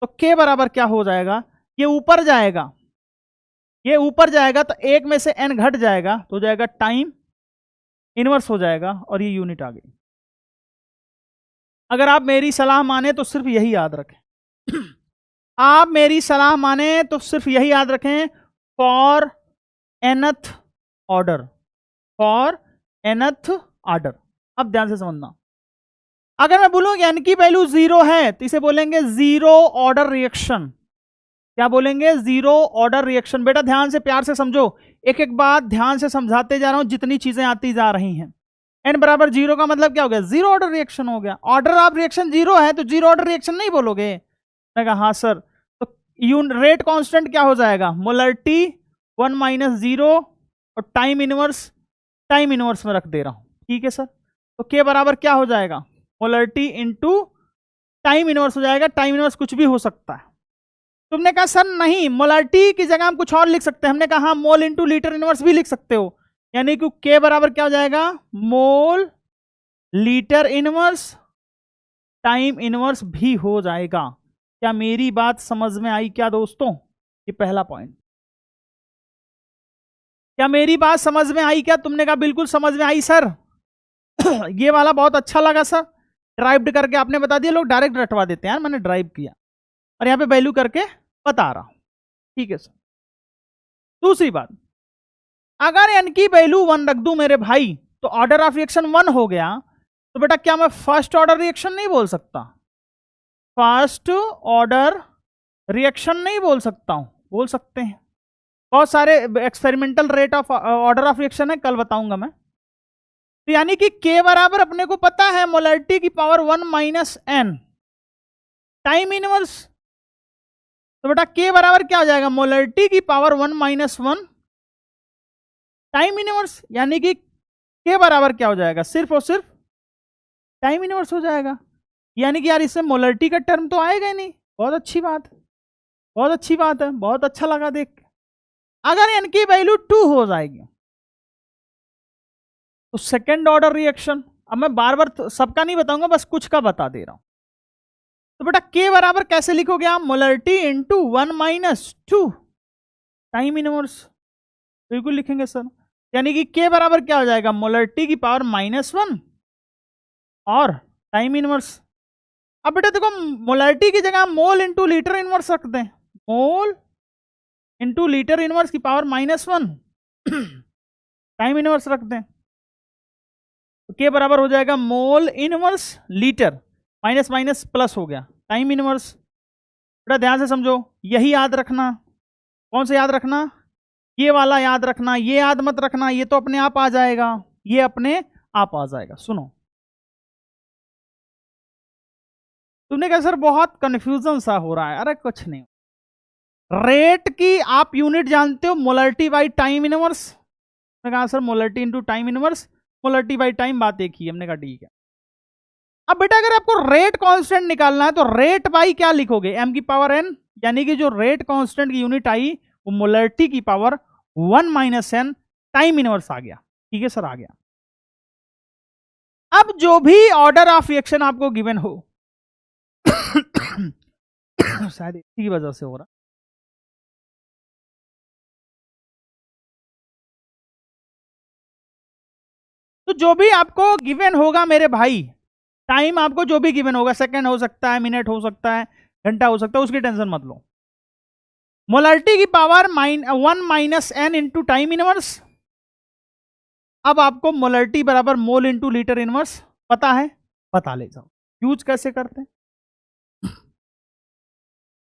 तो k बराबर क्या हो जाएगा, ये ऊपर जाएगा, ये ऊपर जाएगा तो एक में से n घट जाएगा तो हो जाएगा टाइम इनवर्स हो जाएगा, और ये यूनिट आ गई। अगर आप मेरी सलाह माने तो सिर्फ यही याद रखें आप मेरी सलाह माने तो सिर्फ यही याद रखें, for nth order, for nth order. अब ध्यान से समझना, अगर मैं बोलूं n की वैल्यू 0 है तो इसे बोलेंगे जीरो ऑर्डर रिएक्शन। क्या बोलेंगे, जीरो ऑर्डर रिएक्शन। बेटा ध्यान से प्यार से समझो, एक एक बात ध्यान से समझाते जा रहा हूं, जितनी चीजें आती जा रही हैं। n बराबर 0 का मतलब क्या हो गया, जीरो ऑर्डर रिएक्शन हो गया। ऑर्डर ऑफ रिएक्शन 0 है तो जीरो ऑर्डर रिएक्शन नहीं बोलोगे। मैं कहा हाँ सर, तो रेट कांस्टेंट क्या हो जाएगा, मोलारिटी 1 माइनस 0 और टाइम इनवर्स में रख दे रहा हूं, ठीक है सर। तो k बराबर क्या हो जाएगा, मोलारिटी इंटू टाइम इनवर्स हो जाएगा। टाइम इनवर्स कुछ भी हो सकता है। तुमने कहा सर नहीं, मोलारिटी की जगह हम कुछ और लिख सकते हैं। हमने कहा हाँ, मोल इंटू लीटर इनवर्स भी लिख सकते हो, यानी कि k बराबर क्या हो जाएगा, मोल लीटर इनवर्स टाइम इनवर्स भी हो जाएगा। क्या मेरी बात समझ में आई क्या दोस्तों, ये पहला पॉइंट। क्या मेरी बात समझ में आई क्या, तुमने कहा बिल्कुल समझ में आई सर ये वाला बहुत अच्छा लगा सर, ड्राइव्ड करके आपने बता दिया। लोग डायरेक्ट रटवा देते हैं, मैंने ड्राइव किया और यहाँ पे वैल्यू करके बता रहा हूं, ठीक है सर। दूसरी बात, अगर n की वैल्यू 1 रख दूं मेरे भाई तो ऑर्डर ऑफ रिएक्शन 1 हो गया, तो बेटा क्या मैं फर्स्ट ऑर्डर रिएक्शन नहीं बोल सकता, फर्स्ट ऑर्डर रिएक्शन नहीं बोल सकता हूं, बोल सकते हैं। बहुत सारे experimental rate of order of reaction है, कल बताऊंगा मैं। तो यानी कि k बराबर अपने को पता है मोलारिटी की power 1 minus n time inverse. तो बेटा k बराबर क्या हो जाएगा, मोलारिटी की पावर 1 माइनस 1 टाइम इनवर्स, यानी कि k बराबर क्या हो जाएगा, सिर्फ और सिर्फ टाइम इनवर्स हो जाएगा। यानी कि यार इसमें मोलारिटी का टर्म तो आएगा ही नहीं। बहुत अच्छी बात है, बहुत अच्छी बात है, बहुत अच्छा लगा देख के। अगर n की वैल्यू 2 हो जाएगी तो सेकेंड ऑर्डर रिएक्शन, अब मैं बार बार सबका नहीं बताऊंगा, बस कुछ का बता दे रहा हूं। तो बेटा k बराबर कैसे लिखोगे आप, molarity into 1 minus 2 time inverse, बिल्कुल लिखेंगे सर। यानी कि k बराबर क्या हो जाएगा, मोलारिटी की पावर -1 और टाइम इनवर्स। अब बेटा देखो, मोलारिटी की जगह मोल इंटू लीटर इनवर्स रख दें, मोल इंटू लीटर इनवर्स की पावर -1 टाइम इनवर्स रख दें, तो k बराबर हो जाएगा mole inverse litre, minus minus plus हो गया टाइम इनवर्स। बेटा ध्यान से समझो, यही याद रखना। कौन सा याद रखना, ये वाला याद रखना, ये याद मत रखना, ये तो अपने आप आ जाएगा, ये अपने आप आ जाएगा। सुनो, तुमने कहा सर बहुत कंफ्यूजन सा हो रहा है। अरे कुछ नहीं, रेट की आप यूनिट जानते हो, मोलारिटी बाई टाइम इनवर्स। मैंने कहा sir molarity into time inverse, molarity by time, बात एक ही। हमने कहा ठीक है। अब बेटा अगर आपको रेट कांस्टेंट निकालना है तो रेट बाई क्या लिखोगे, m की पावर n, यानी कि जो रेट कांस्टेंट की यूनिट आई वो मोलारिटी की power 1 minus n time inverse आ गया। ठीक है सर, आ गया। अब जो भी ऑर्डर ऑफ रिएक्शन आपको गिवन हो शायद इसी की वजह से हो रहा, तो जो भी आपको गिवन होगा मेरे भाई, टाइम आपको जो भी गिवन होगा, सेकंड हो सकता है, मिनट हो सकता है, घंटा हो सकता है, उसकी टेंशन मत लो। मोलारिटी की power 1 minus n into time inverse. अब आपको मोलारिटी बराबर मोल इंटू लीटर इनवर्स पता है, पता ले जाओ। यूज कैसे करते हैं,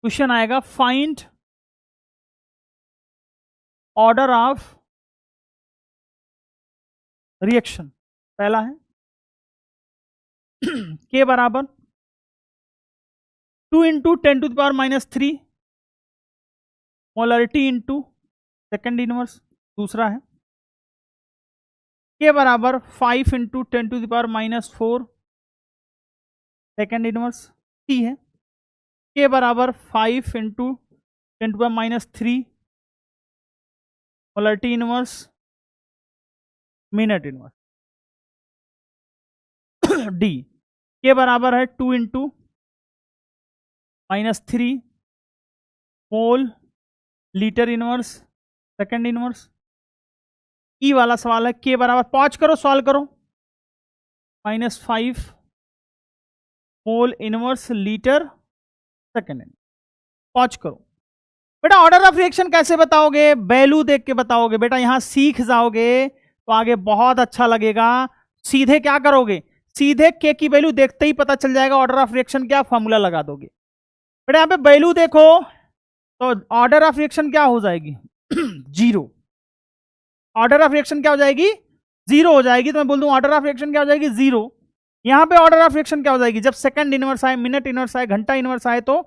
क्वेश्चन आएगा फाइंड ऑर्डर ऑफ रिएक्शन, पहला है के बराबर 2 into 10⁻³ molarity into second inverse दूसरा है, के बराबर 5 इंटू 10⁻⁴ सेकेंड इनवर्स टी है, के बराबर 5 into 10⁻³ molarity inverse minute inverse D, के बराबर है 2 into -3 mole litre inverse second inverse. E वाला सवाल है, के बराबर पॉज करो सॉल्व करो, -5 mole inverse litre second inverse. Pause करो बेटा। ऑर्डर ऑफ रिएक्शन कैसे बताओगे? वैल्यू देख के बताओगे बेटा। यहां सीख जाओगे तो आगे बहुत अच्छा लगेगा। सीधे क्या करोगे? सीधे के की वैल्यू देखते ही पता चल जाएगा ऑर्डर ऑफ रिएक्शन क्या, फॉर्मूला लगा दोगे बेटा। यहां पे वैल्यू देखो तो ऑर्डर ऑफ रिएक्शन क्या हो जाएगी? 0। ऑर्डर ऑफ रिएक्शन क्या हो जाएगी? 0 हो जाएगी। तो मैं बोल दूं ऑर्डर ऑफ रिएक्शन क्या हो जाएगी? 0। यहां पे ऑर्डर ऑफ रिएक्शन क्या हो जाएगी? जब सेकंड इनवर्स आए, मिनट इनवर्स आए, घंटा इनवर्स आए तो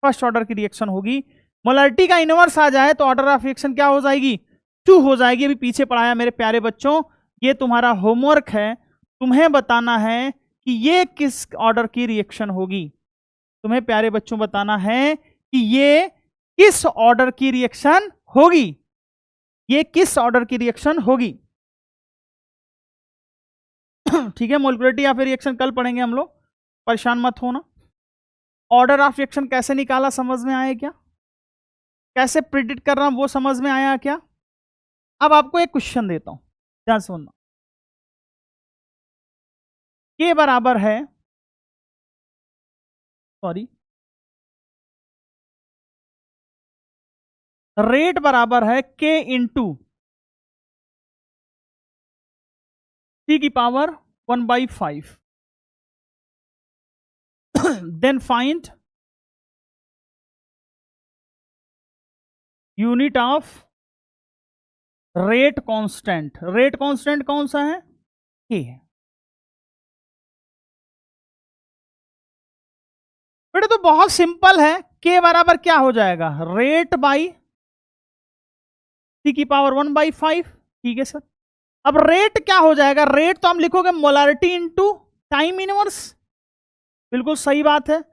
फर्स्ट ऑर्डर की रिएक्शन होगी। मोलरिटी का इनवर्स आ जाए तो ऑर्डर ऑफ रिएक्शन क्या हो जाएगी? 2 हो जाएगी। अभी पीछे पढ़ाया मेरे प्यारे बच्चों, ये तुम्हारा होमवर्क है। तुम्हें बताना है कि ये किस ऑर्डर की रिएक्शन होगी। तुम्हें प्यारे बच्चों बताना है कि ये किस ऑर्डर की रिएक्शन होगी, ये किस ऑर्डर की रिएक्शन होगी। ठीक है, मोलिकुलरिटी या फिर रिएक्शन कल पढ़ेंगे हम लोग, परेशान मत होना। ऑर्डर ऑफ रिएक्शन कैसे निकाला समझ में आया क्या? कैसे प्रिडिक्ट करना वो समझ में आया क्या? अब आपको एक क्वेश्चन देता हूं, ध्यान से सुनना। के बराबर है, सॉरी, रेट बराबर है के इंटू टी की power 1/5। Then find unit of rate constant. Rate constant कौन सा है? के है बेटा। तो बहुत सिंपल है, के बराबर क्या हो जाएगा? रेट बाई टी की पावर 1/5। ठीक है सर। अब रेट क्या हो जाएगा? रेट तो हम लिखोगे मोलारिटी इंटू टाइम इनवर्स। बिल्कुल सही बात है।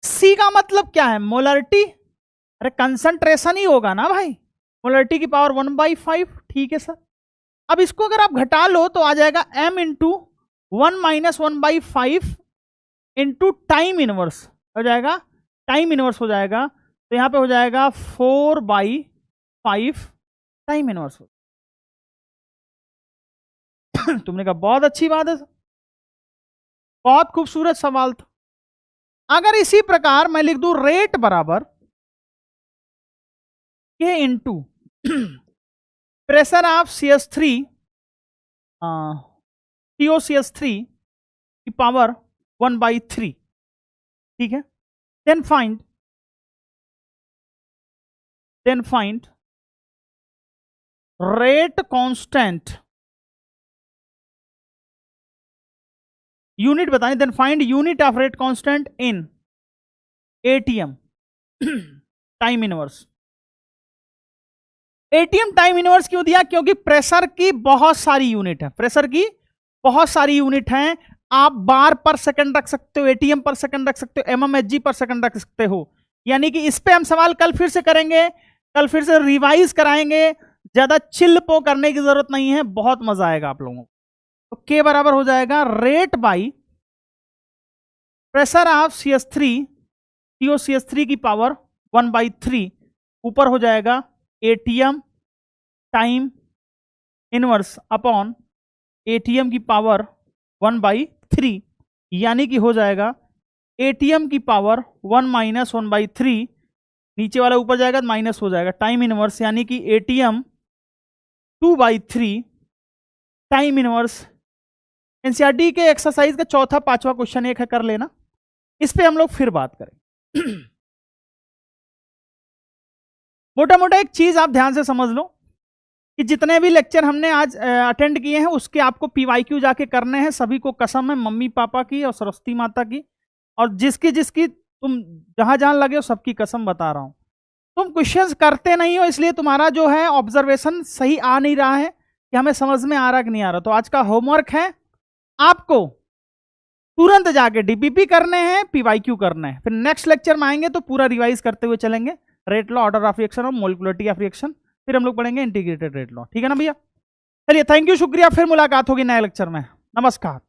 सी का मतलब क्या है? मोलारिटी, अरे कंसंट्रेशन ही होगा ना भाई। मोलारिटी की पावर 1/5। ठीक है सर। अब इसको अगर आप घटा लो तो आ जाएगा m into 1 - 1/5 into time inverse हो जाएगा, टाइम इनवर्स हो जाएगा। तो यहां पे हो जाएगा 4/5 टाइम इनवर्स। तुमने कहा बहुत अच्छी बात है, बहुत खूबसूरत सवाल था। अगर इसी प्रकार मैं लिख दूं रेट बराबर के into pressure of CS3 TOCS3 की पावर 1/3। ठीक है। Then find rate constant, unit बताएं। Then find unit of rate constant in ATM time inverse. ATM time inverse क्यों दिया? क्योंकि प्रेशर की बहुत सारी यूनिट है, प्रेशर की बहुत सारी यूनिट हैं। आप बार पर सेकंड रख सकते हो, ATM पर सेकंड रख सकते हो, mmHg पर सेकंड रख सकते हो। यानी कि इस पे हम सवाल कल फिर से करेंगे, कल फिर से रिवाइज कराएंगे। ज्यादा चिल पो करने की जरूरत नहीं है, बहुत मजा आएगा आप लोगों को। तो के बराबर हो जाएगा rate by pressure of CS3 TOCS3 की पावर 1/3। ऊपर हो जाएगा ATM time inverse upon ATM की पावर 1/3। यानी कि हो जाएगा ATM की पावर 1 - 1/3, नीचे वाला ऊपर जाएगा माइनस हो जाएगा टाइम इनवर्स, यानी कि ATM 2/3 टाइम इनवर्स। एनसीईआरटी के एक्सरसाइज का चौथा पांचवा क्वेश्चन एक है, कर लेना। इस पे हम लोग फिर बात करें। मोटा मोटा एक चीज आप ध्यान से समझ लो कि जितने भी लेक्चर हमने आज अटेंड किए हैं उसके आपको पीवाईक्यू जाके करने हैं। सभी को कसम है मम्मी पापा की और सरस्वती माता की, और जिसकी जिसकी तुम जहां जहां लगे हो सबकी कसम बता रहा हूं। तुम क्वेश्चंस करते नहीं हो, इसलिए तुम्हारा जो है ऑब्जर्वेशन सही आ नहीं रहा है कि हमें समझ में आ रहा कि नहीं आ रहा। तो आज का होमवर्क है आपको तुरंत जाके डीपीपी करने हैं, पीवाईक्यू करने हैं। फिर नेक्स्ट लेक्चर में आएंगे तो पूरा रिवाइज करते हुए चलेंगे, rate law, order of reaction और मोलिकुलरिटी ऑफ रिएक्शन। फिर हम लोग पढ़ेंगे इंटीग्रेटेड रेट लॉ। ठीक है ना भैया? चलिए, थैंक यू, शुक्रिया। फिर मुलाकात होगी नए लेक्चर में। नमस्कार।